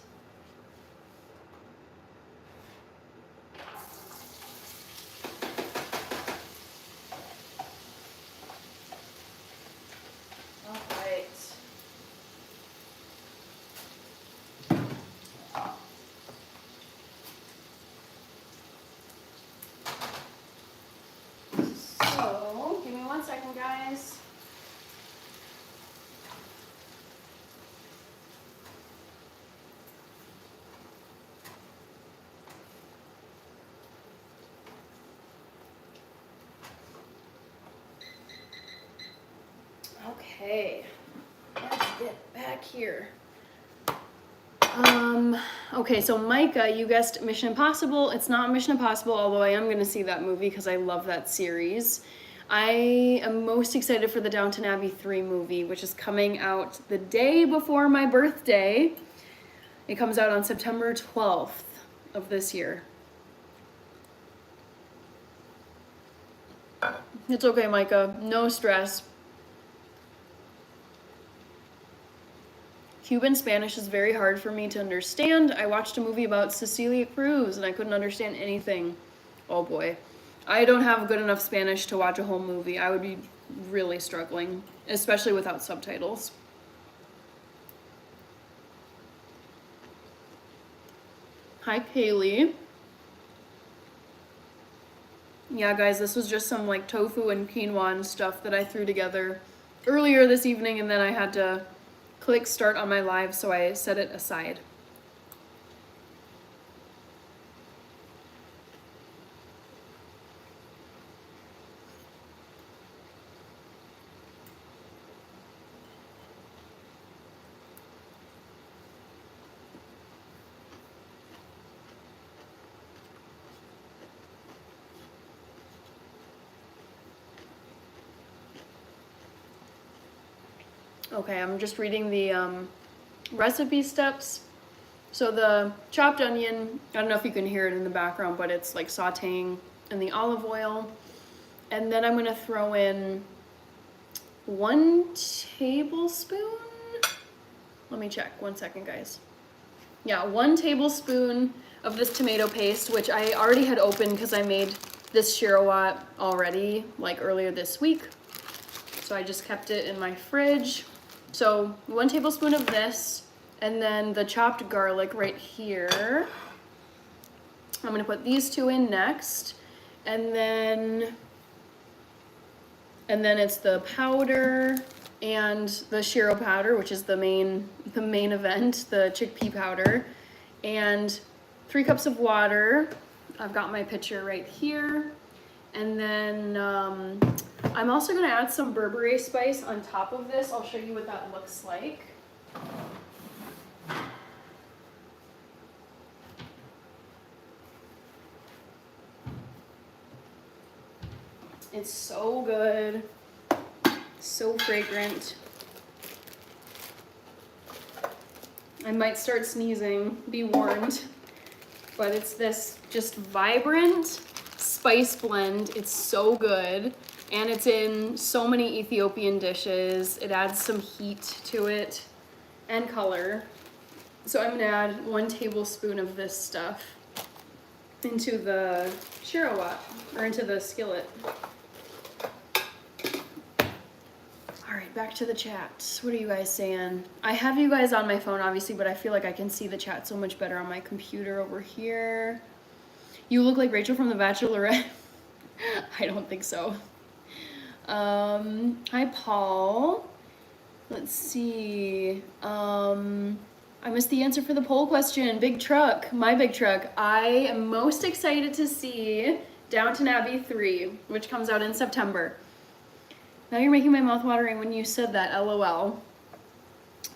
Okay, let's get back here. Okay, so Micah, you guessed Mission Impossible. It's not Mission Impossible, although I am going to see that movie because I love that series. I am most excited for the Downton Abbey 3 movie, which is coming out the day before my birthday. It comes out on September 12th of this year. It's okay, Micah. No stress. Cuban Spanish is very hard for me to understand. I watched a movie about Cecilia Cruz and I couldn't understand anything. Oh boy. I don't have good enough Spanish to watch a whole movie. I would be really struggling, especially without subtitles. Hi, Kaylee. Yeah, guys, this was just some like tofu and quinoa and stuff that I threw together earlier this evening, and then I had to click start on my live, so I set it aside. Okay, I'm just reading the recipe steps. So the chopped onion, I don't know if you can hear it in the background, but it's like sauteing in the olive oil. And then I'm gonna throw in 1 tablespoon. Let me check, 1 second, guys. Yeah, 1 tablespoon of this tomato paste, which I already had opened because I made this shirawat already, like earlier this week. So I just kept it in my fridge. So 1 tablespoon of this, and then the chopped garlic right here. I'm gonna put these 2 in next, and then it's the powder and the shiro powder, which is the main event, the chickpea powder, and 3 cups of water. I've got my pitcher right here. And then I'm also gonna add some Burberry spice on top of this. I'll show you what that looks like. It's so good, so fragrant. I might start sneezing, be warned, but it's this just vibrant spice blend. It's so good, and it's in so many Ethiopian dishes. It adds some heat to it and color. So I'm gonna add 1 tablespoon of this stuff into the shirawat, or into the skillet. All right, back to the chat. What are you guys saying? I have you guys on my phone, obviously, but I feel like I can see the chat so much better on my computer over here. You look like Rachel from The Bachelorette. I don't think so. Hi, Paul. Let's see. I missed the answer for the poll question. Big truck, my big truck. I am most excited to see Downton Abbey 3, which comes out in September. Now you're making my mouth watering when you said that, LOL.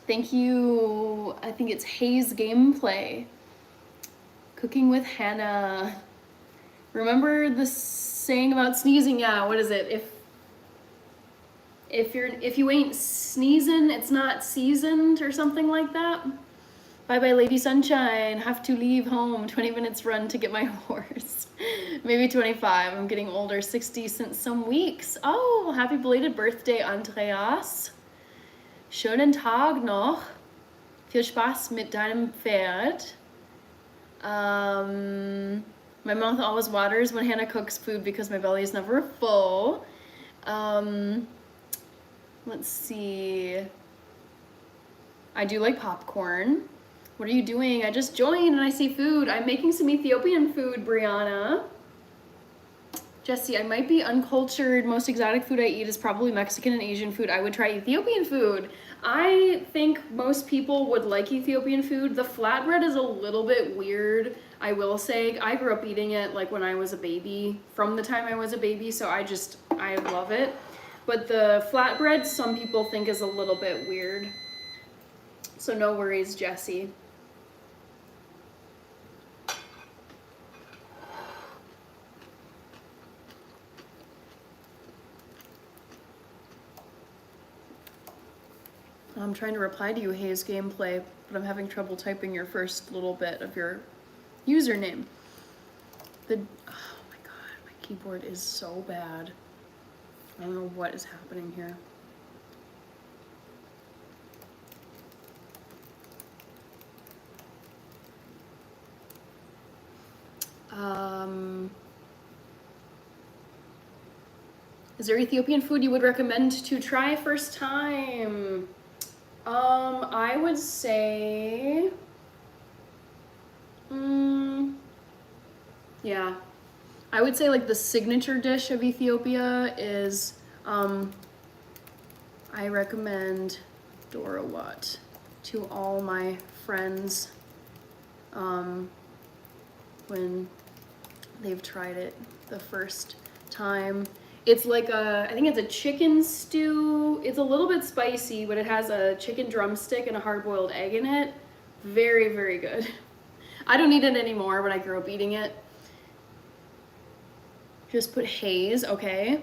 Thank you. I think it's Hayes Gameplay. Cooking with Hannah. Remember the saying about sneezing? Yeah, what is it? If you ain't sneezing, it's not seasoned, or something like that. Bye bye, Lady Sunshine. Have to leave home. 20 minutes run to get my horse. Maybe 25. I'm getting older. 60 since some weeks. Oh, happy belated birthday, Andreas. Schönen Tag noch. Viel Spaß mit deinem Pferd. My mouth always waters when Hannah cooks food because my belly is never full. Let's see. I do like popcorn. What are you doing? I just joined and I see food. I'm making some Ethiopian food, Brianna. Jesse, I might be uncultured. Most exotic food I eat is probably Mexican and Asian food. I would try Ethiopian food. I think most people would like Ethiopian food. The flatbread is a little bit weird, I will say. I grew up eating it like when I was a baby, from the time I was a baby, so I love it. But the flatbread, some people think is a little bit weird. So no worries, Jesse. I'm trying to reply to you, Hayes Gameplay, but I'm having trouble typing your first little bit of your username. Oh my god, my keyboard is so bad. I don't know what is happening here. Is there Ethiopian food you would recommend to try first time? I would say, yeah, I would say like the signature dish of Ethiopia is, I recommend Dorawat to all my friends, when they've tried it the first time. It's like I think it's a chicken stew. It's a little bit spicy, but it has a chicken drumstick and a hard-boiled egg in it. Very, very good. I don't eat it anymore, but I grew up eating it. Just put haze, okay.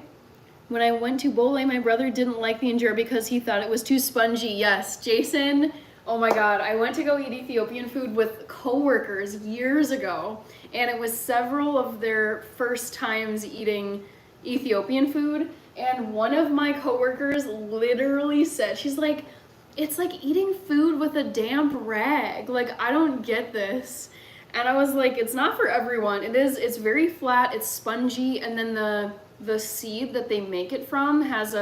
When I went to Bole, my brother didn't like the injera because he thought it was too spongy. Yes, Jason, oh my God. I went to go eat Ethiopian food with coworkers years ago, and it was several of their first times eating Ethiopian food, and one of my coworkers literally said, she's like, it's like eating food with a damp rag. Like, I don't get this. And I was like, it's not for everyone. It's very flat, it's spongy, and then the seed that they make it from has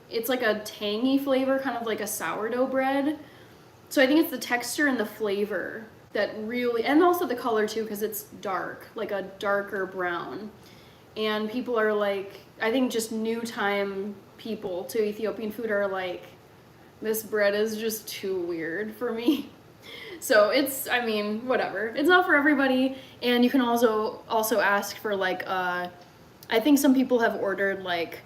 it's like a tangy flavor, kind of like a sourdough bread. So I think it's the texture and the flavor that really, and also the color too, because it's dark, like a darker brown. And people are like, I think just new time people to Ethiopian food are like, this bread is just too weird for me. So it's, I mean, whatever. It's not for everybody. And you can also ask for like, I think some people have ordered like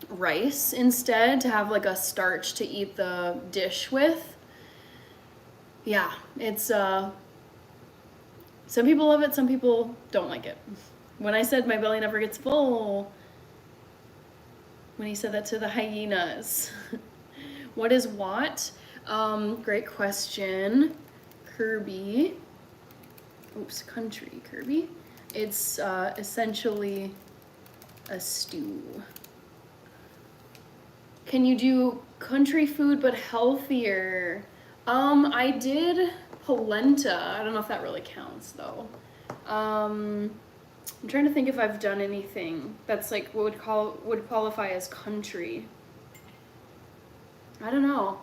rice instead to have like a starch to eat the dish with. Yeah, it's, some people love it, some people don't like it. When I said my belly never gets full, when he said that to the hyenas. What is what? Great question. Kirby. Oops, country Kirby. It's essentially a stew. Can you do country food but healthier? I did polenta. I don't know if that really counts though. I'm trying to think if I've done anything that's like what would qualify as country. I don't know.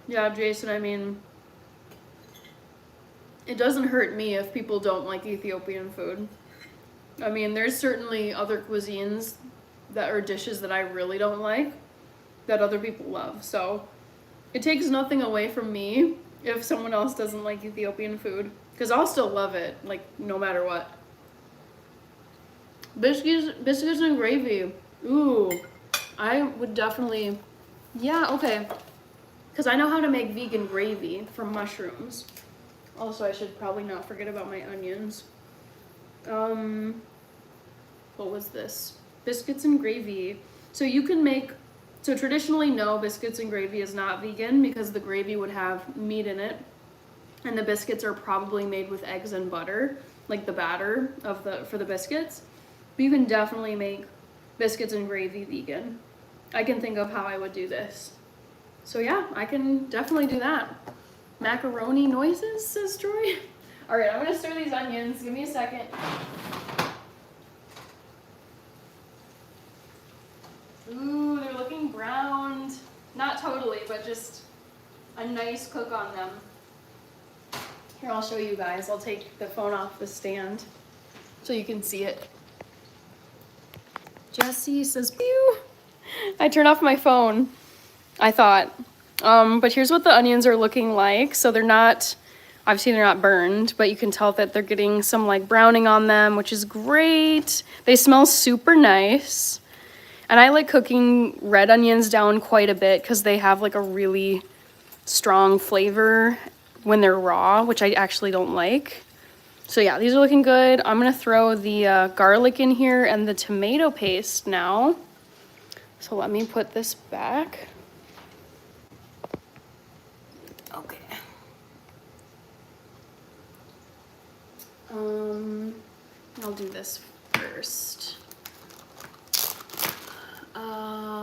Yeah, Jason, I mean, it doesn't hurt me if people don't like Ethiopian food. I mean, there's certainly other cuisines that are dishes that I really don't like that other people love. So it takes nothing away from me if someone else doesn't like Ethiopian food, because I'll still love it, like, no matter what. Biscuits and gravy. Ooh, I would definitely, yeah, okay. Because I know how to make vegan gravy from mushrooms. Also, I should probably not forget about my onions. What was this? Biscuits and gravy. So you can make, so traditionally, no, biscuits and gravy is not vegan because the gravy would have meat in it. And the biscuits are probably made with eggs and butter, like the batter for the biscuits. But you can definitely make biscuits and gravy vegan. I can think of how I would do this. So yeah, I can definitely do that. Macaroni noises, says Troy. All right, I'm gonna stir these onions. Give me a second. Ooh, they're looking browned. Not totally, but just a nice cook on them. Here, I'll show you guys. I'll take the phone off the stand so you can see it. Jesse says, pew. I turned off my phone, I thought. But here's what the onions are looking like. So they're not, obviously they're not burned, but you can tell that they're getting some like browning on them, which is great. They smell super nice. And I like cooking red onions down quite a bit because they have like a really strong flavor when they're raw, which I actually don't like. So yeah, these are looking good. I'm gonna throw the garlic in here and the tomato paste now. So let me put this back. Okay. I'll do this first.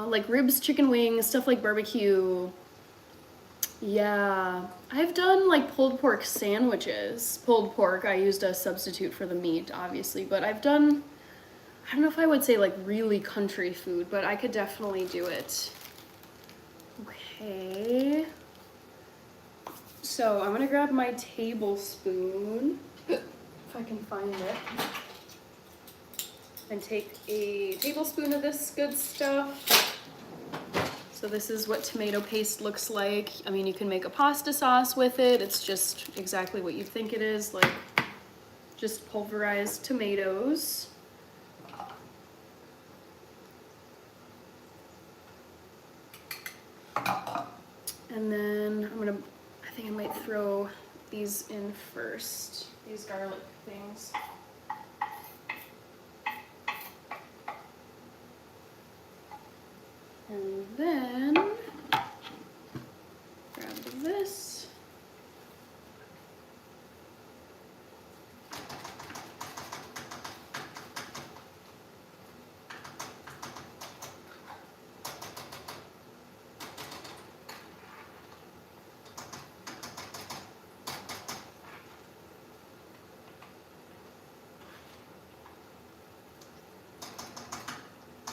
Like ribs, chicken wings, stuff like barbecue. Yeah, I've done like pulled pork sandwiches. Pulled pork, I used a substitute for the meat, obviously, but I've done, I don't know if I would say like really country food, but I could definitely do it. Okay. So I'm gonna grab my tablespoon, if I can find it, and take a tablespoon of this good stuff. So this is what tomato paste looks like. I mean, you can make a pasta sauce with it. It's just exactly what you think it is, like just pulverized tomatoes. And then I think I might throw these in first, these garlic things. And then grab this.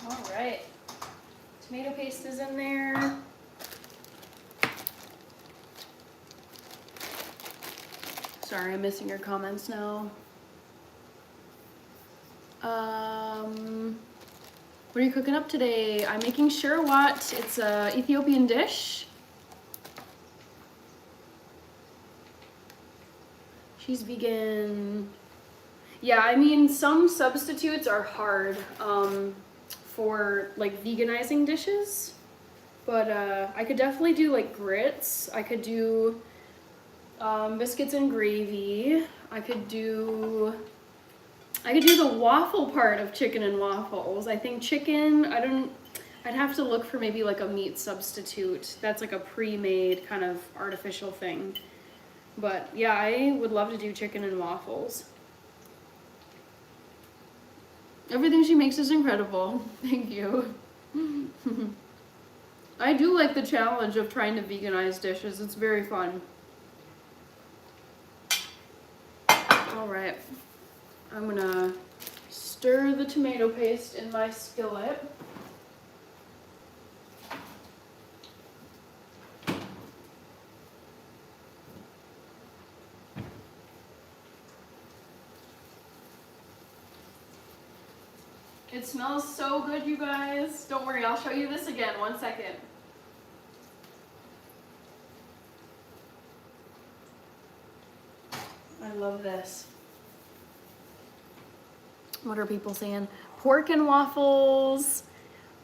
All right. Tomato paste is in there. Sorry, I'm missing your comments now. What are you cooking up today? I'm making sherwat. It's a Ethiopian dish. She's vegan. Yeah, I mean, some substitutes are hard for like veganizing dishes, but I could definitely do like grits. I could do biscuits and gravy. I could do the waffle part of chicken and waffles. I think chicken, I'd have to look for maybe like a meat substitute. That's like a pre-made kind of artificial thing. But yeah, I would love to do chicken and waffles. Everything she makes is incredible. Thank you. I do like the challenge of trying to veganize dishes. It's very fun. All right. I'm gonna stir the tomato paste in my skillet. It smells so good, you guys. Don't worry, I'll show you this again. 1 second. I love this. What are people saying? Pork and waffles.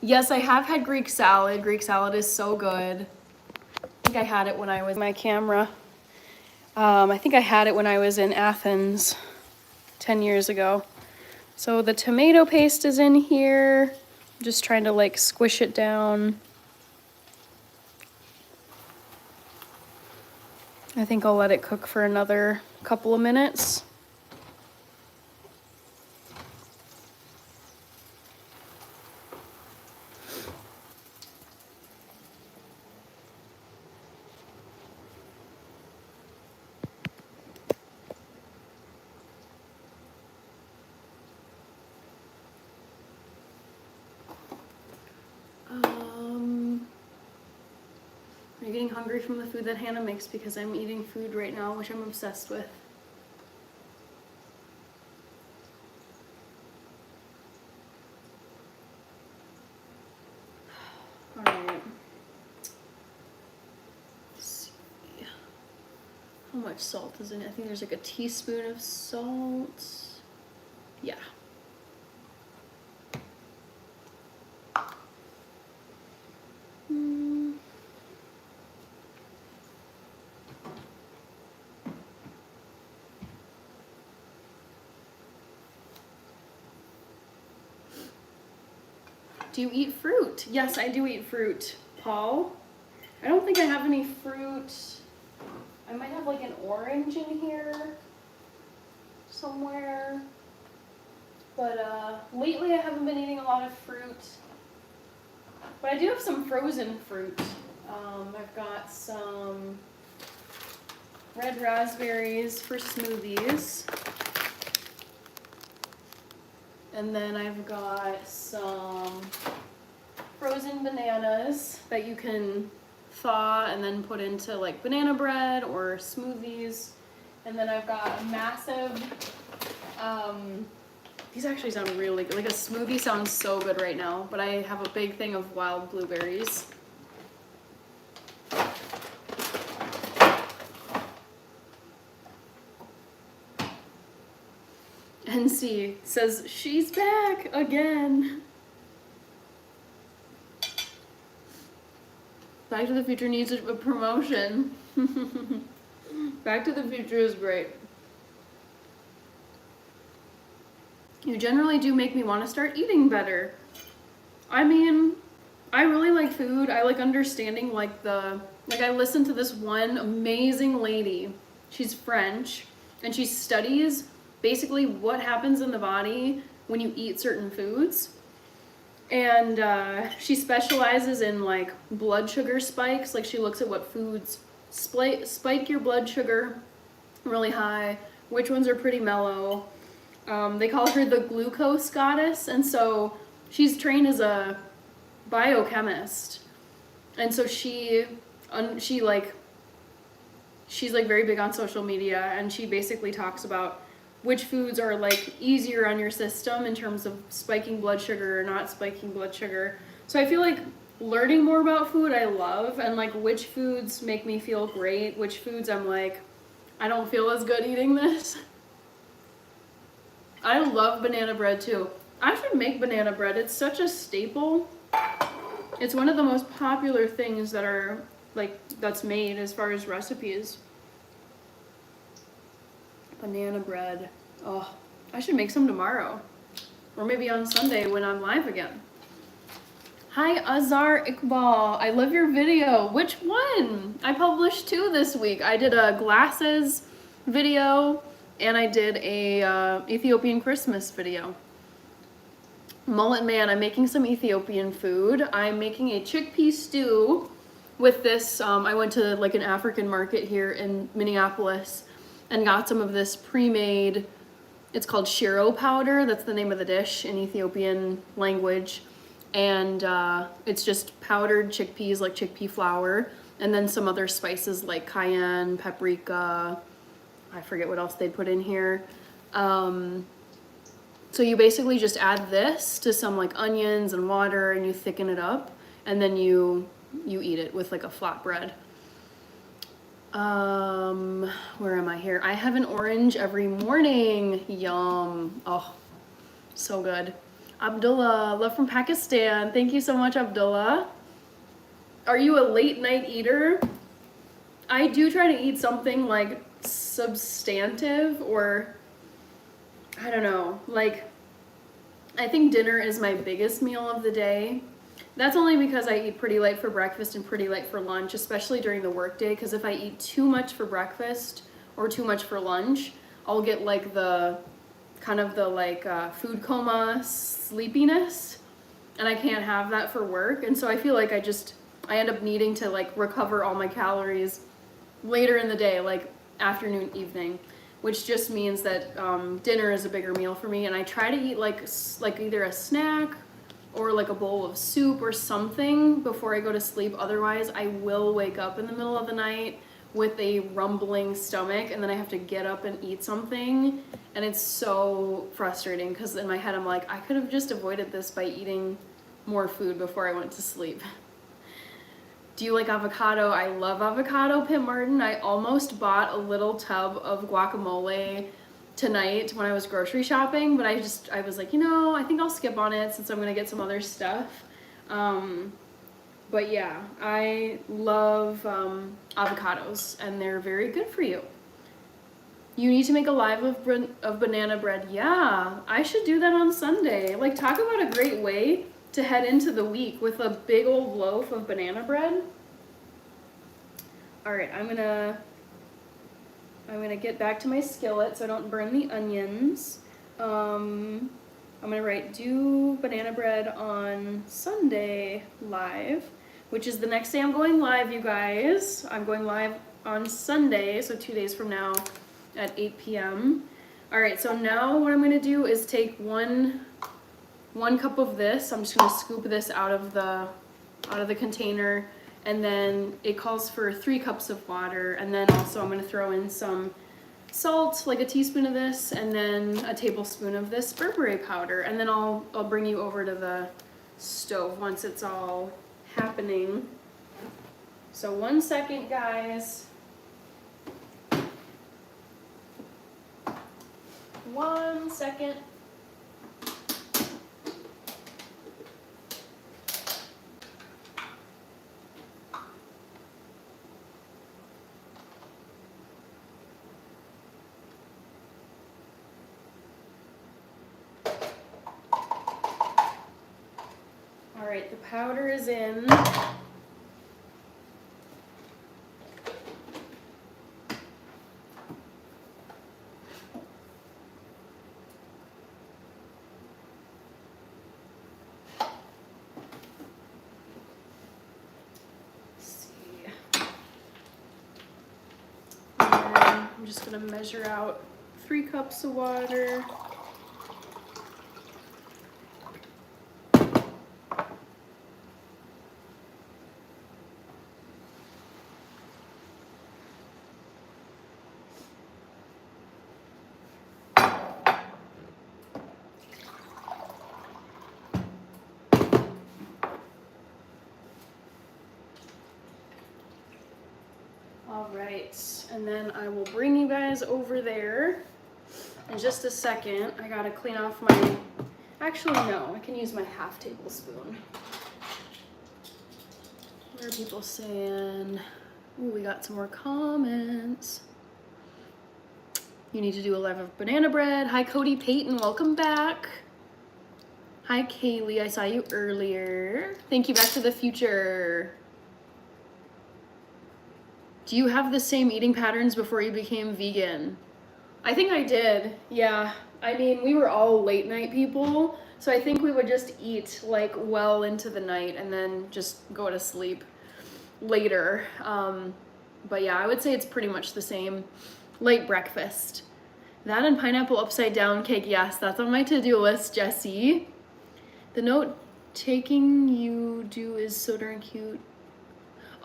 Yes, I have had Greek salad. Greek salad is so good. I think I had it when I was my camera. I think I had it when I was in Athens 10 years ago. So the tomato paste is in here. I'm just trying to like squish it down. I think I'll let it cook for another couple of minutes. Are you getting hungry from the food that Hannah makes? Because I'm eating food right now, which I'm obsessed with. All right. Let's see. How much salt is in it? I think there's like a teaspoon of salt. Yeah. Do you eat fruit? Yes, I do eat fruit, Paul. I don't think I have any fruit. I might have like an orange in here somewhere. But lately I haven't been eating a lot of fruit. But I do have some frozen fruit. I've got some red raspberries for smoothies. And then I've got some frozen bananas that you can thaw and then put into like banana bread or smoothies. And then I've got a massive, these actually sound really good. Like a smoothie sounds so good right now, but I have a big thing of wild blueberries. NC says she's back again. Back to the Future needs a promotion. Back to the Future is great. You generally do make me want to start eating better. I mean, I really like food. I like understanding like I listened to this one amazing lady. She's French and she studies basically what happens in the body when you eat certain foods. And she specializes in like blood sugar spikes. Like she looks at what foods spike your blood sugar really high, which ones are pretty mellow. They call her the glucose goddess, and so she's trained as a biochemist, and so she's like very big on social media, and she basically talks about which foods are like easier on your system in terms of spiking blood sugar or not spiking blood sugar. So I feel like learning more about food I love, and like which foods make me feel great, which foods I'm like, I don't feel as good eating this. I love banana bread too. I should make banana bread. It's such a staple. It's one of the most popular things that are like that's made as far as recipes. Banana bread. Oh, I should make some tomorrow. Or maybe on Sunday when I'm live again. Hi Azar Iqbal. I love your video. Which one? I published 2 this week. I did a glasses video and I did a Ethiopian Christmas video. Mullet Man, I'm making some Ethiopian food. I'm making a chickpea stew with this. I went to like an African market here in Minneapolis and got some of this pre-made, it's called shiro powder. That's the name of the dish in Ethiopian language. And it's just powdered chickpeas, like chickpea flour, and then some other spices like cayenne, paprika, I forget what else they put in here. So you basically just add this to some like onions and water and you thicken it up and then you eat it with like a flatbread. Where am I here? I have an orange every morning. Yum. Oh, so good. Abdullah, love from Pakistan. Thank you so much, Abdullah. Are you a late night eater? I do try to eat something like substantive, or I don't know, like I think dinner is my biggest meal of the day. That's only because I eat pretty late for breakfast and pretty late for lunch, especially during the workday, because if I eat too much for breakfast or too much for lunch, I'll get like the kind of the like food coma sleepiness, and I can't have that for work. And so I feel like I end up needing to like recover all my calories later in the day, like afternoon, evening, which just means that dinner is a bigger meal for me. And I try to eat like either a snack or like a bowl of soup or something before I go to sleep. Otherwise, I will wake up in the middle of the night with a rumbling stomach, and then I have to get up and eat something. And it's so frustrating because in my head, I'm like, I could have just avoided this by eating more food before I went to sleep. Do you like avocado? I love avocado, Pim Martin. I almost bought a little tub of guacamole tonight when I was grocery shopping, but I was like, I think I'll skip on it since I'm gonna get some other stuff. But yeah, I love avocados, and they're very good for you. You need to make a live of banana bread. Yeah, I should do that on Sunday. Like, talk about a great way to head into the week with a big old loaf of banana bread. All right, I'm gonna get back to my skillet so I don't burn the onions. I'm gonna write do banana bread on Sunday live. which is the next day I'm going live, you guys. I'm going live on Sunday, so 2 days from now at 8 p.m. All right, so now what I'm gonna do is take one cup of this. I'm just gonna scoop this out of the container, and then it calls for 3 cups of water, and then also I'm gonna throw in some salt, like a teaspoon of this, and then a tablespoon of this Burberry powder, and then I'll bring you over to the stove once it's all happening. So 1 second, guys. 1 second. All right, the powder is in. I'm just gonna measure out 3 cups of water. All right, and then I will bring you guys over there in just a second. I gotta clean off my, actually no, I can use my half tablespoon. What are people saying? Ooh, we got some more comments. You need to do a live of banana bread. Hi, Cody Payton, welcome back. Hi, Kaylee, I saw you earlier. Thank you, Back to the Future. Do you have the same eating patterns before you became vegan? I think I did, yeah. I mean, we were all late night people, so I think we would just eat like well into the night and then just go to sleep later. But yeah, I would say it's pretty much the same. Late breakfast. That and pineapple upside down cake, yes, that's on my to-do list, Jessie. The note taking you do is so darn cute.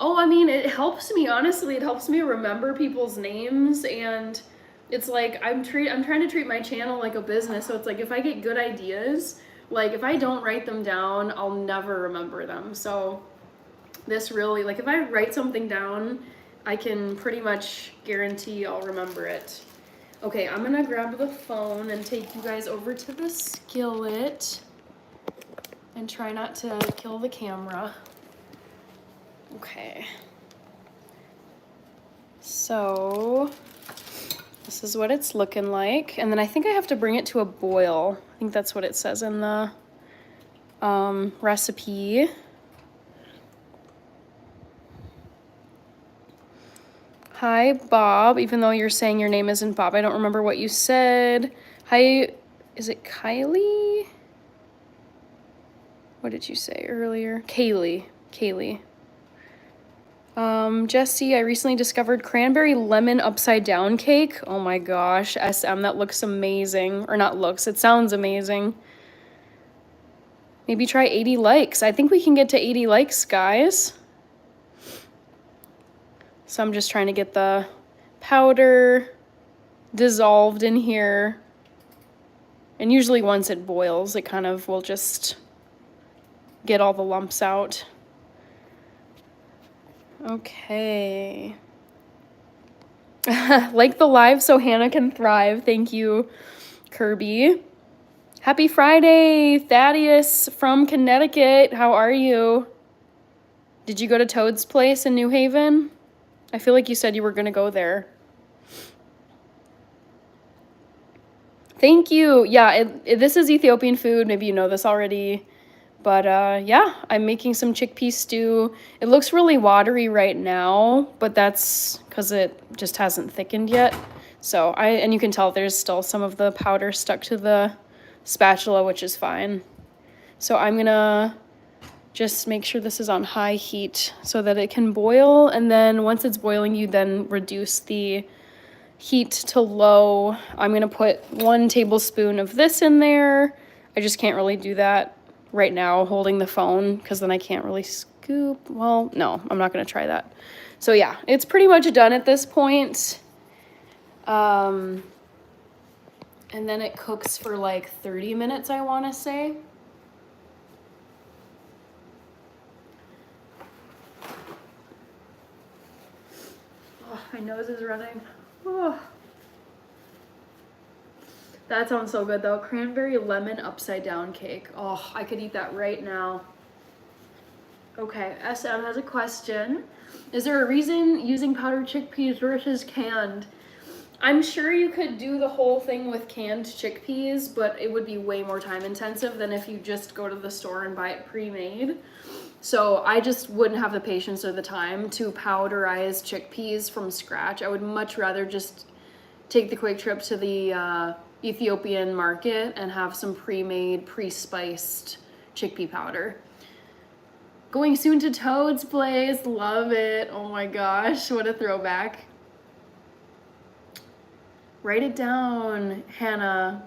Oh, I mean, it helps me, honestly. It helps me remember people's names, and it's like I'm trying to treat my channel like a business. So it's like if I get good ideas, like if I don't write them down, I'll never remember them. So this really, like if I write something down, I can pretty much guarantee I'll remember it. Okay, I'm gonna grab the phone and take you guys over to the skillet and try not to kill the camera. Okay, so this is what it's looking like, and then I think I have to bring it to a boil. I think that's what it says in the recipe. Hi, Bob, even though you're saying your name isn't Bob, I don't remember what you said. Hi, is it Kylie? What did you say earlier? Kaylee. Jessie, I recently discovered cranberry lemon upside down cake. Oh my gosh, SM, that looks amazing. Or not looks, it sounds amazing. Maybe try 80 likes. I think we can get to 80 likes, guys. So I'm just trying to get the powder dissolved in here. And usually once it boils, it kind of will just get all the lumps out. Okay. Like the live so Hannah can thrive. Thank you, Kirby. Happy Friday, Thaddeus from Connecticut. How are you? Did you go to Toad's place in New Haven? I feel like you said you were going to go there. Thank you. Yeah, this is Ethiopian food. Maybe you know this already. But yeah, I'm making some chickpea stew. It looks really watery right now, but that's because it just hasn't thickened yet. So and you can tell there's still some of the powder stuck to the spatula, which is fine. So I'm gonna Just make sure this is on high heat so that it can boil, and then once it's boiling, you then reduce the heat to low. I'm gonna put 1 tablespoon of this in there. I just can't really do that right now holding the phone because then I can't really scoop. Well, no, I'm not gonna try that. So yeah, it's pretty much done at this point. And then it cooks for like 30 minutes, I wanna say. Oh, my nose is running. Oh. That sounds so good though. Cranberry lemon upside down cake. Oh, I could eat that right now. Okay, SM has a question. Is there a reason using powdered chickpeas versus canned? I'm sure you could do the whole thing with canned chickpeas, but it would be way more time intensive than if you just go to the store and buy it pre-made. So I just wouldn't have the patience or the time to powderize chickpeas from scratch. I would much rather just take the quick trip to the Ethiopian market and have some pre-made, pre-spiced chickpea powder. Going soon to Toad's Place, love it. Oh my gosh, what a throwback. Write it down, Hannah.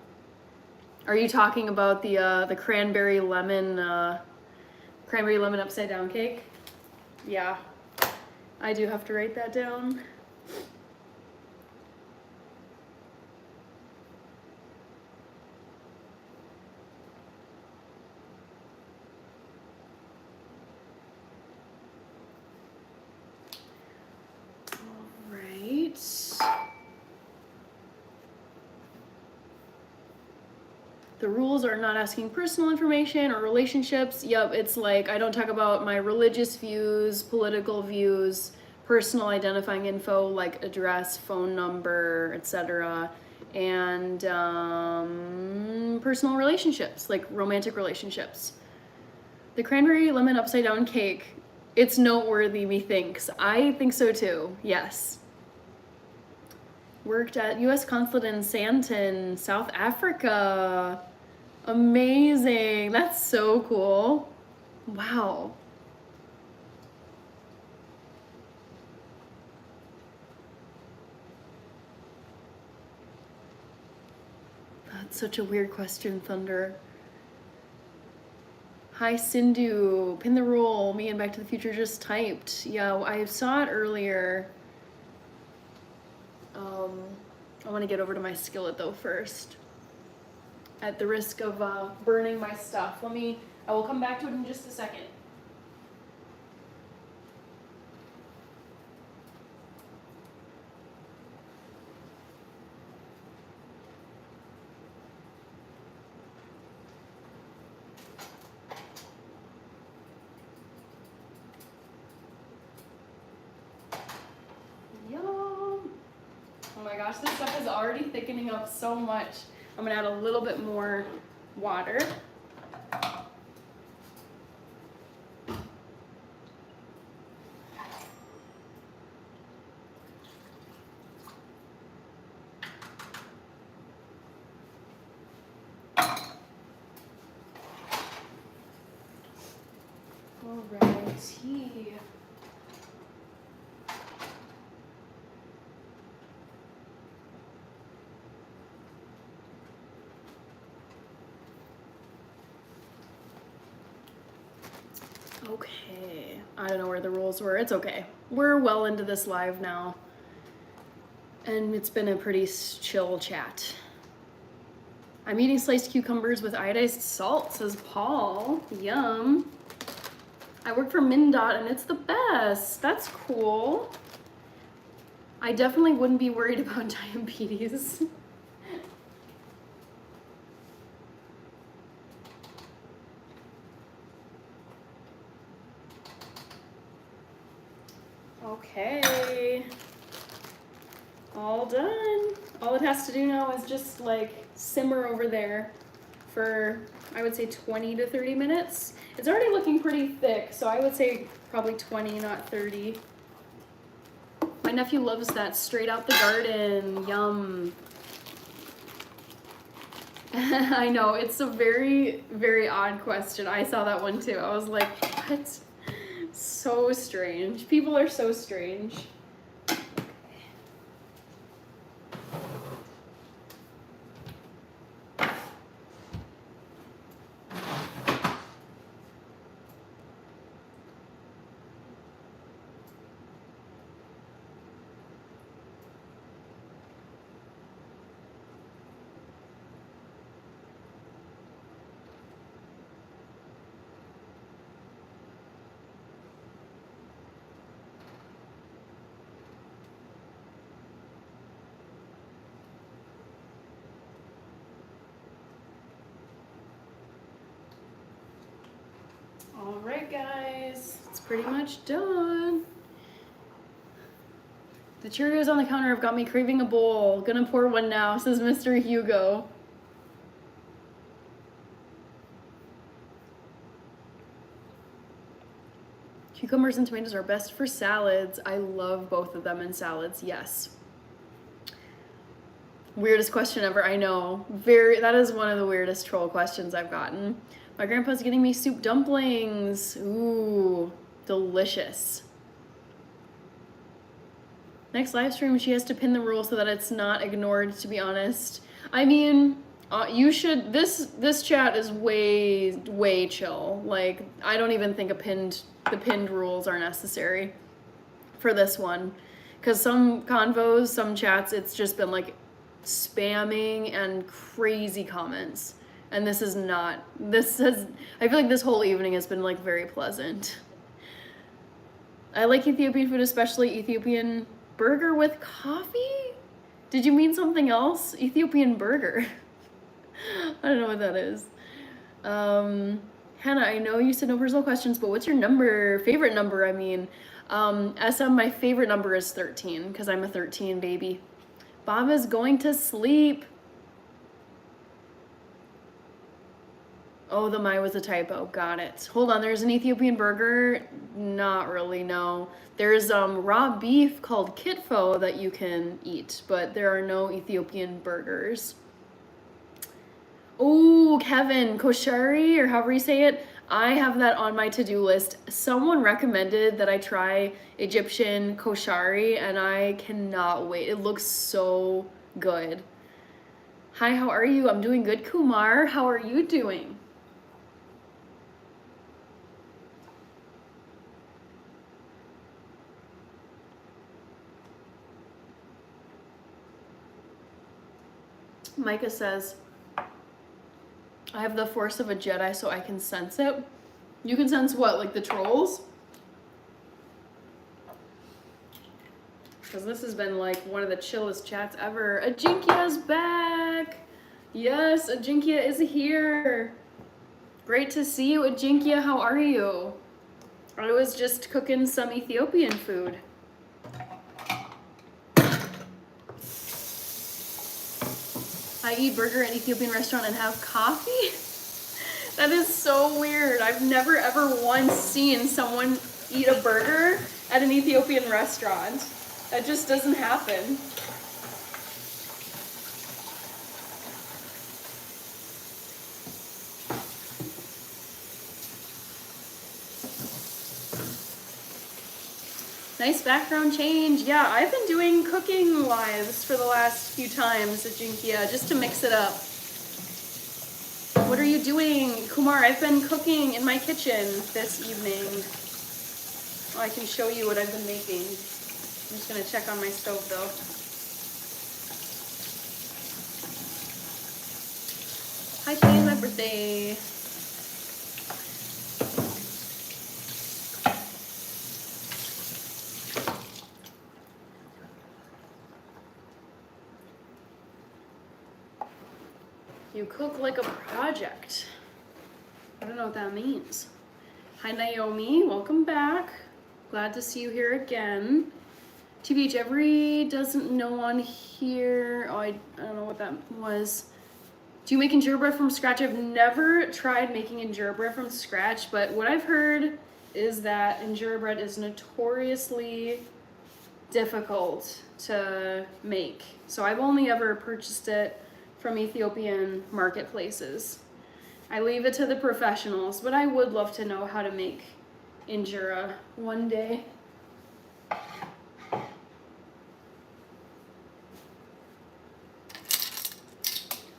Are you talking about the cranberry lemon upside down cake? Yeah, I do have to write that down. All right. The rules are not asking personal information or relationships. Yep, it's like I don't talk about my religious views, political views, personal identifying info like address, phone number, etc. And personal relationships, like romantic relationships. The cranberry lemon upside down cake, it's noteworthy, methinks. I think so too, yes. Worked at U.S. Consulate in Sandton, South Africa. Amazing. That's so cool. Wow. That's such a weird question, Thunder. Hi, Sindhu. Pin the rule. Me and Back to the Future just typed. Yeah, I saw it earlier. I want to get over to my skillet though first. At the risk of burning my stuff. I will come back to it in just a second. Yum. Oh my gosh, this stuff is already thickening up so much. I'm gonna add a little bit more water. Alrighty. Okay, I don't know where the rules were. It's okay. We're well into this live now. And it's been a pretty chill chat. I'm eating sliced cucumbers with iodized salt, says Paul. Yum. I work for MnDOT and it's the best. That's cool. I definitely wouldn't be worried about diabetes. Okay, all done. All it has to do now is just like simmer over there for, I would say 20 to 30 minutes. It's already looking pretty thick, so I would say probably 20, not 30. My nephew loves that straight out the garden, yum. I know, it's a very, very odd question. I saw that one too. I was like, What? So strange. People are so strange. All right, guys, it's pretty much done. The Cheerios on the counter have got me craving a bowl. Gonna pour one now, says Mr. Hugo. Cucumbers and tomatoes are best for salads. I love both of them in salads, yes. Weirdest question ever, I know. That is one of the weirdest troll questions I've gotten. My grandpa's getting me soup dumplings. Ooh, delicious. Next live stream, she has to pin the rule so that it's not ignored, to be honest. I mean, you should, this chat is way chill. Like, I don't even think the pinned rules are necessary for this one. Because some convos, some chats, it's just been like spamming and crazy comments. And I feel like this whole evening has been like very pleasant. I like Ethiopian food, especially Ethiopian burger with coffee? Did you mean something else? Ethiopian burger. I don't know what that is. Hannah, I know you said no personal questions, but what's your favorite number? I mean, SM, my favorite number is 13 because I'm a 13 baby. Bob is going to sleep. Oh, the my was a typo. Got it. Hold on, there's an Ethiopian burger? Not really, no. There's raw beef called kitfo that you can eat, but there are no Ethiopian burgers. Oh, Kevin, koshari, or however you say it, I have that on my to-do list. Someone recommended that I try Egyptian koshari, and I cannot wait. It looks so good. Hi, how are you? I'm doing good, Kumar. How are you doing? Micah says, I have the force of a Jedi so I can sense it. You can sense what, like the trolls? Because this has been like one of the chillest chats ever. Ajinkia's back! Yes, Ajinkia is here. Great to see you, Ajinkia. How are you? I was just cooking some Ethiopian food. I eat burger at an Ethiopian restaurant and have coffee? That is so weird. I've never ever once seen someone eat a burger at an Ethiopian restaurant. That just doesn't happen. Nice background change. Yeah, I've been doing cooking lives for the last few times at Jinkia, just to mix it up. What are you doing? Kumar, I've been cooking in my kitchen this evening. Oh, I can show you what I've been making. I'm just gonna check on my stove though. Hi, today is my birthday. You cook like a project. I don't know what that means. Hi Naomi, welcome back. Glad to see you here again. TBH, every doesn't know on here. Oh, I don't know what that was. Do you make injera bread from scratch? I've never tried making injera bread from scratch, but what I've heard is that injera bread is notoriously difficult to make. So I've only ever purchased it from Ethiopian marketplaces. I leave it to the professionals, but I would love to know how to make injera one day.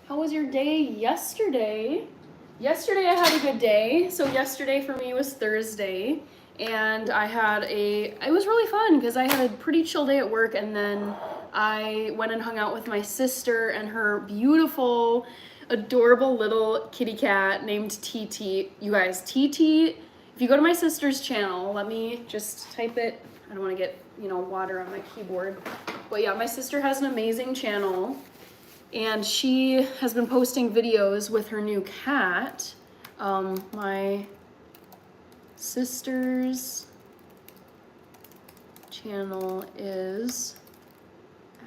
How was your day yesterday? Yesterday I had a good day. So yesterday for me was Thursday, and it was really fun because I had a pretty chill day at work, and then I went and hung out with my sister and her beautiful, adorable little kitty cat named TT. You guys, TT, if you go to my sister's channel, let me just type it. I don't want to get, water on my keyboard. But yeah, my sister has an amazing channel, and she has been posting videos with her new cat. My sister's channel is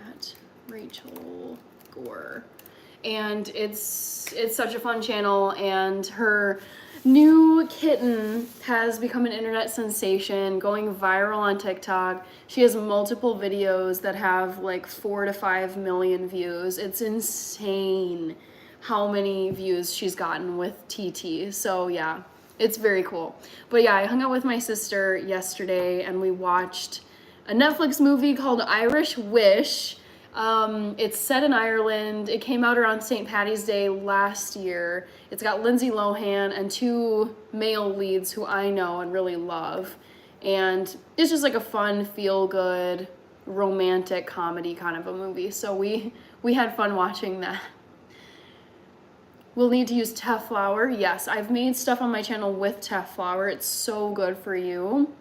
at Rachel Gore, and it's such a fun channel, and her new kitten has become an internet sensation, going viral on TikTok. She has multiple videos that have like 4 to 5 million views. It's insane how many views she's gotten with TT. So yeah, it's very cool. But yeah, I hung out with my sister yesterday and we watched a Netflix movie called Irish Wish. It's set in Ireland. It came out around St. Paddy's Day last year. It's got Lindsay Lohan and 2 male leads who I know and really love. And it's just like a fun, feel-good, romantic comedy kind of a movie. So we had fun watching that. We'll need to use teff flour. Yes, I've made stuff on my channel with teff flour. It's so good for you.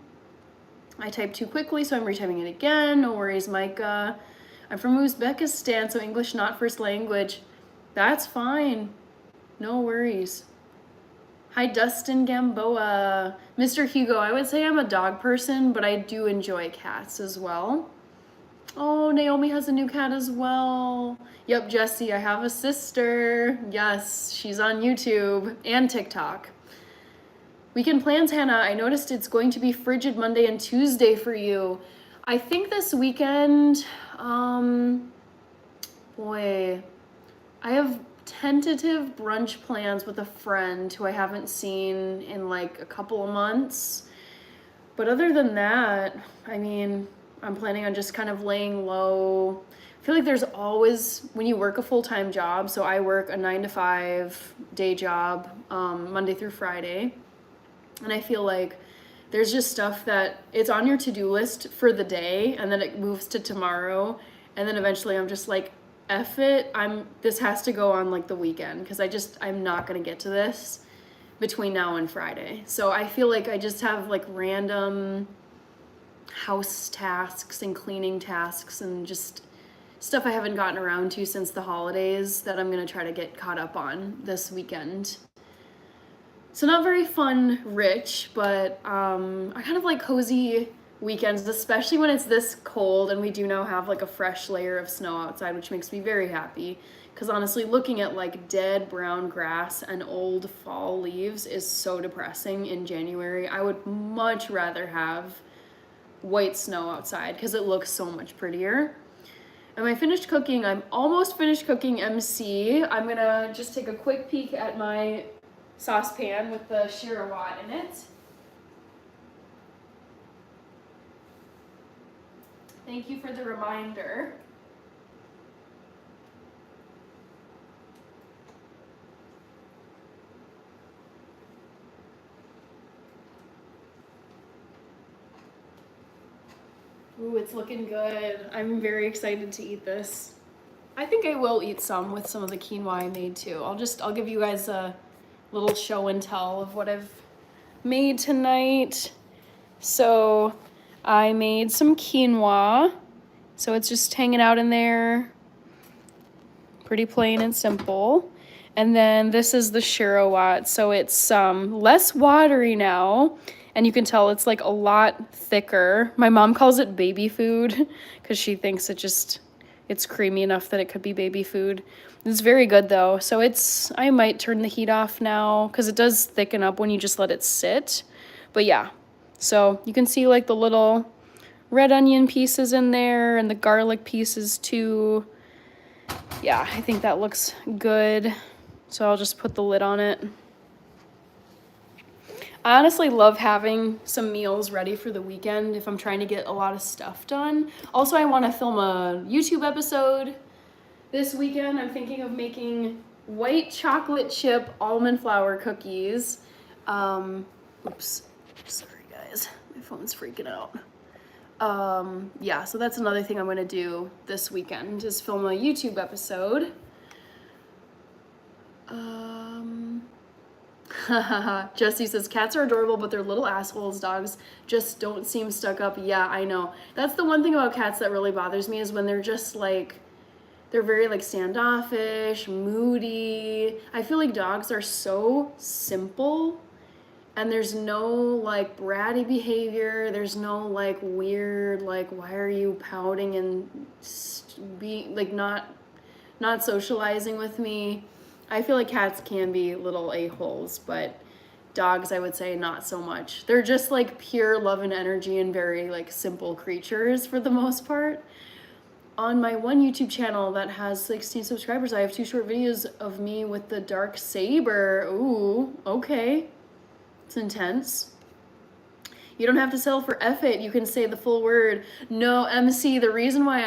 I typed too quickly, so I'm retyping it again. No worries, Micah. I'm from Uzbekistan, so English not first language. That's fine. No worries. Hi, Dustin Gamboa. Mr. Hugo, I would say I'm a dog person, but I do enjoy cats as well. Oh, Naomi has a new cat as well. Yep, Jessie, I have a sister. Yes, she's on YouTube and TikTok. Weekend plans, Hannah. I noticed it's going to be frigid Monday and Tuesday for you. I think this weekend, boy, I have tentative brunch plans with a friend who I haven't seen in like a couple of months. But other than that, I mean, I'm planning on just kind of laying low. I feel like there's always, when you work a full-time job, so I work a 9 to 5 day job, Monday through Friday. And I feel like there's just stuff that it's on your to-do list for the day, and then it moves to tomorrow, and then eventually I'm just like, F it, this has to go on like the weekend, because I'm not gonna get to this between now and Friday. So I feel like I just have like random house tasks and cleaning tasks and just stuff I haven't gotten around to since the holidays that I'm gonna try to get caught up on this weekend. So not very fun rich, but I kind of like cozy weekends, especially when it's this cold and we do now have like a fresh layer of snow outside, which makes me very happy. Because honestly, looking at like dead brown grass and old fall leaves is so depressing in January. I would much rather have white snow outside because it looks so much prettier. Am I finished cooking? I'm almost finished cooking, MC. I'm gonna just take a quick peek at my saucepan with the shirawat in it. Thank you for the reminder. Ooh, it's looking good. I'm very excited to eat this. I think I will eat some with some of the quinoa I made too. I'll give you guys a little show and tell of what I've made tonight. So I made some quinoa. So it's just hanging out in there. Pretty plain and simple. And then this is the shirawat. So it's less watery now. And you can tell it's like a lot thicker. My mom calls it baby food because she thinks it's creamy enough that it could be baby food. It's very good though. So I might turn the heat off now because it does thicken up when you just let it sit. But yeah, so you can see like the little red onion pieces in there and the garlic pieces too. Yeah, I think that looks good. So I'll just put the lid on it. I honestly love having some meals ready for the weekend if I'm trying to get a lot of stuff done. Also, I want to film a YouTube episode this weekend. I'm thinking of making white chocolate chip almond flour cookies. Oops, sorry guys, my phone's freaking out. Yeah, so that's another thing I'm gonna do this weekend, is film a YouTube episode. Jesse says, cats are adorable, but they're little assholes. Dogs just don't seem stuck up. Yeah, I know. That's the one thing about cats that really bothers me, is when they're just like, they're very like standoffish, moody. I feel like dogs are so simple, and there's no like bratty behavior. There's no like weird, like, why are you pouting and be like not socializing with me. I feel like cats can be little a-holes, but dogs, I would say, not so much. They're just like pure love and energy and very like simple creatures for the most part. On my one YouTube channel that has 16 subscribers, I have 2 short videos of me with the dark saber. Ooh, okay. It's intense. You don't have to settle for F it. You can say the full word. No, MC, the reason why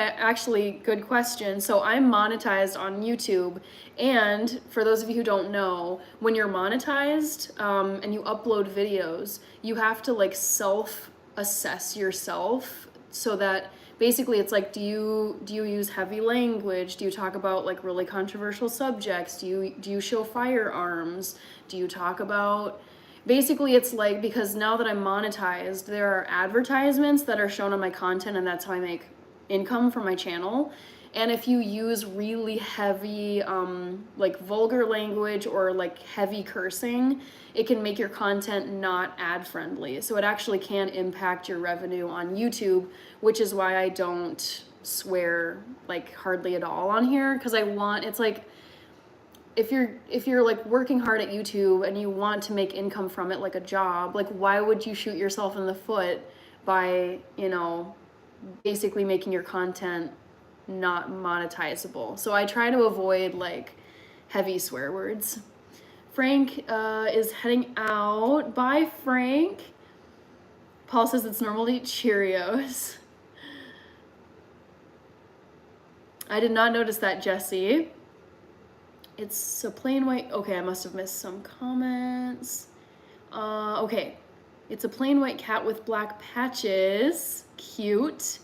good question. So I'm monetized on YouTube. And for those of you who don't know, when you're monetized and you upload videos, you have to like self-assess yourself, so that basically it's like, do you use heavy language? Do you talk about like really controversial subjects? Do you show firearms? Do you talk about... Basically, it's like, because now that I'm monetized, there are advertisements that are shown on my content, and that's how I make income from my channel. And if you use really heavy, like vulgar language or like heavy cursing, it can make your content not ad friendly. So it actually can impact your revenue on YouTube, which is why I don't swear like hardly at all on here, because it's like, if you're like working hard at YouTube and you want to make income from it like a job, like why would you shoot yourself in the foot by, you know, basically making your content not monetizable? So I try to avoid like heavy swear words. Frank is heading out. Bye, Frank. Paul says it's normal to eat Cheerios. I did not notice that, Jesse. It's a plain white... Okay, I must have missed some comments. Okay. It's a plain white cat with black patches. Cute.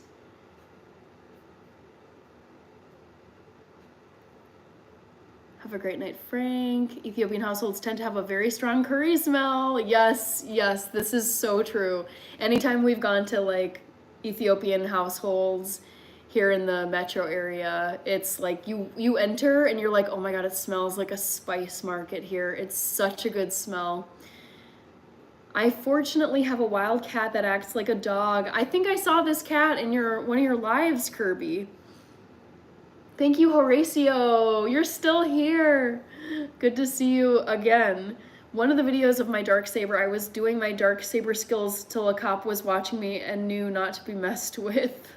Have a great night, Frank. Ethiopian households tend to have a very strong curry smell. Yes, yes, this is so true. Anytime we've gone to like Ethiopian households here in the metro area, it's like you enter and you're like, oh my god, it smells like a spice market here. It's such a good smell. I fortunately have a wild cat that acts like a dog. I think I saw this cat in one of your lives, Kirby. Thank you, Horatio. You're still here. Good to see you again. One of the videos of my dark saber, I was doing my dark saber skills till a cop was watching me and knew not to be messed with.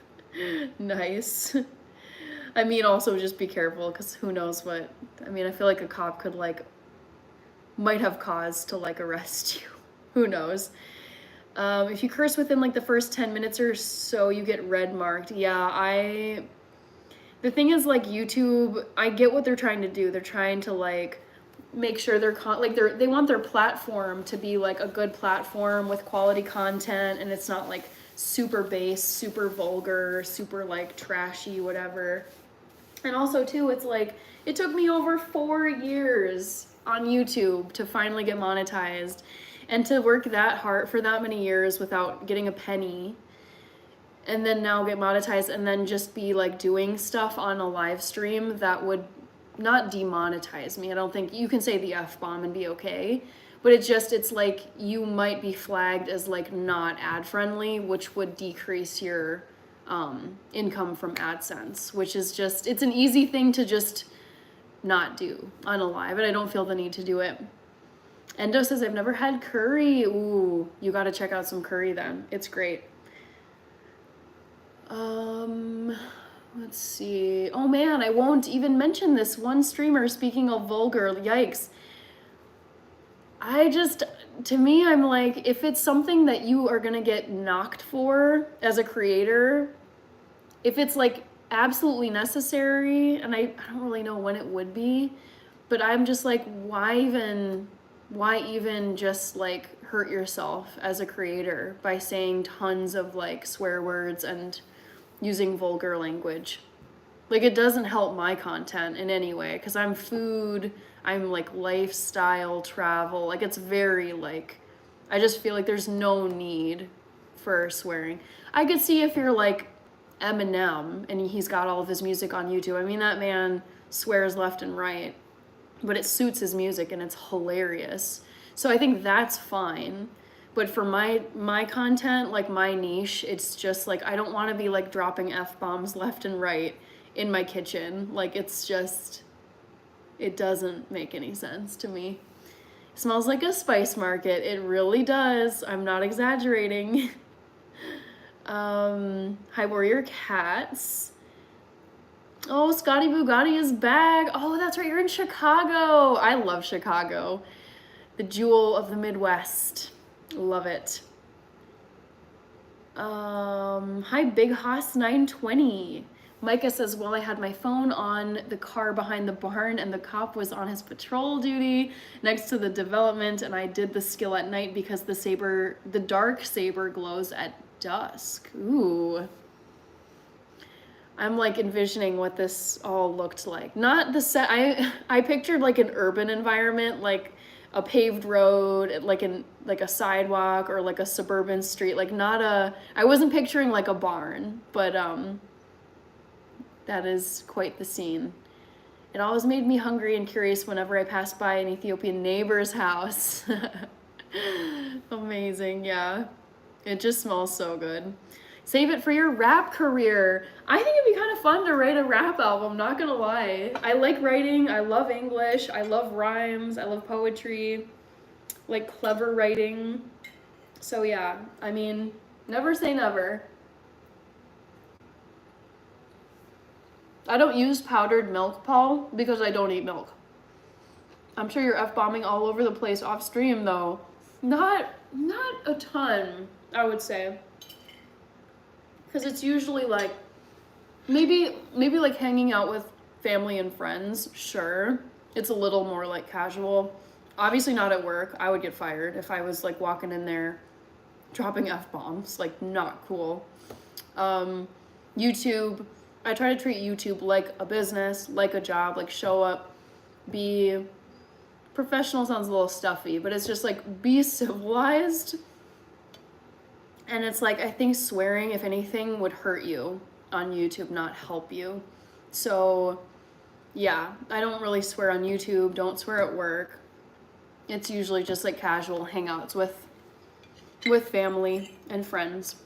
Nice. I mean, also just be careful, because who knows what... I mean, I feel like a cop could like... might have cause to like arrest you. Who knows? If you curse within like the first 10 minutes or so, you get red marked. Yeah, the thing is, like, YouTube, I get what they're trying to do. They're trying to like make sure they want their platform to be like a good platform with quality content, and it's not like super base, super vulgar, super like trashy, whatever. And also too, it's like, it took me over 4 years on YouTube to finally get monetized, and to work that hard for that many years without getting a penny, and then now get monetized, and then just be like doing stuff on a live stream that would not demonetize me. I don't think you can say the F-bomb and be okay, but it's like you might be flagged as like not ad friendly, which would decrease your income from AdSense, which is just, it's an easy thing to just not do on a live, and I don't feel the need to do it. Endo says, I've never had curry. Ooh, you gotta check out some curry then. It's great. Let's see. Oh man, I won't even mention this one streamer, speaking of vulgar. Yikes. to me, I'm like, if it's something that you are gonna get knocked for as a creator, if it's like absolutely necessary, and I don't really know when it would be, but I'm just like, why even just like hurt yourself as a creator by saying tons of like swear words and using vulgar language? Like, it doesn't help my content in any way, because I'm food, I'm like lifestyle, travel. Like, it's very like, I just feel like there's no need for swearing. I could see if you're like Eminem and he's got all of his music on YouTube. I mean, that man swears left and right, but it suits his music and it's hilarious. So I think that's fine. But for my content, like my niche, it's just like, I don't want to be like dropping F-bombs left and right in my kitchen. Like, it's just, it doesn't make any sense to me. It smells like a spice market. It really does. I'm not exaggerating. Hi, Warrior Cats. Oh, Scotty Bugatti is back. Oh, that's right. You're in Chicago. I love Chicago. The jewel of the Midwest. Love it. Hi, Big Hoss 920. Micah says, well, I had my phone on the car behind the barn and the cop was on his patrol duty next to the development, and I did the skill at night because the dark saber glows at dusk. Ooh. I'm like envisioning what this all looked like. Not the set. I pictured like an urban environment, like a paved road, like a sidewalk or like a suburban street, like I wasn't picturing like a barn, but that is quite the scene. It always made me hungry and curious whenever I passed by an Ethiopian neighbor's house. Amazing, yeah. It just smells so good. Save it for your rap career. I think it'd be kind of fun to write a rap album, not gonna lie. I like writing, I love English, I love rhymes, I love poetry, like clever writing. So yeah, I mean, never say never. I don't use powdered milk, Paul, because I don't eat milk. I'm sure you're F-bombing all over the place off stream though. Not a ton, I would say. Because it's usually like, maybe like hanging out with family and friends, sure. It's a little more like casual. Obviously not at work. I would get fired if I was like walking in there dropping F-bombs, like not cool. YouTube, I try to treat YouTube like a business, like a job, like show up, be professional sounds a little stuffy, but it's just like be civilized. And it's like, I think swearing, if anything, would hurt you on YouTube, not help you. So yeah, I don't really swear on YouTube, don't swear at work. It's usually just like casual hangouts with family and friends.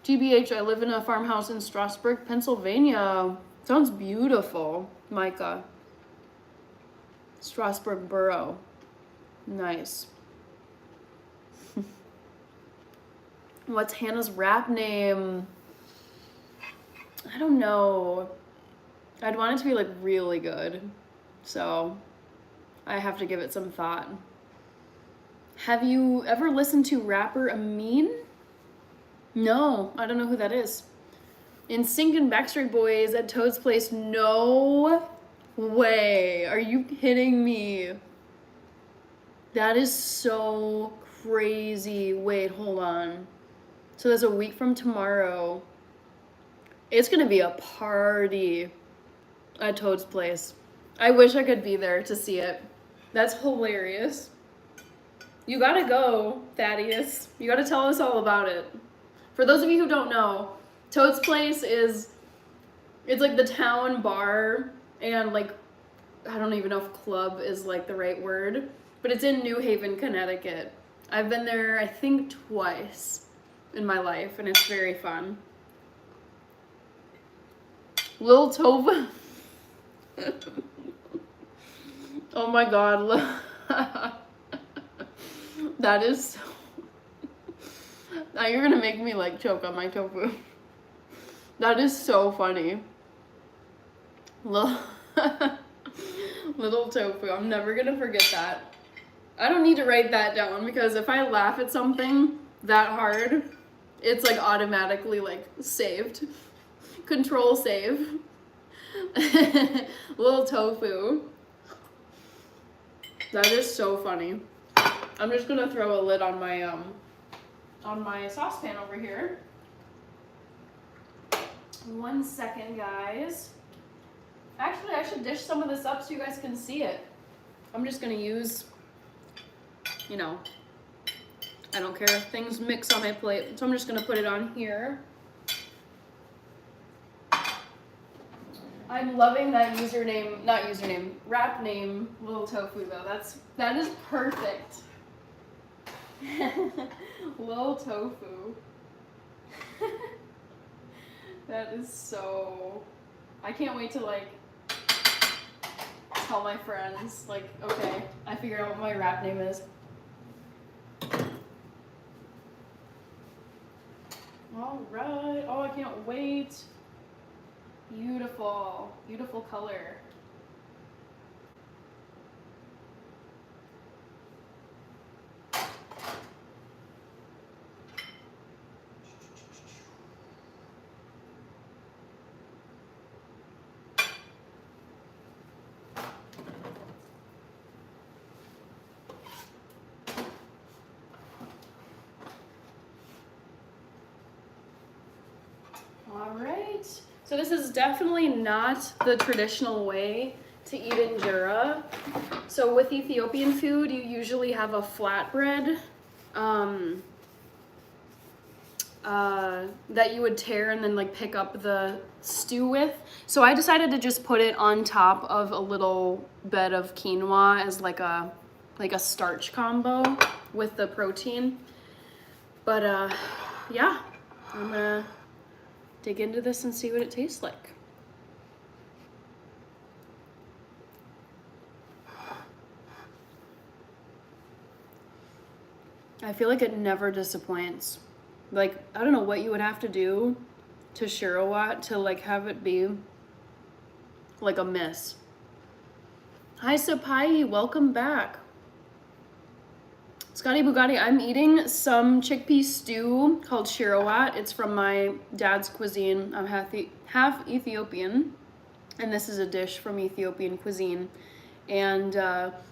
TBH, I live in a farmhouse in Strasburg, Pennsylvania. Sounds beautiful, Micah. Strasburg Borough. Nice. What's Hannah's rap name? I don't know. I'd want it to be like really good. So I have to give it some thought. Have you ever listened to rapper Amin? No, I don't know who that is. NSYNC and Backstreet Boys at Toad's Place. No way. Are you kidding me? That is so crazy. Wait, hold on. So that's a week from tomorrow. It's gonna be a party at Toad's Place. I wish I could be there to see it. That's hilarious. You gotta go, Thaddeus. You gotta tell us all about it. For those of you who don't know, Toad's Place it's like the town bar, and like, I don't even know if club is like the right word, but it's in New Haven, Connecticut. I've been there, I think, twice in my life, and it's very fun. Lil Tova. Oh my god. That is so... Now you're gonna make me like choke on my tofu. That is so funny. Lil Little tofu. I'm never gonna forget that. I don't need to write that down because if I laugh at something that hard, it's like automatically like saved. Control save. Little tofu. That is so funny. I'm just gonna throw a lid on my saucepan over here. 1 second, guys. Actually, I should dish some of this up so you guys can see it. I'm just gonna use, you know, I don't care if things mix on my plate, so I'm just gonna put it on here. I'm loving that rap name, Little Tofu though. That is perfect. Little Tofu. That is so, I can't wait to like tell my friends, like, okay, I figured out what my rap name is. All right, oh, I can't wait. Beautiful, beautiful color. All right. So this is definitely not the traditional way to eat injera. So with Ethiopian food, you usually have a flatbread that you would tear and then like pick up the stew with. So I decided to just put it on top of a little bed of quinoa as like a starch combo with the protein. But yeah, I'm gonna dig into this and see what it tastes like. I feel like it never disappoints. Like, I don't know what you would have to do to Shirawat to like have it be like a miss. Hi Sapai, welcome back. Scotty Bugatti, I'm eating some chickpea stew called Shirawat. It's from my dad's cuisine. I'm half Ethiopian, and this is a dish from Ethiopian cuisine. And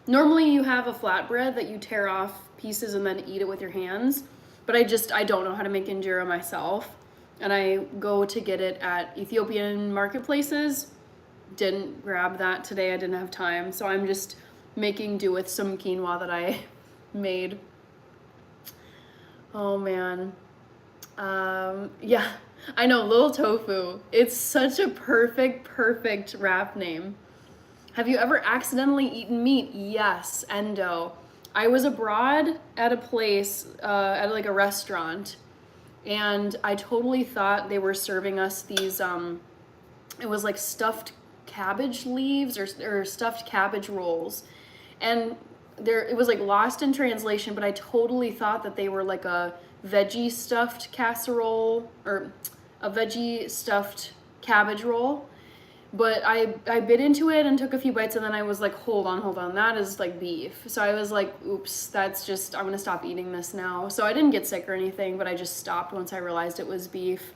normally you have a flatbread that you tear off pieces and then eat it with your hands. But I don't know how to make injera myself. And I go to get it at Ethiopian marketplaces. Didn't grab that today, I didn't have time. So I'm just making do with some quinoa that I made. Oh man. Yeah, I know, Little Tofu. It's such a perfect rap name. Have you ever accidentally eaten meat? Yes, Endo. I was abroad at a place, at like a restaurant, and I totally thought they were serving us these, it was like stuffed cabbage leaves or stuffed cabbage rolls. And it was like lost in translation, but I totally thought that they were like a veggie stuffed casserole or a veggie stuffed cabbage roll. But I bit into it and took a few bites, and then I was like, hold on, that is like beef. So I was like, oops, that's just, I'm gonna stop eating this now. So I didn't get sick or anything, but I just stopped once I realized it was beef.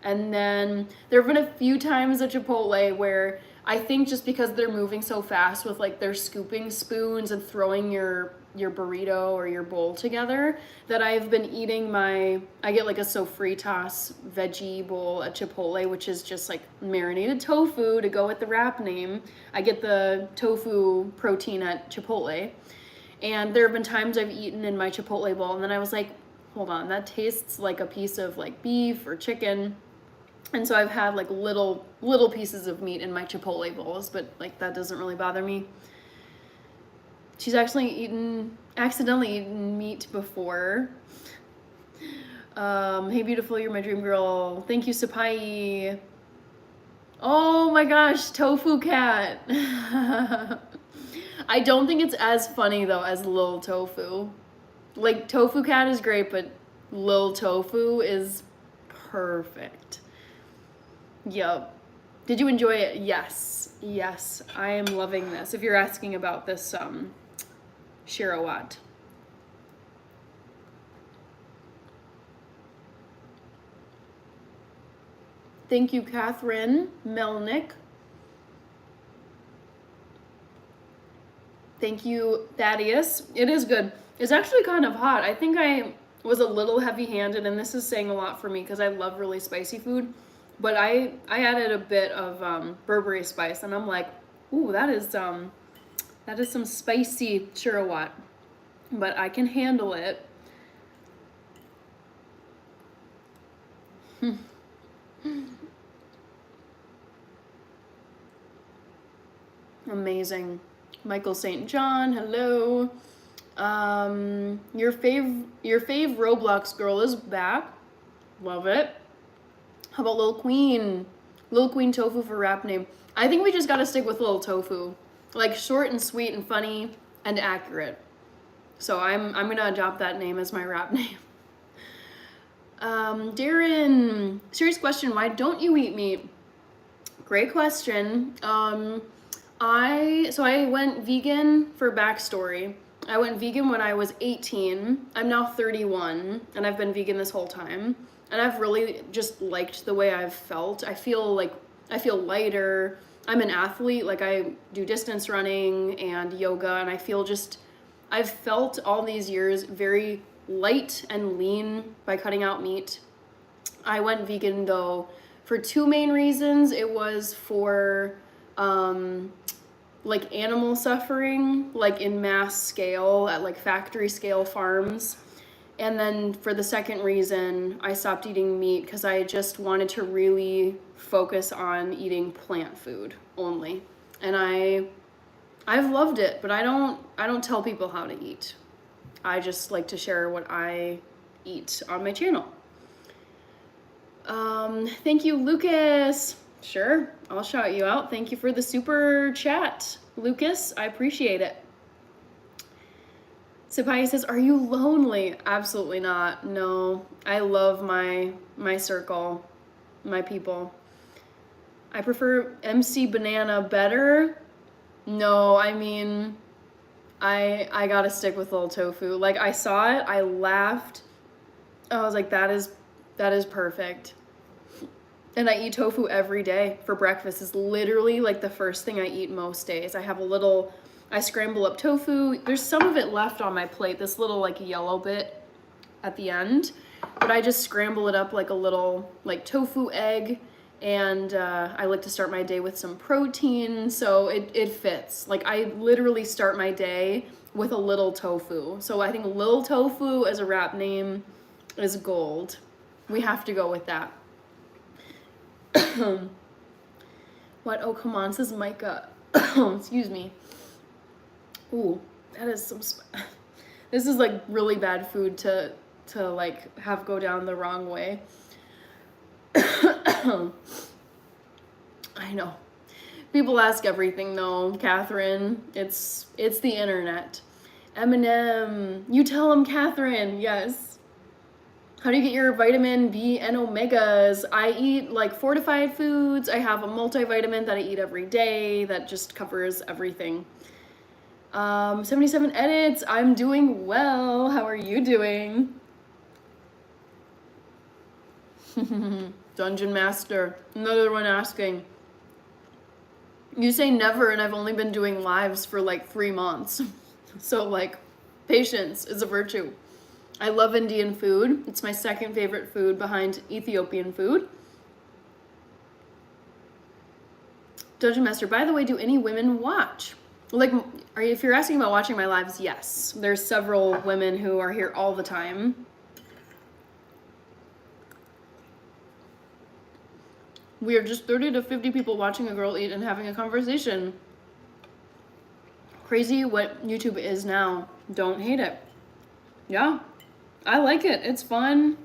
And then there have been a few times at Chipotle where I think just because they're moving so fast with like their scooping spoons and throwing your burrito or your bowl together, that I've been eating I get like a sofritas veggie bowl at Chipotle, which is just like marinated tofu to go with the wrap name. I get the tofu protein at Chipotle. And there have been times I've eaten in my Chipotle bowl and then I was like, hold on, that tastes like a piece of like beef or chicken. And so I've had like little pieces of meat in my Chipotle bowls, but like that doesn't really bother me. She's actually accidentally eaten meat before. Hey beautiful, you're my dream girl. Thank you, Sapai. Oh my gosh, Tofu Cat. I don't think it's as funny though as Lil Tofu. Like Tofu Cat is great, but Lil Tofu is perfect. Yup. Did you enjoy it? Yes. Yes. I am loving this. If you're asking about this Shirawat. Thank you, Catherine Melnick. Thank you, Thaddeus. It is good. It's actually kind of hot. I think I was a little heavy-handed, and this is saying a lot for me because I love really spicy food. But I added a bit of Burberry spice, and I'm like, ooh, that is some spicy Shirawat. But I can handle it. Amazing. Michael St. John, hello. Your fave Roblox girl is back. Love it. How about Lil Queen? Lil Queen Tofu for rap name. I think we just gotta stick with Lil Tofu. Like short and sweet and funny and accurate. So I'm gonna adopt that name as my rap name. Darren, serious question, why don't you eat meat? Great question. I went vegan for backstory. I went vegan when I was 18. I'm now 31, and I've been vegan this whole time. And I've really just liked the way I've felt. I feel lighter. I'm an athlete, like I do distance running and yoga, and I've felt all these years very light and lean by cutting out meat. I went vegan though for two main reasons. It was for like animal suffering, like in mass scale at like factory scale farms. And then for the second reason, I stopped eating meat because I just wanted to really focus on eating plant food only. And I've loved it, but I don't tell people how to eat. I just like to share what I eat on my channel. Thank you, Lucas. Sure, I'll shout you out. Thank you for the super chat, Lucas. I appreciate it. Sipai says, are you lonely? Absolutely not. No, I love my circle, my people. I prefer MC Banana better. No, I mean, I gotta stick with Lil Tofu. Like I saw it, I laughed. I was like, that is perfect. And I eat tofu every day for breakfast. It's literally like the first thing I eat most days. I scramble up tofu. There's some of it left on my plate, this little like yellow bit at the end. But I just scramble it up like a little like tofu egg. And I like to start my day with some protein, so it fits. Like I literally start my day with a little tofu. So I think Lil Tofu as a rap name is gold. We have to go with that. What? Oh, come on, says Micah. Excuse me. Ooh, that is some this is like really bad food to like have go down the wrong way. I know. People ask everything though, Catherine. It's the internet. Eminem. You tell him, Catherine. Yes. How do you get your vitamin B and omegas? I eat like fortified foods. I have a multivitamin that I eat every day that just covers everything. 77 edits. I'm doing well. How are you doing? Dungeon Master. Another one asking. You say never, and I've only been doing lives for like 3 months. So like, patience is a virtue. I love Indian food. It's my second favorite food behind Ethiopian food. Dungeon Master, by the way, do any women watch? Like, if you're asking about watching my lives, yes. There's several women who are here all the time. We are just 30 to 50 people watching a girl eat and having a conversation. Crazy what YouTube is now. Don't hate it. Yeah, I like it. It's fun.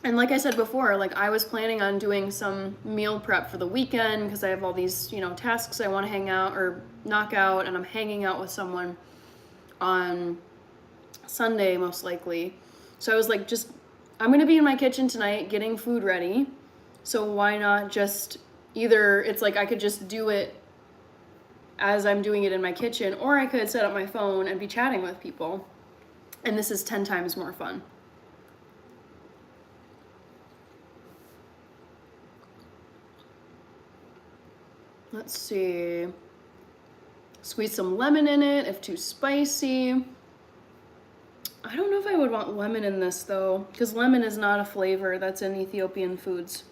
And like I said before, like I was planning on doing some meal prep for the weekend because I have all these, tasks I want to hang out or knock out, and I'm hanging out with someone on Sunday most likely. So I was like, I'm going to be in my kitchen tonight getting food ready So why not just either, it's like I could just do it as I'm doing it in my kitchen, or I could set up my phone and be chatting with people. And this is 10 times more fun. Let's see. Squeeze some lemon in it if too spicy. I don't know if I would want lemon in this though, because lemon is not a flavor that's in Ethiopian foods.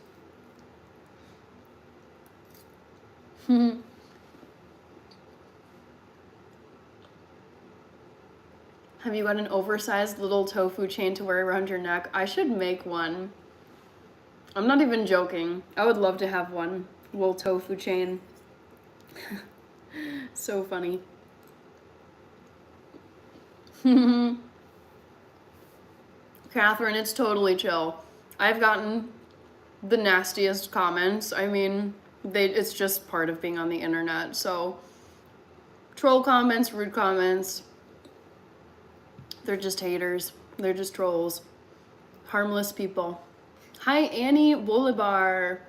Have you got an oversized little tofu chain to wear around your neck? I should make one. I'm not even joking. I would love to have one. Little tofu chain. So funny. Catherine, it's totally chill. I've gotten the nastiest comments. I mean, it's just part of being on the internet. So, troll comments, rude comments. They're just haters. They're just trolls. Harmless people. Hi, Annie Bolivar.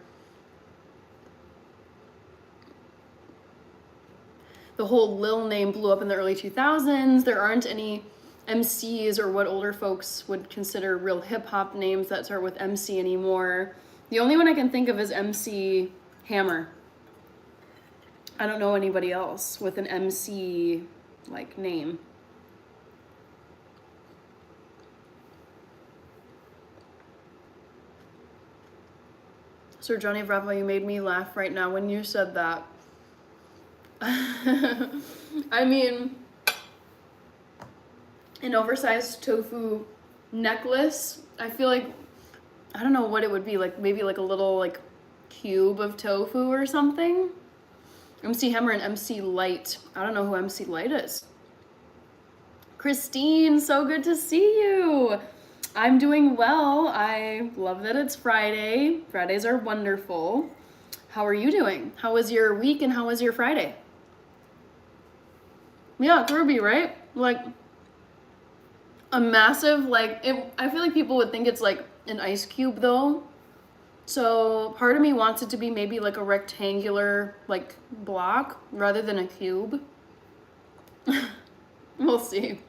The whole Lil name blew up in the early 2000s. There aren't any MCs or what older folks would consider real hip-hop names that start with MC anymore. The only one I can think of is MC Hammer. I don't know anybody else with an MC like name. Sir Johnny Bravo, you made me laugh right now when you said that. I mean, an oversized tofu necklace, I feel like, I don't know what it would be, like maybe like a little like cube of tofu or something. MC Hammer and MC Light. I don't know who MC Light is. Christine, so good to see you. I'm doing well. I love that it's Friday. Fridays are wonderful. How are you doing? How was your week and how was your Friday? Yeah, Kirby, right? Like a massive, like, I feel like people would think it's like an ice cube though. So part of me wants it to be maybe like a rectangular like block rather than a cube. We'll see.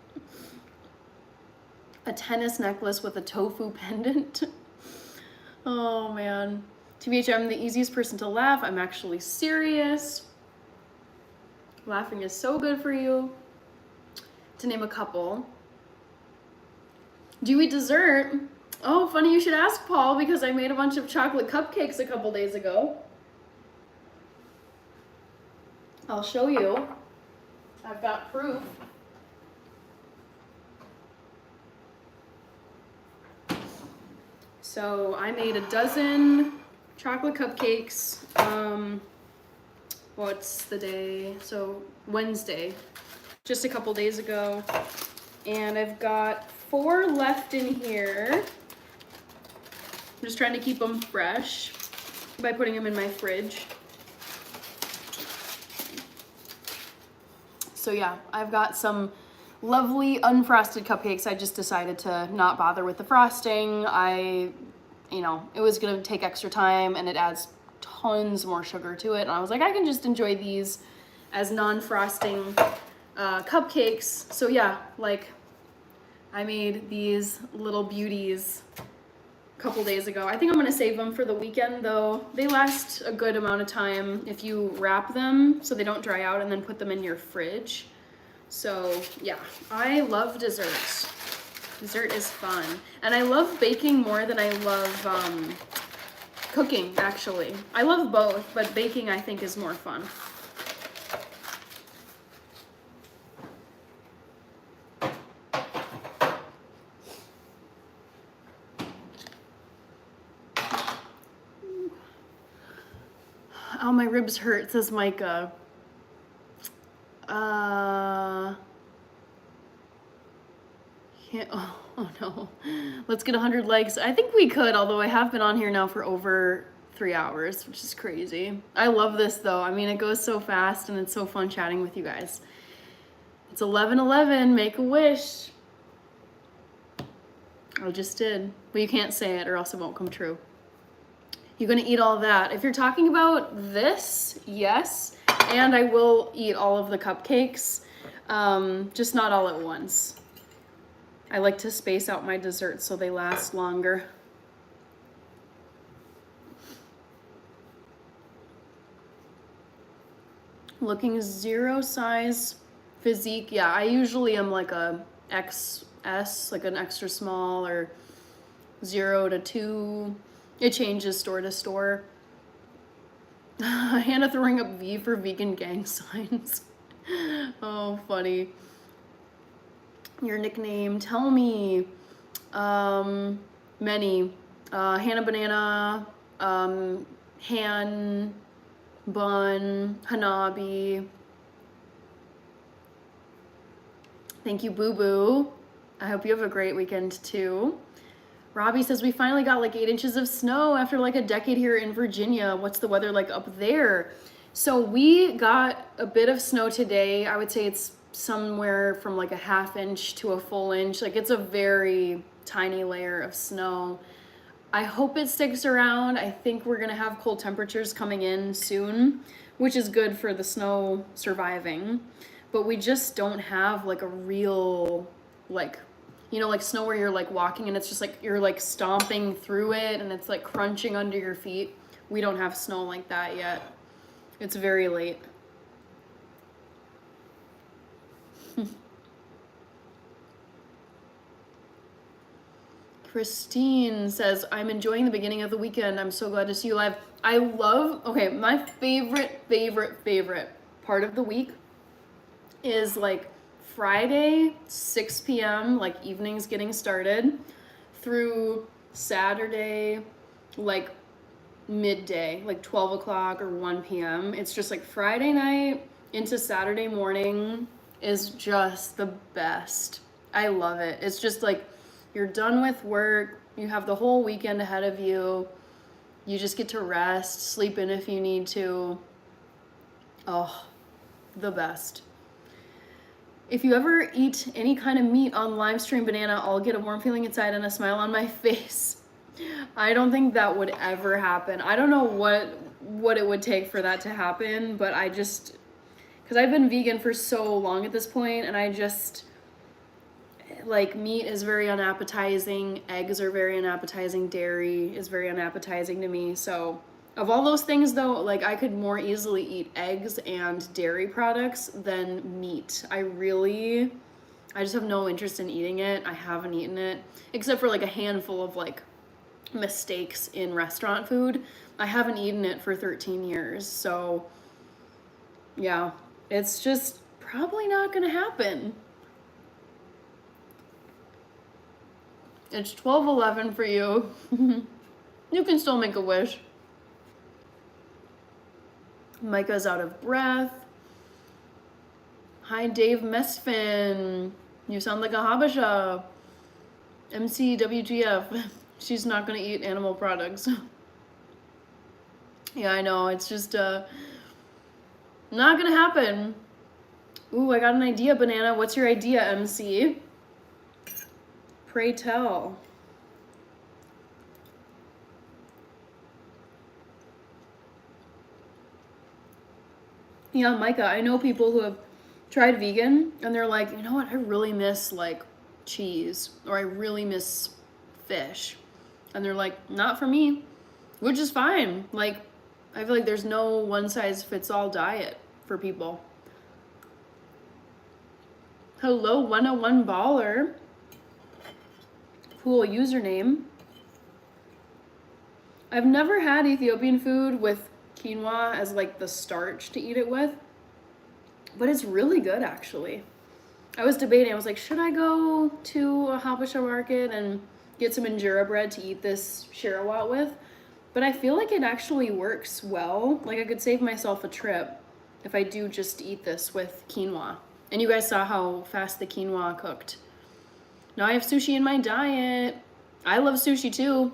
A tennis necklace with a tofu pendant. Oh man. TBH, I'm the easiest person to laugh. I'm actually serious. Laughing is so good for you. To name a couple. Do you eat dessert? Oh, funny you should ask, Paul, because I made a bunch of chocolate cupcakes a couple days ago. I'll show you. I've got proof. So I made a dozen chocolate cupcakes. What's the day? So Wednesday, just a couple days ago. And I've got 4 left in here. I'm just trying to keep them fresh by putting them in my fridge. So yeah, I've got some lovely unfrosted cupcakes. I just decided to not bother with the frosting. It was gonna take extra time and it adds tons more sugar to it. And I was like, I can just enjoy these as non-frosting cupcakes. So yeah, like I made these little beauties a couple days ago. I think I'm gonna save them for the weekend though. They last a good amount of time if you wrap them so they don't dry out and then put them in your fridge. So yeah, I love desserts. Dessert is fun. And I love baking more than I love cooking, actually. I love both, but baking I think is more fun. Oh, my ribs hurt, says Micah. Oh no. Let's get 100 likes. I think we could, although I have been on here now for over 3 hours, which is crazy. I love this though. I mean, it goes so fast and it's so fun chatting with you guys. It's 11:11, make a wish. I just did, but you can't say it or else it won't come true. You gonna eat all that? If you're talking about this, yes. And I will eat all of the cupcakes, just not all at once. I like to space out my desserts so they last longer. Looking 0 size physique. Yeah, I usually am like a XS, like an extra small, or 0 to 2. It changes store to store. Hannah throwing up V for vegan gang signs. Oh, funny. Your nickname, tell me. Many. Hannah Banana, Han, Bun, Hanabi. Thank you, Boo Boo. I hope you have a great weekend too. Robbie says, we finally got like 8 inches of snow after like a decade here in Virginia. What's the weather like up there? So we got a bit of snow today. I would say it's somewhere from like a 1/2 inch to a full inch. Like it's a very tiny layer of snow. I hope it sticks around. I think we're gonna have cold temperatures coming in soon, which is good for the snow surviving. But we just don't have like a real, like, you know, like snow where you're like walking and it's just like you're like stomping through it and it's like crunching under your feet. We don't have snow like that yet. It's very late. Christine says, I'm enjoying the beginning of the weekend. I'm so glad to see you live. I love, okay, my favorite part of the week is like Friday, 6 p.m., like evenings getting started, through Saturday, like midday, like 12 o'clock or 1 p.m. It's just like Friday night into Saturday morning is just the best. I love it. It's just like you're done with work, you have the whole weekend ahead of you, you just get to rest, sleep in if you need to. Oh, the best. If you ever eat any kind of meat on live stream Banana, I'll get a warm feeling inside and a smile on my face. I don't think that would ever happen. I don't know what it would take for that to happen, but I just, because I've been vegan for so long at this point, and I just, like, meat is very unappetizing, eggs are very unappetizing, dairy is very unappetizing to me. So of all those things though, like I could more easily eat eggs and dairy products than meat. I just have no interest in eating it. I haven't eaten it except for like a handful of like mistakes in restaurant food. I haven't eaten it for 13 years. So yeah, it's just probably not gonna happen. It's 12:11 for you. You can still make a wish. Micah's out of breath. Hi, Dave Mesfin. You sound like a Habasha. MCWGF. She's not gonna eat animal products. Yeah, I know. It's just not gonna happen. Ooh, I got an idea, Banana. What's your idea, MC? Pray tell. Yeah, Micah, I know people who have tried vegan and they're like, you know what, I really miss like cheese, or I really miss fish. And they're like, not for me, which is fine. Like, I feel like there's no one size fits all diet for people. Hello, 101 baller. Cool username. I've never had Ethiopian food with quinoa as like the starch to eat it with, but it's really good actually. I was debating, I was like, should I go to a Habesha market and get some injera bread to eat this shirawat with? But I feel like it actually works well. Like I could save myself a trip if I do just eat this with quinoa. And you guys saw how fast the quinoa cooked. Now I have sushi in my diet. I love sushi too.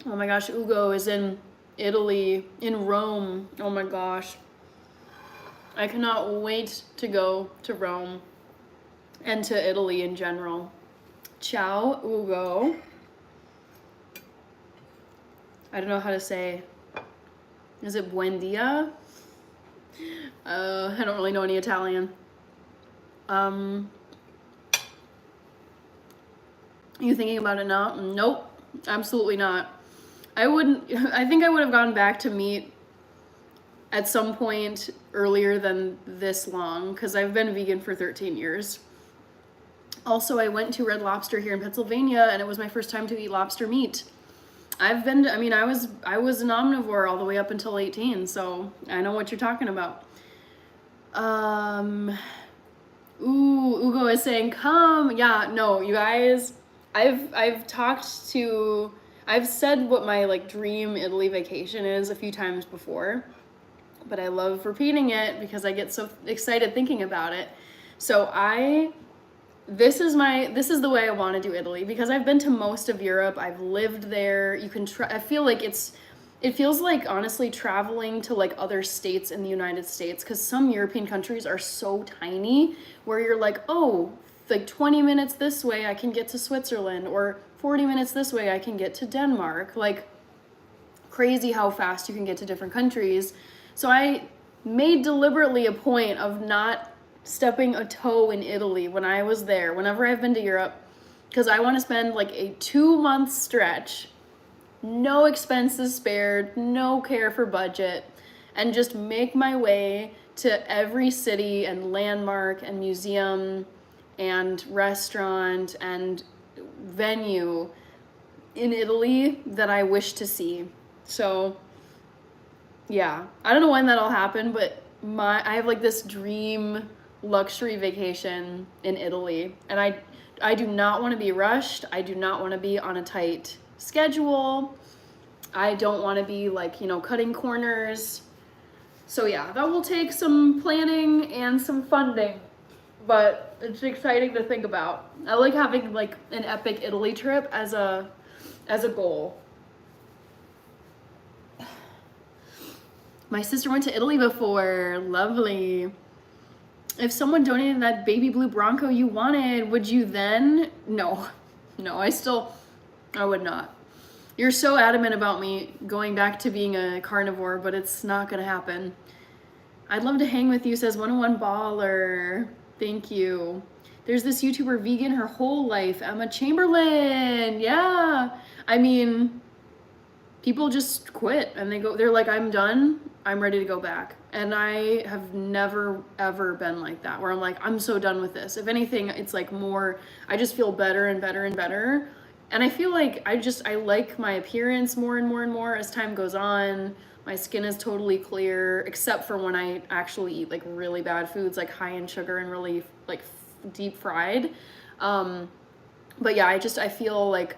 Oh my gosh, Ugo is in Italy, in Rome. Oh my gosh. I cannot wait to go to Rome and to Italy in general. Ciao, Ugo. I don't know how to say. Is it buen dia? I don't really know any Italian. You thinking about it now? Nope, absolutely not. I think I would have gone back to meat at some point earlier than this long, because I've been vegan for 13 years. Also, I went to Red Lobster here in Pennsylvania, and it was my first time to eat lobster meat. I was an omnivore all the way up until 18, so I know what you're talking about. Ugo is saying, come. Yeah, no, you guys, I've said what my like dream Italy vacation is a few times before, but I love repeating it because I get so excited thinking about it. So this is the way I want to do Italy, because I've been to most of Europe. I've lived there. I feel like it feels like, honestly, traveling to like other states in the United States, because some European countries are so tiny where you're like, oh, like 20 minutes this way I can get to Switzerland, or 40 minutes this way I can get to Denmark. Like, crazy how fast you can get to different countries. So I made deliberately a point of not stepping a toe in Italy when I was there, whenever I've been to Europe, because I want to spend like a 2-month stretch, no expenses spared, no care for budget, and just make my way to every city and landmark and museum and restaurant and venue in Italy that I wish to see. So yeah, I don't know when that'll happen, but I have like this dream luxury vacation in Italy, and I do not want to be rushed. I do not want to be on a tight schedule. I don't want to be like, cutting corners. So yeah, that will take some planning and some funding, but it's exciting to think about. I like having like an epic Italy trip as a goal. My sister went to Italy before. Lovely. If someone donated that baby blue Bronco you wanted, would you then? No, I would not. You're so adamant about me going back to being a carnivore, but it's not gonna happen. I'd love to hang with you, says 101 Baller. Thank you. There's this YouTuber vegan her whole life, Emma Chamberlain. Yeah. I mean, people just quit and they're like, I'm done. I'm ready to go back. And I have never, ever been like that, where I'm like, I'm so done with this. If anything, it's like more, I just feel better and better and better. And I feel like I like my appearance more and more and more as time goes on. My skin is totally clear, except for when I actually eat like really bad foods, like high in sugar and really like deep fried. But yeah, I feel like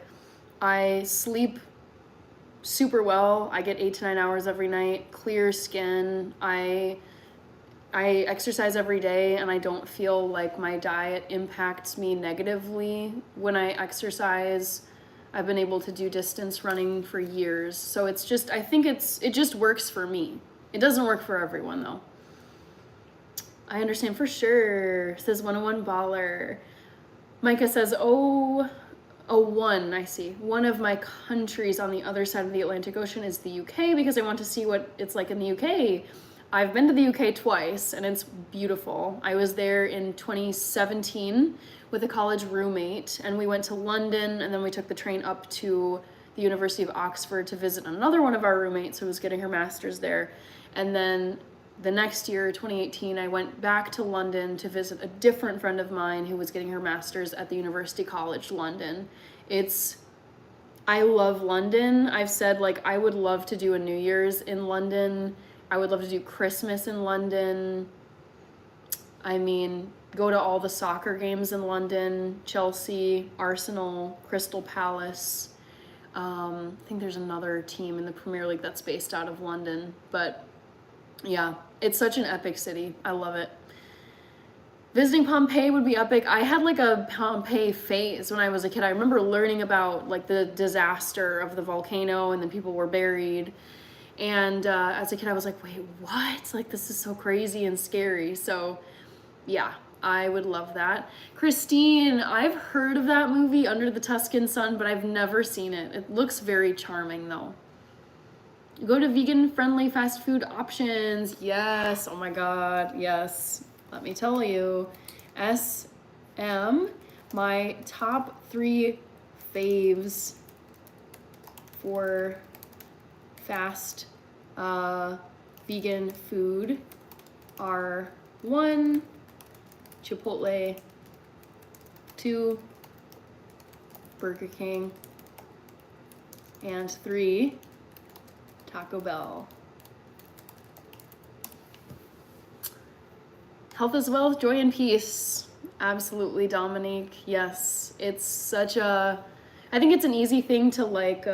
I sleep super well. I get 8 to 9 hours every night, clear skin. I exercise every day, and I don't feel like my diet impacts me negatively when I exercise. I've been able to do distance running for years. So it's just, I think it just works for me. It doesn't work for everyone though. I understand for sure, says 101 Baller. Micah says, one, I see. One of my countries on the other side of the Atlantic Ocean is the UK, because I want to see what it's like in the UK. I've been to the UK twice, and it's beautiful. I was there in 2017 with a college roommate, and we went to London, and then we took the train up to the University of Oxford to visit another one of our roommates who was getting her master's there. And then the next year, 2018, I went back to London to visit a different friend of mine who was getting her master's at the University College London. I love London. I've said, like, I would love to do a New Year's in London. I would love to do Christmas in London. I mean, go to all the soccer games in London, Chelsea, Arsenal, Crystal Palace. I think there's another team in the Premier League that's based out of London, but yeah, it's such an epic city. I love it. Visiting Pompeii would be epic. I had like a Pompeii phase when I was a kid. I remember learning about like the disaster of the volcano, and then people were buried. And as a kid, I was like, wait, what? Like, this is so crazy and scary. So yeah, I would love that. Christine, I've heard of that movie, Under the Tuscan Sun, but I've never seen it. It looks very charming though. Go to vegan-friendly fast food options. Yes, oh my God, yes. Let me tell you, SM, my top 3 faves for fast vegan food are 1, Chipotle, 2, Burger King, and 3, Taco Bell. Health is wealth, joy and peace. Absolutely, Dominique. Yes, it's such a, I think it's an easy thing to like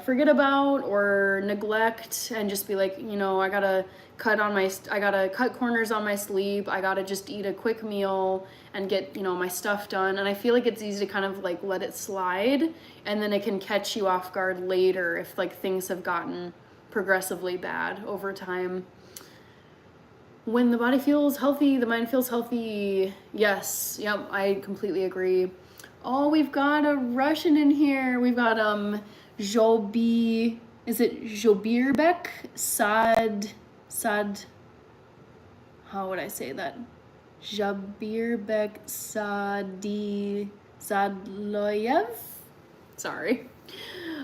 forget about or neglect and just be like, you know, I gotta cut corners on my sleep. I gotta just eat a quick meal and get, you know, my stuff done. And I feel like it's easy to kind of like let it slide, and then it can catch you off guard later if like things have gotten progressively bad over time. When the body feels healthy, the mind feels healthy. Yes, yep, I completely agree. Oh, we've got a Russian in here. We've got Jobi, is it Jobirbek? Sad, how would I say that? Jobirbek Sadloyev? Sorry.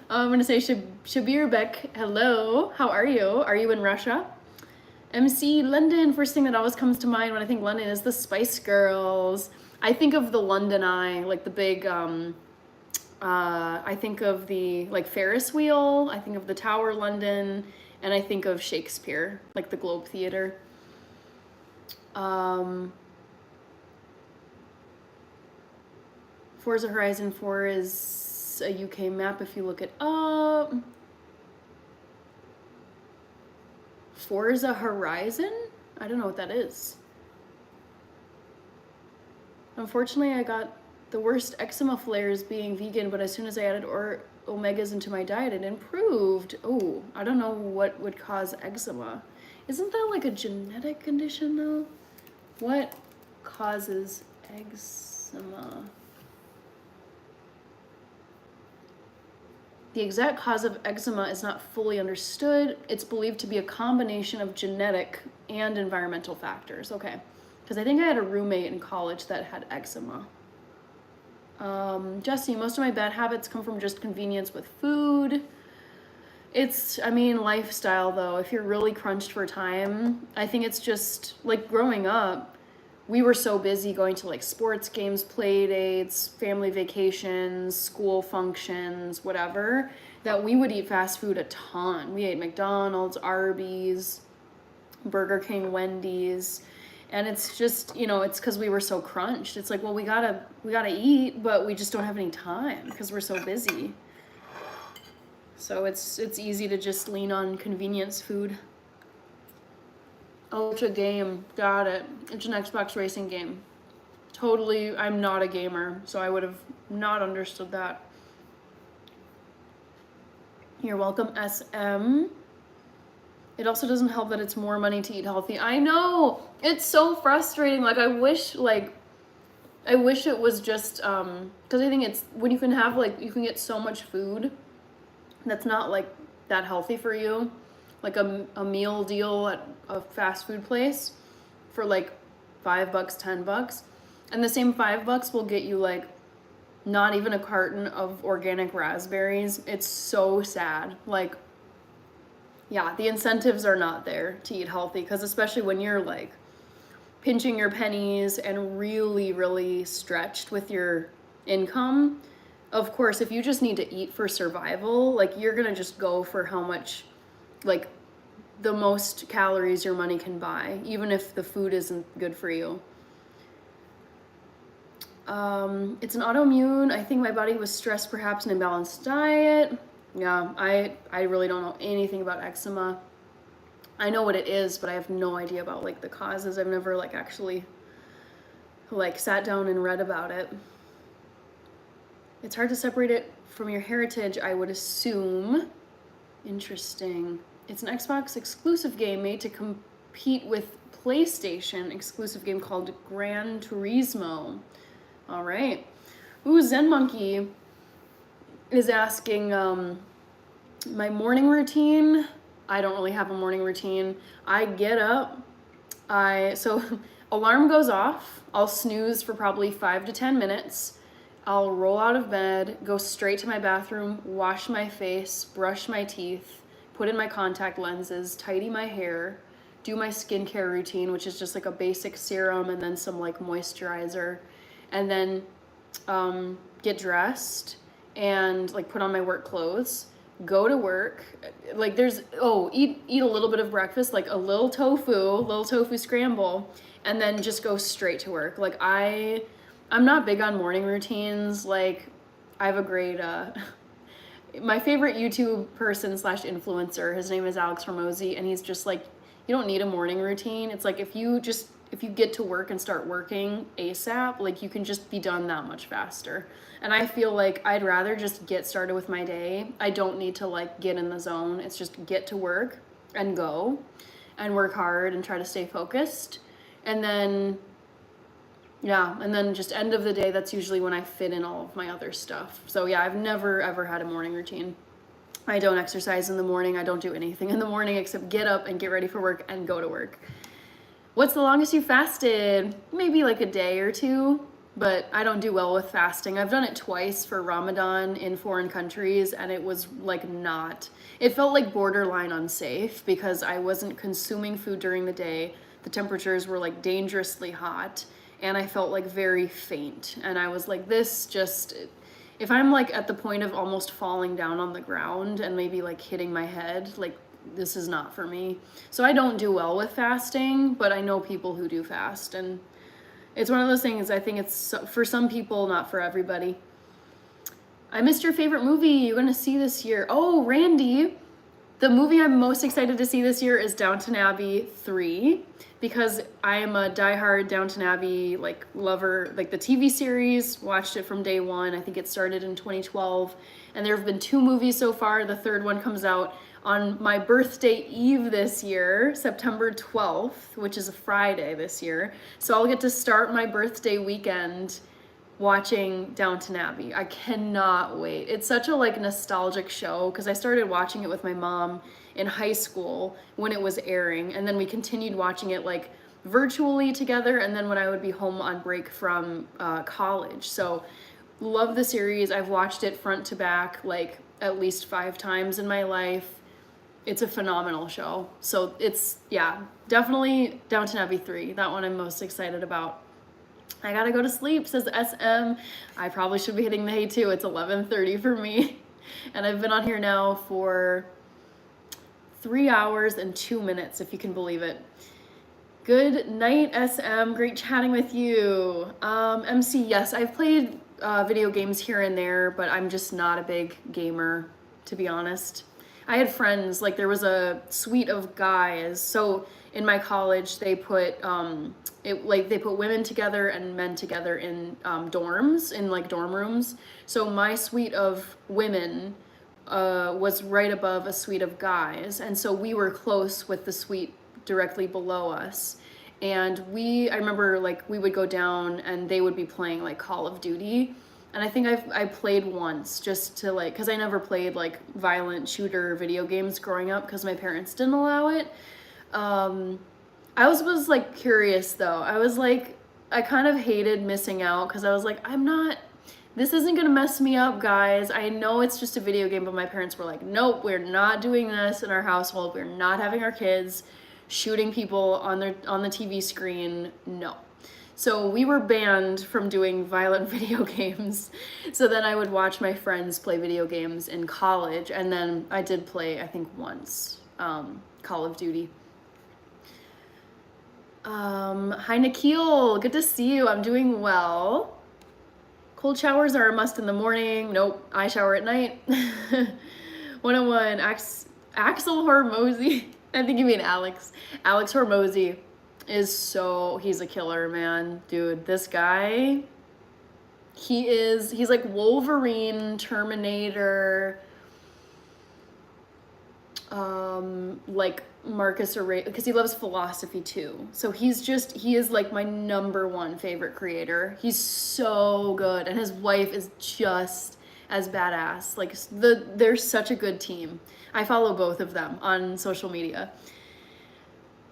I'm gonna say Shabirbek, hello, how are you? Are you in Russia? MC London, first thing that always comes to mind when I think London is the Spice Girls. I think of the London Eye, like the big, I think of the like Ferris wheel, I think of the Tower London, and I think of Shakespeare, like the Globe Theatre. Forza Horizon 4 is a UK map if you look it up. Forza Horizon? I don't know what that is. Unfortunately, I got the worst eczema flares being vegan, but as soon as I added omegas into my diet, it improved. Oh, I don't know what would cause eczema. Isn't that like a genetic condition though? What causes eczema? The exact cause of eczema is not fully understood. It's believed to be a combination of genetic and environmental factors. Okay, because I think I had a roommate in college that had eczema. Jesse, most of my bad habits come from just convenience with food. It's, I mean, lifestyle though. If you're really crunched for time, I think it's just like growing up, we were so busy going to like sports games, play dates, family vacations, school functions, whatever, that we would eat fast food a ton. We ate McDonald's, Arby's, Burger King, Wendy's. And it's just, you know, it's because we were so crunched. It's like, well, we gotta eat, but we just don't have any time because we're so busy. So it's easy to just lean on convenience food. Oh, it's a game. Got it. It's an Xbox racing game. Totally, I'm not a gamer, so I would have not understood that. You're welcome, SM. It also doesn't help that it's more money to eat healthy. I know! It's so frustrating. Like, I wish it was just, because I think it's, when you can have, like, you can get so much food that's not, like, that healthy for you. Like a meal deal at a fast food place for like $5, $10. And the same $5 will get you like not even a carton of organic raspberries. It's so sad. Like, yeah, the incentives are not there to eat healthy, because especially when you're like pinching your pennies and really, really stretched with your income. Of course, if you just need to eat for survival, like you're gonna just go for how much, like the most calories your money can buy, even if the food isn't good for you. It's an autoimmune. I think my body was stressed, perhaps an imbalanced diet. Yeah, I really don't know anything about eczema. I know what it is, but I have no idea about like the causes. I've never like actually like sat down and read about it. It's hard to separate it from your heritage, I would assume. Interesting. It's an Xbox exclusive game made to compete with PlayStation exclusive game called Gran Turismo. All right. Ooh, Zen Monkey is asking my morning routine. I don't really have a morning routine. I get up, so alarm goes off. I'll snooze for probably 5 to 10 minutes. I'll roll out of bed, go straight to my bathroom, wash my face, brush my teeth, put in my contact lenses, tidy my hair, do my skincare routine, which is just like a basic serum and then some like moisturizer, and then get dressed and like put on my work clothes, go to work. Like eat a little bit of breakfast, like a little tofu scramble, and then just go straight to work. Like I'm not big on morning routines. Like I have a great my favorite YouTube person / influencer, his name is Alex Hormozy, and he's just like, you don't need a morning routine. It's like if you get to work and start working ASAP, like you can just be done that much faster. And I feel like I'd rather just get started with my day. I don't need to like get in the zone. It's just get to work and go and work hard and try to stay focused. And then, yeah, and then just end of the day, that's usually when I fit in all of my other stuff. So yeah, I've never ever had a morning routine. I don't exercise in the morning. I don't do anything in the morning except get up and get ready for work and go to work. What's the longest you fasted? Maybe like a day or two, but I don't do well with fasting. I've done it twice for Ramadan in foreign countries, and it was like it felt like borderline unsafe because I wasn't consuming food during the day. The temperatures were like dangerously hot, and I felt like very faint. And I was like, if I'm like at the point of almost falling down on the ground and maybe like hitting my head, like this is not for me. So I don't do well with fasting, but I know people who do fast, and it's one of those things. I think it's for some people, not for everybody. I missed your favorite movie you're gonna see this year. Oh, Randy, the movie I'm most excited to see this year is Downton Abbey 3, because I am a diehard Downton Abbey like lover, like the TV series, watched it from day one. I think it started in 2012, and there have been 2 movies so far. The third one comes out on my birthday eve this year, September 12th, which is a Friday this year. So I'll get to start my birthday weekend watching Downton Abbey. I cannot wait. It's such a like nostalgic show because I started watching it with my mom in high school when it was airing, and then we continued watching it like virtually together, and then when I would be home on break from college. So love the series. I've watched it front to back like at least 5 times in my life. It's a phenomenal show. So it's, yeah, definitely Downton Abbey 3. That one I'm most excited about. I gotta go to sleep, says SM. I probably should be hitting the hay too. It's 11:30 for me. And I've been on here now for 3 hours and 2 minutes, if you can believe it. Good night, SM. Great chatting with you. MC, yes, I've played video games here and there, but I'm just not a big gamer, to be honest. I had friends, like there was a suite of guys. So in my college, they put they put women together and men together in dorms, in like dorm rooms. So my suite of women was right above a suite of guys, and so we were close with the suite directly below us. And I remember like we would go down and they would be playing like Call of Duty. And I think I played once just to like, because I never played like violent shooter video games growing up because my parents didn't allow it. I was like curious though. I was like, I kind of hated missing out because I was like, this isn't going to mess me up, guys. I know it's just a video game, but my parents were like, nope, we're not doing this in our household. We're not having our kids shooting people on the TV screen. No. So we were banned from doing violent video games. So then I would watch my friends play video games in college. And then I did play, I think once, Call of Duty. Hi, Nikhil. Good to see you. I'm doing well. Cold showers are a must in the morning. Nope, I shower at night. 101, Axel Hormozy. I think you mean Alex. Alex Hormozy he's a killer, man. Dude, this guy, he's like Wolverine, Terminator. like Marcus Aurelius, because he loves philosophy too. So he is like my number one favorite creator. He's so good, and his wife is just as badass. Like they're such a good team. I follow both of them on social media.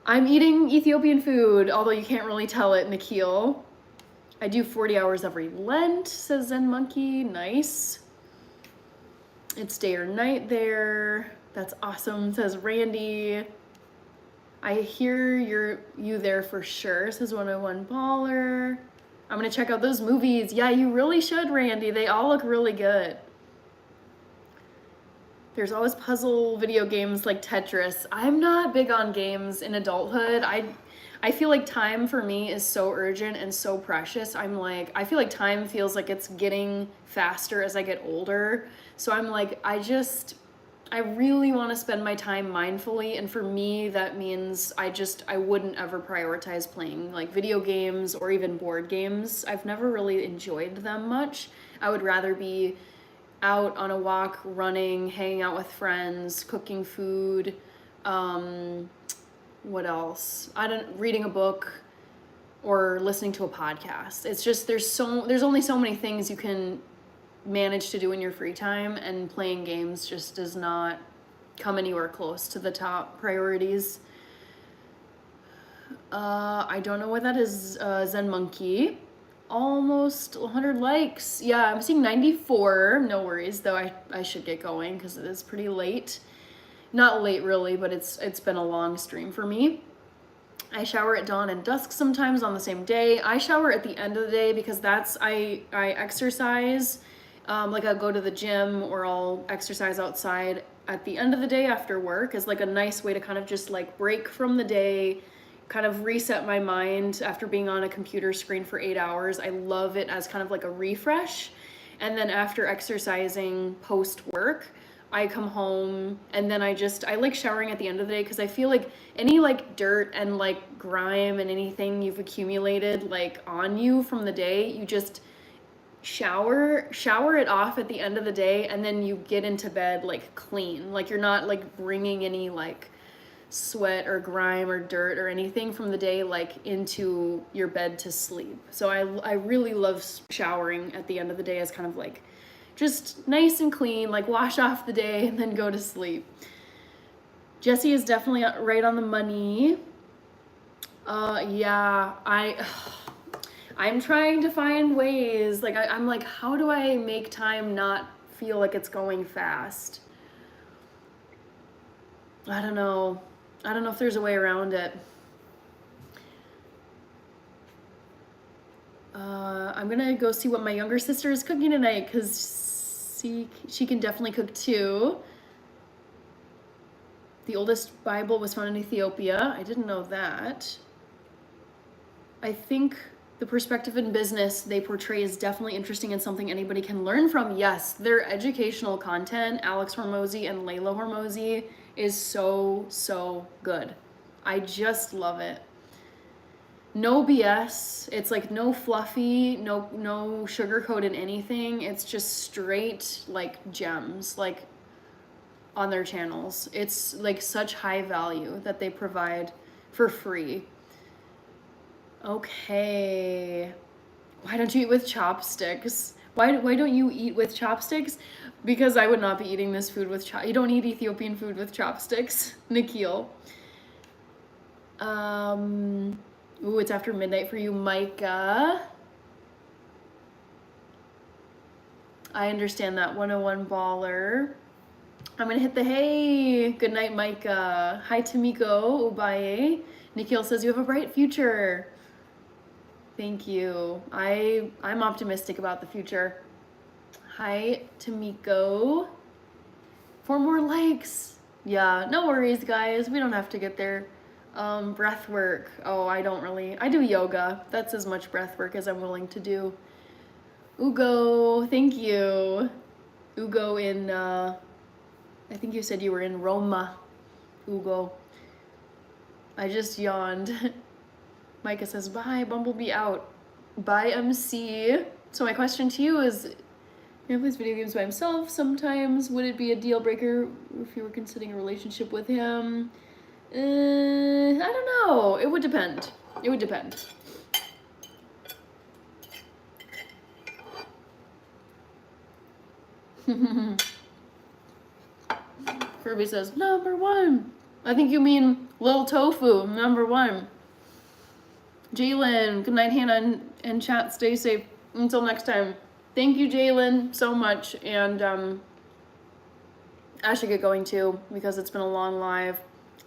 I'm eating Ethiopian food, although you can't really tell it, Nikhil. I do 40 hours every Lent, says Zen Monkey. Nice. It's day or night there. That's awesome, says Randy. I hear you there for sure, says 101 Baller. I'm gonna check out those movies. Yeah, you really should, Randy. They all look really good. There's always puzzle video games like Tetris. I'm not big on games in adulthood. I feel like time for me is so urgent and so precious. I feel like time feels like it's getting faster as I get older. So I'm like, I really want to spend my time mindfully. And for me, that means I wouldn't ever prioritize playing like video games or even board games. I've never really enjoyed them much. I would rather be out on a walk, running, hanging out with friends, cooking food, what else? Reading a book or listening to a podcast. It's just there's only so many things you can manage to do in your free time, and playing games just does not come anywhere close to the top priorities. I don't know what that is, Zen Monkey. Almost 100 likes. Yeah, I'm seeing 94. No worries, though. I should get going because it is pretty late. Not late really, but it's been a long stream for me. I shower at dawn and dusk sometimes on the same day. I shower at the end of the day because I exercise. Like I'll go to the gym or I'll exercise outside at the end of the day after work as like a nice way to kind of just like break from the day, kind of reset my mind after being on a computer screen for 8 hours. I love it as kind of like a refresh. And then after exercising post work, I come home and then I like showering at the end of the day because I feel like any like dirt and like grime and anything you've accumulated like on you from the day, you just shower it off at the end of the day, and then you get into bed like clean. Like you're not like bringing any like sweat or grime or dirt or anything from the day like into your bed to sleep. So I really love showering at the end of the day as kind of like just nice and clean, like wash off the day and then go to sleep. Jesse is definitely right on the money. Yeah, I'm trying to find ways. Like I'm like, how do I make time not feel like it's going fast? I don't know if there's a way around it. I'm gonna go see what my younger sister is cooking tonight because she can definitely cook too. The oldest Bible was found in Ethiopia. I didn't know that. I think the perspective in business they portray is definitely interesting and something anybody can learn from. Yes, their educational content, Alex Hormozy and Layla Hormozy, is so good. I just love it. No BS. It's like no fluffy, no sugarcoat in anything. It's just straight like gems like on their channels. It's like such high value that they provide for free. Okay. Why don't you eat with chopsticks? Why don't you eat with chopsticks? Because I would not be eating this food with you don't eat Ethiopian food with chopsticks, Nikhil. Ooh, it's after midnight for you, Micah. I understand that, 101 Baller. I'm gonna hit the hey. Good night, Micah. Hi, Tamiko Ubaye. Nikhil says you have a bright future. Thank you. I'm optimistic about the future. Hi, Tamiko. 4 more likes. Yeah, no worries, guys. We don't have to get there. Breath work. Oh, I do yoga. That's as much breath work as I'm willing to do. Ugo, thank you. Ugo in, I think you said you were in Roma. Ugo. I just yawned. Micah says, bye, Bumblebee out. Bye, MC. So my question to you is, He plays video games by himself sometimes. Would it be a deal breaker if you were considering a relationship with him? I don't know. It would depend. It would depend. Kirby says, number one. I think you mean Lil Tofu, number one. Jalen, good night, Hannah, and chat. Stay safe. Until next time. Thank you, Jalen, so much. And I should get going too because it's been a long live.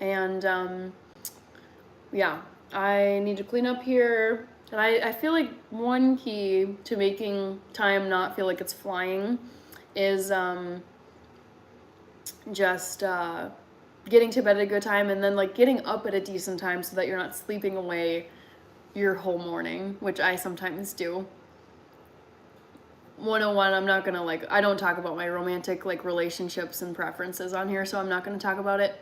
And yeah, I need to clean up here. And I feel like one key to making time not feel like it's flying is just getting to bed at a good time and then like getting up at a decent time so that you're not sleeping away your whole morning, which I sometimes do. 101, I'm not gonna like, I don't talk about my romantic like relationships and preferences on here, so I'm not gonna talk about it.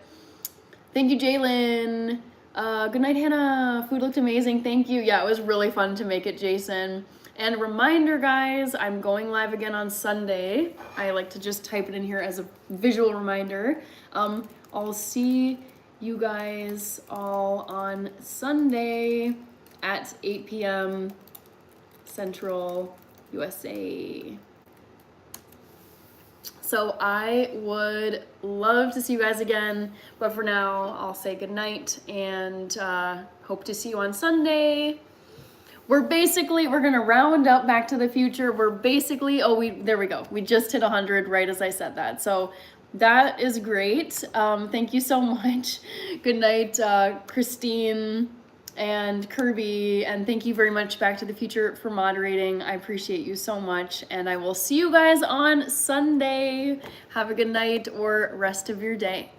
Thank you, Jalen. Good night, Hannah. Food looked amazing. Thank you. Yeah, it was really fun to make it, Jason. And reminder, guys, I'm going live again on Sunday. I like to just type it in here as a visual reminder. I'll see you guys all on Sunday at 8 p.m. Central USA. So I would love to see you guys again, but for now, I'll say goodnight and hope to see you on Sunday. We're gonna round up Back to the Future. We're basically, there we go. We just hit 100 right as I said that. So that is great. Thank you so much. Good night, Christine and Kirby, and thank you very much, Back to the Future, for moderating. I appreciate you so much, and I will see you guys on Sunday. Have a good night or rest of your day.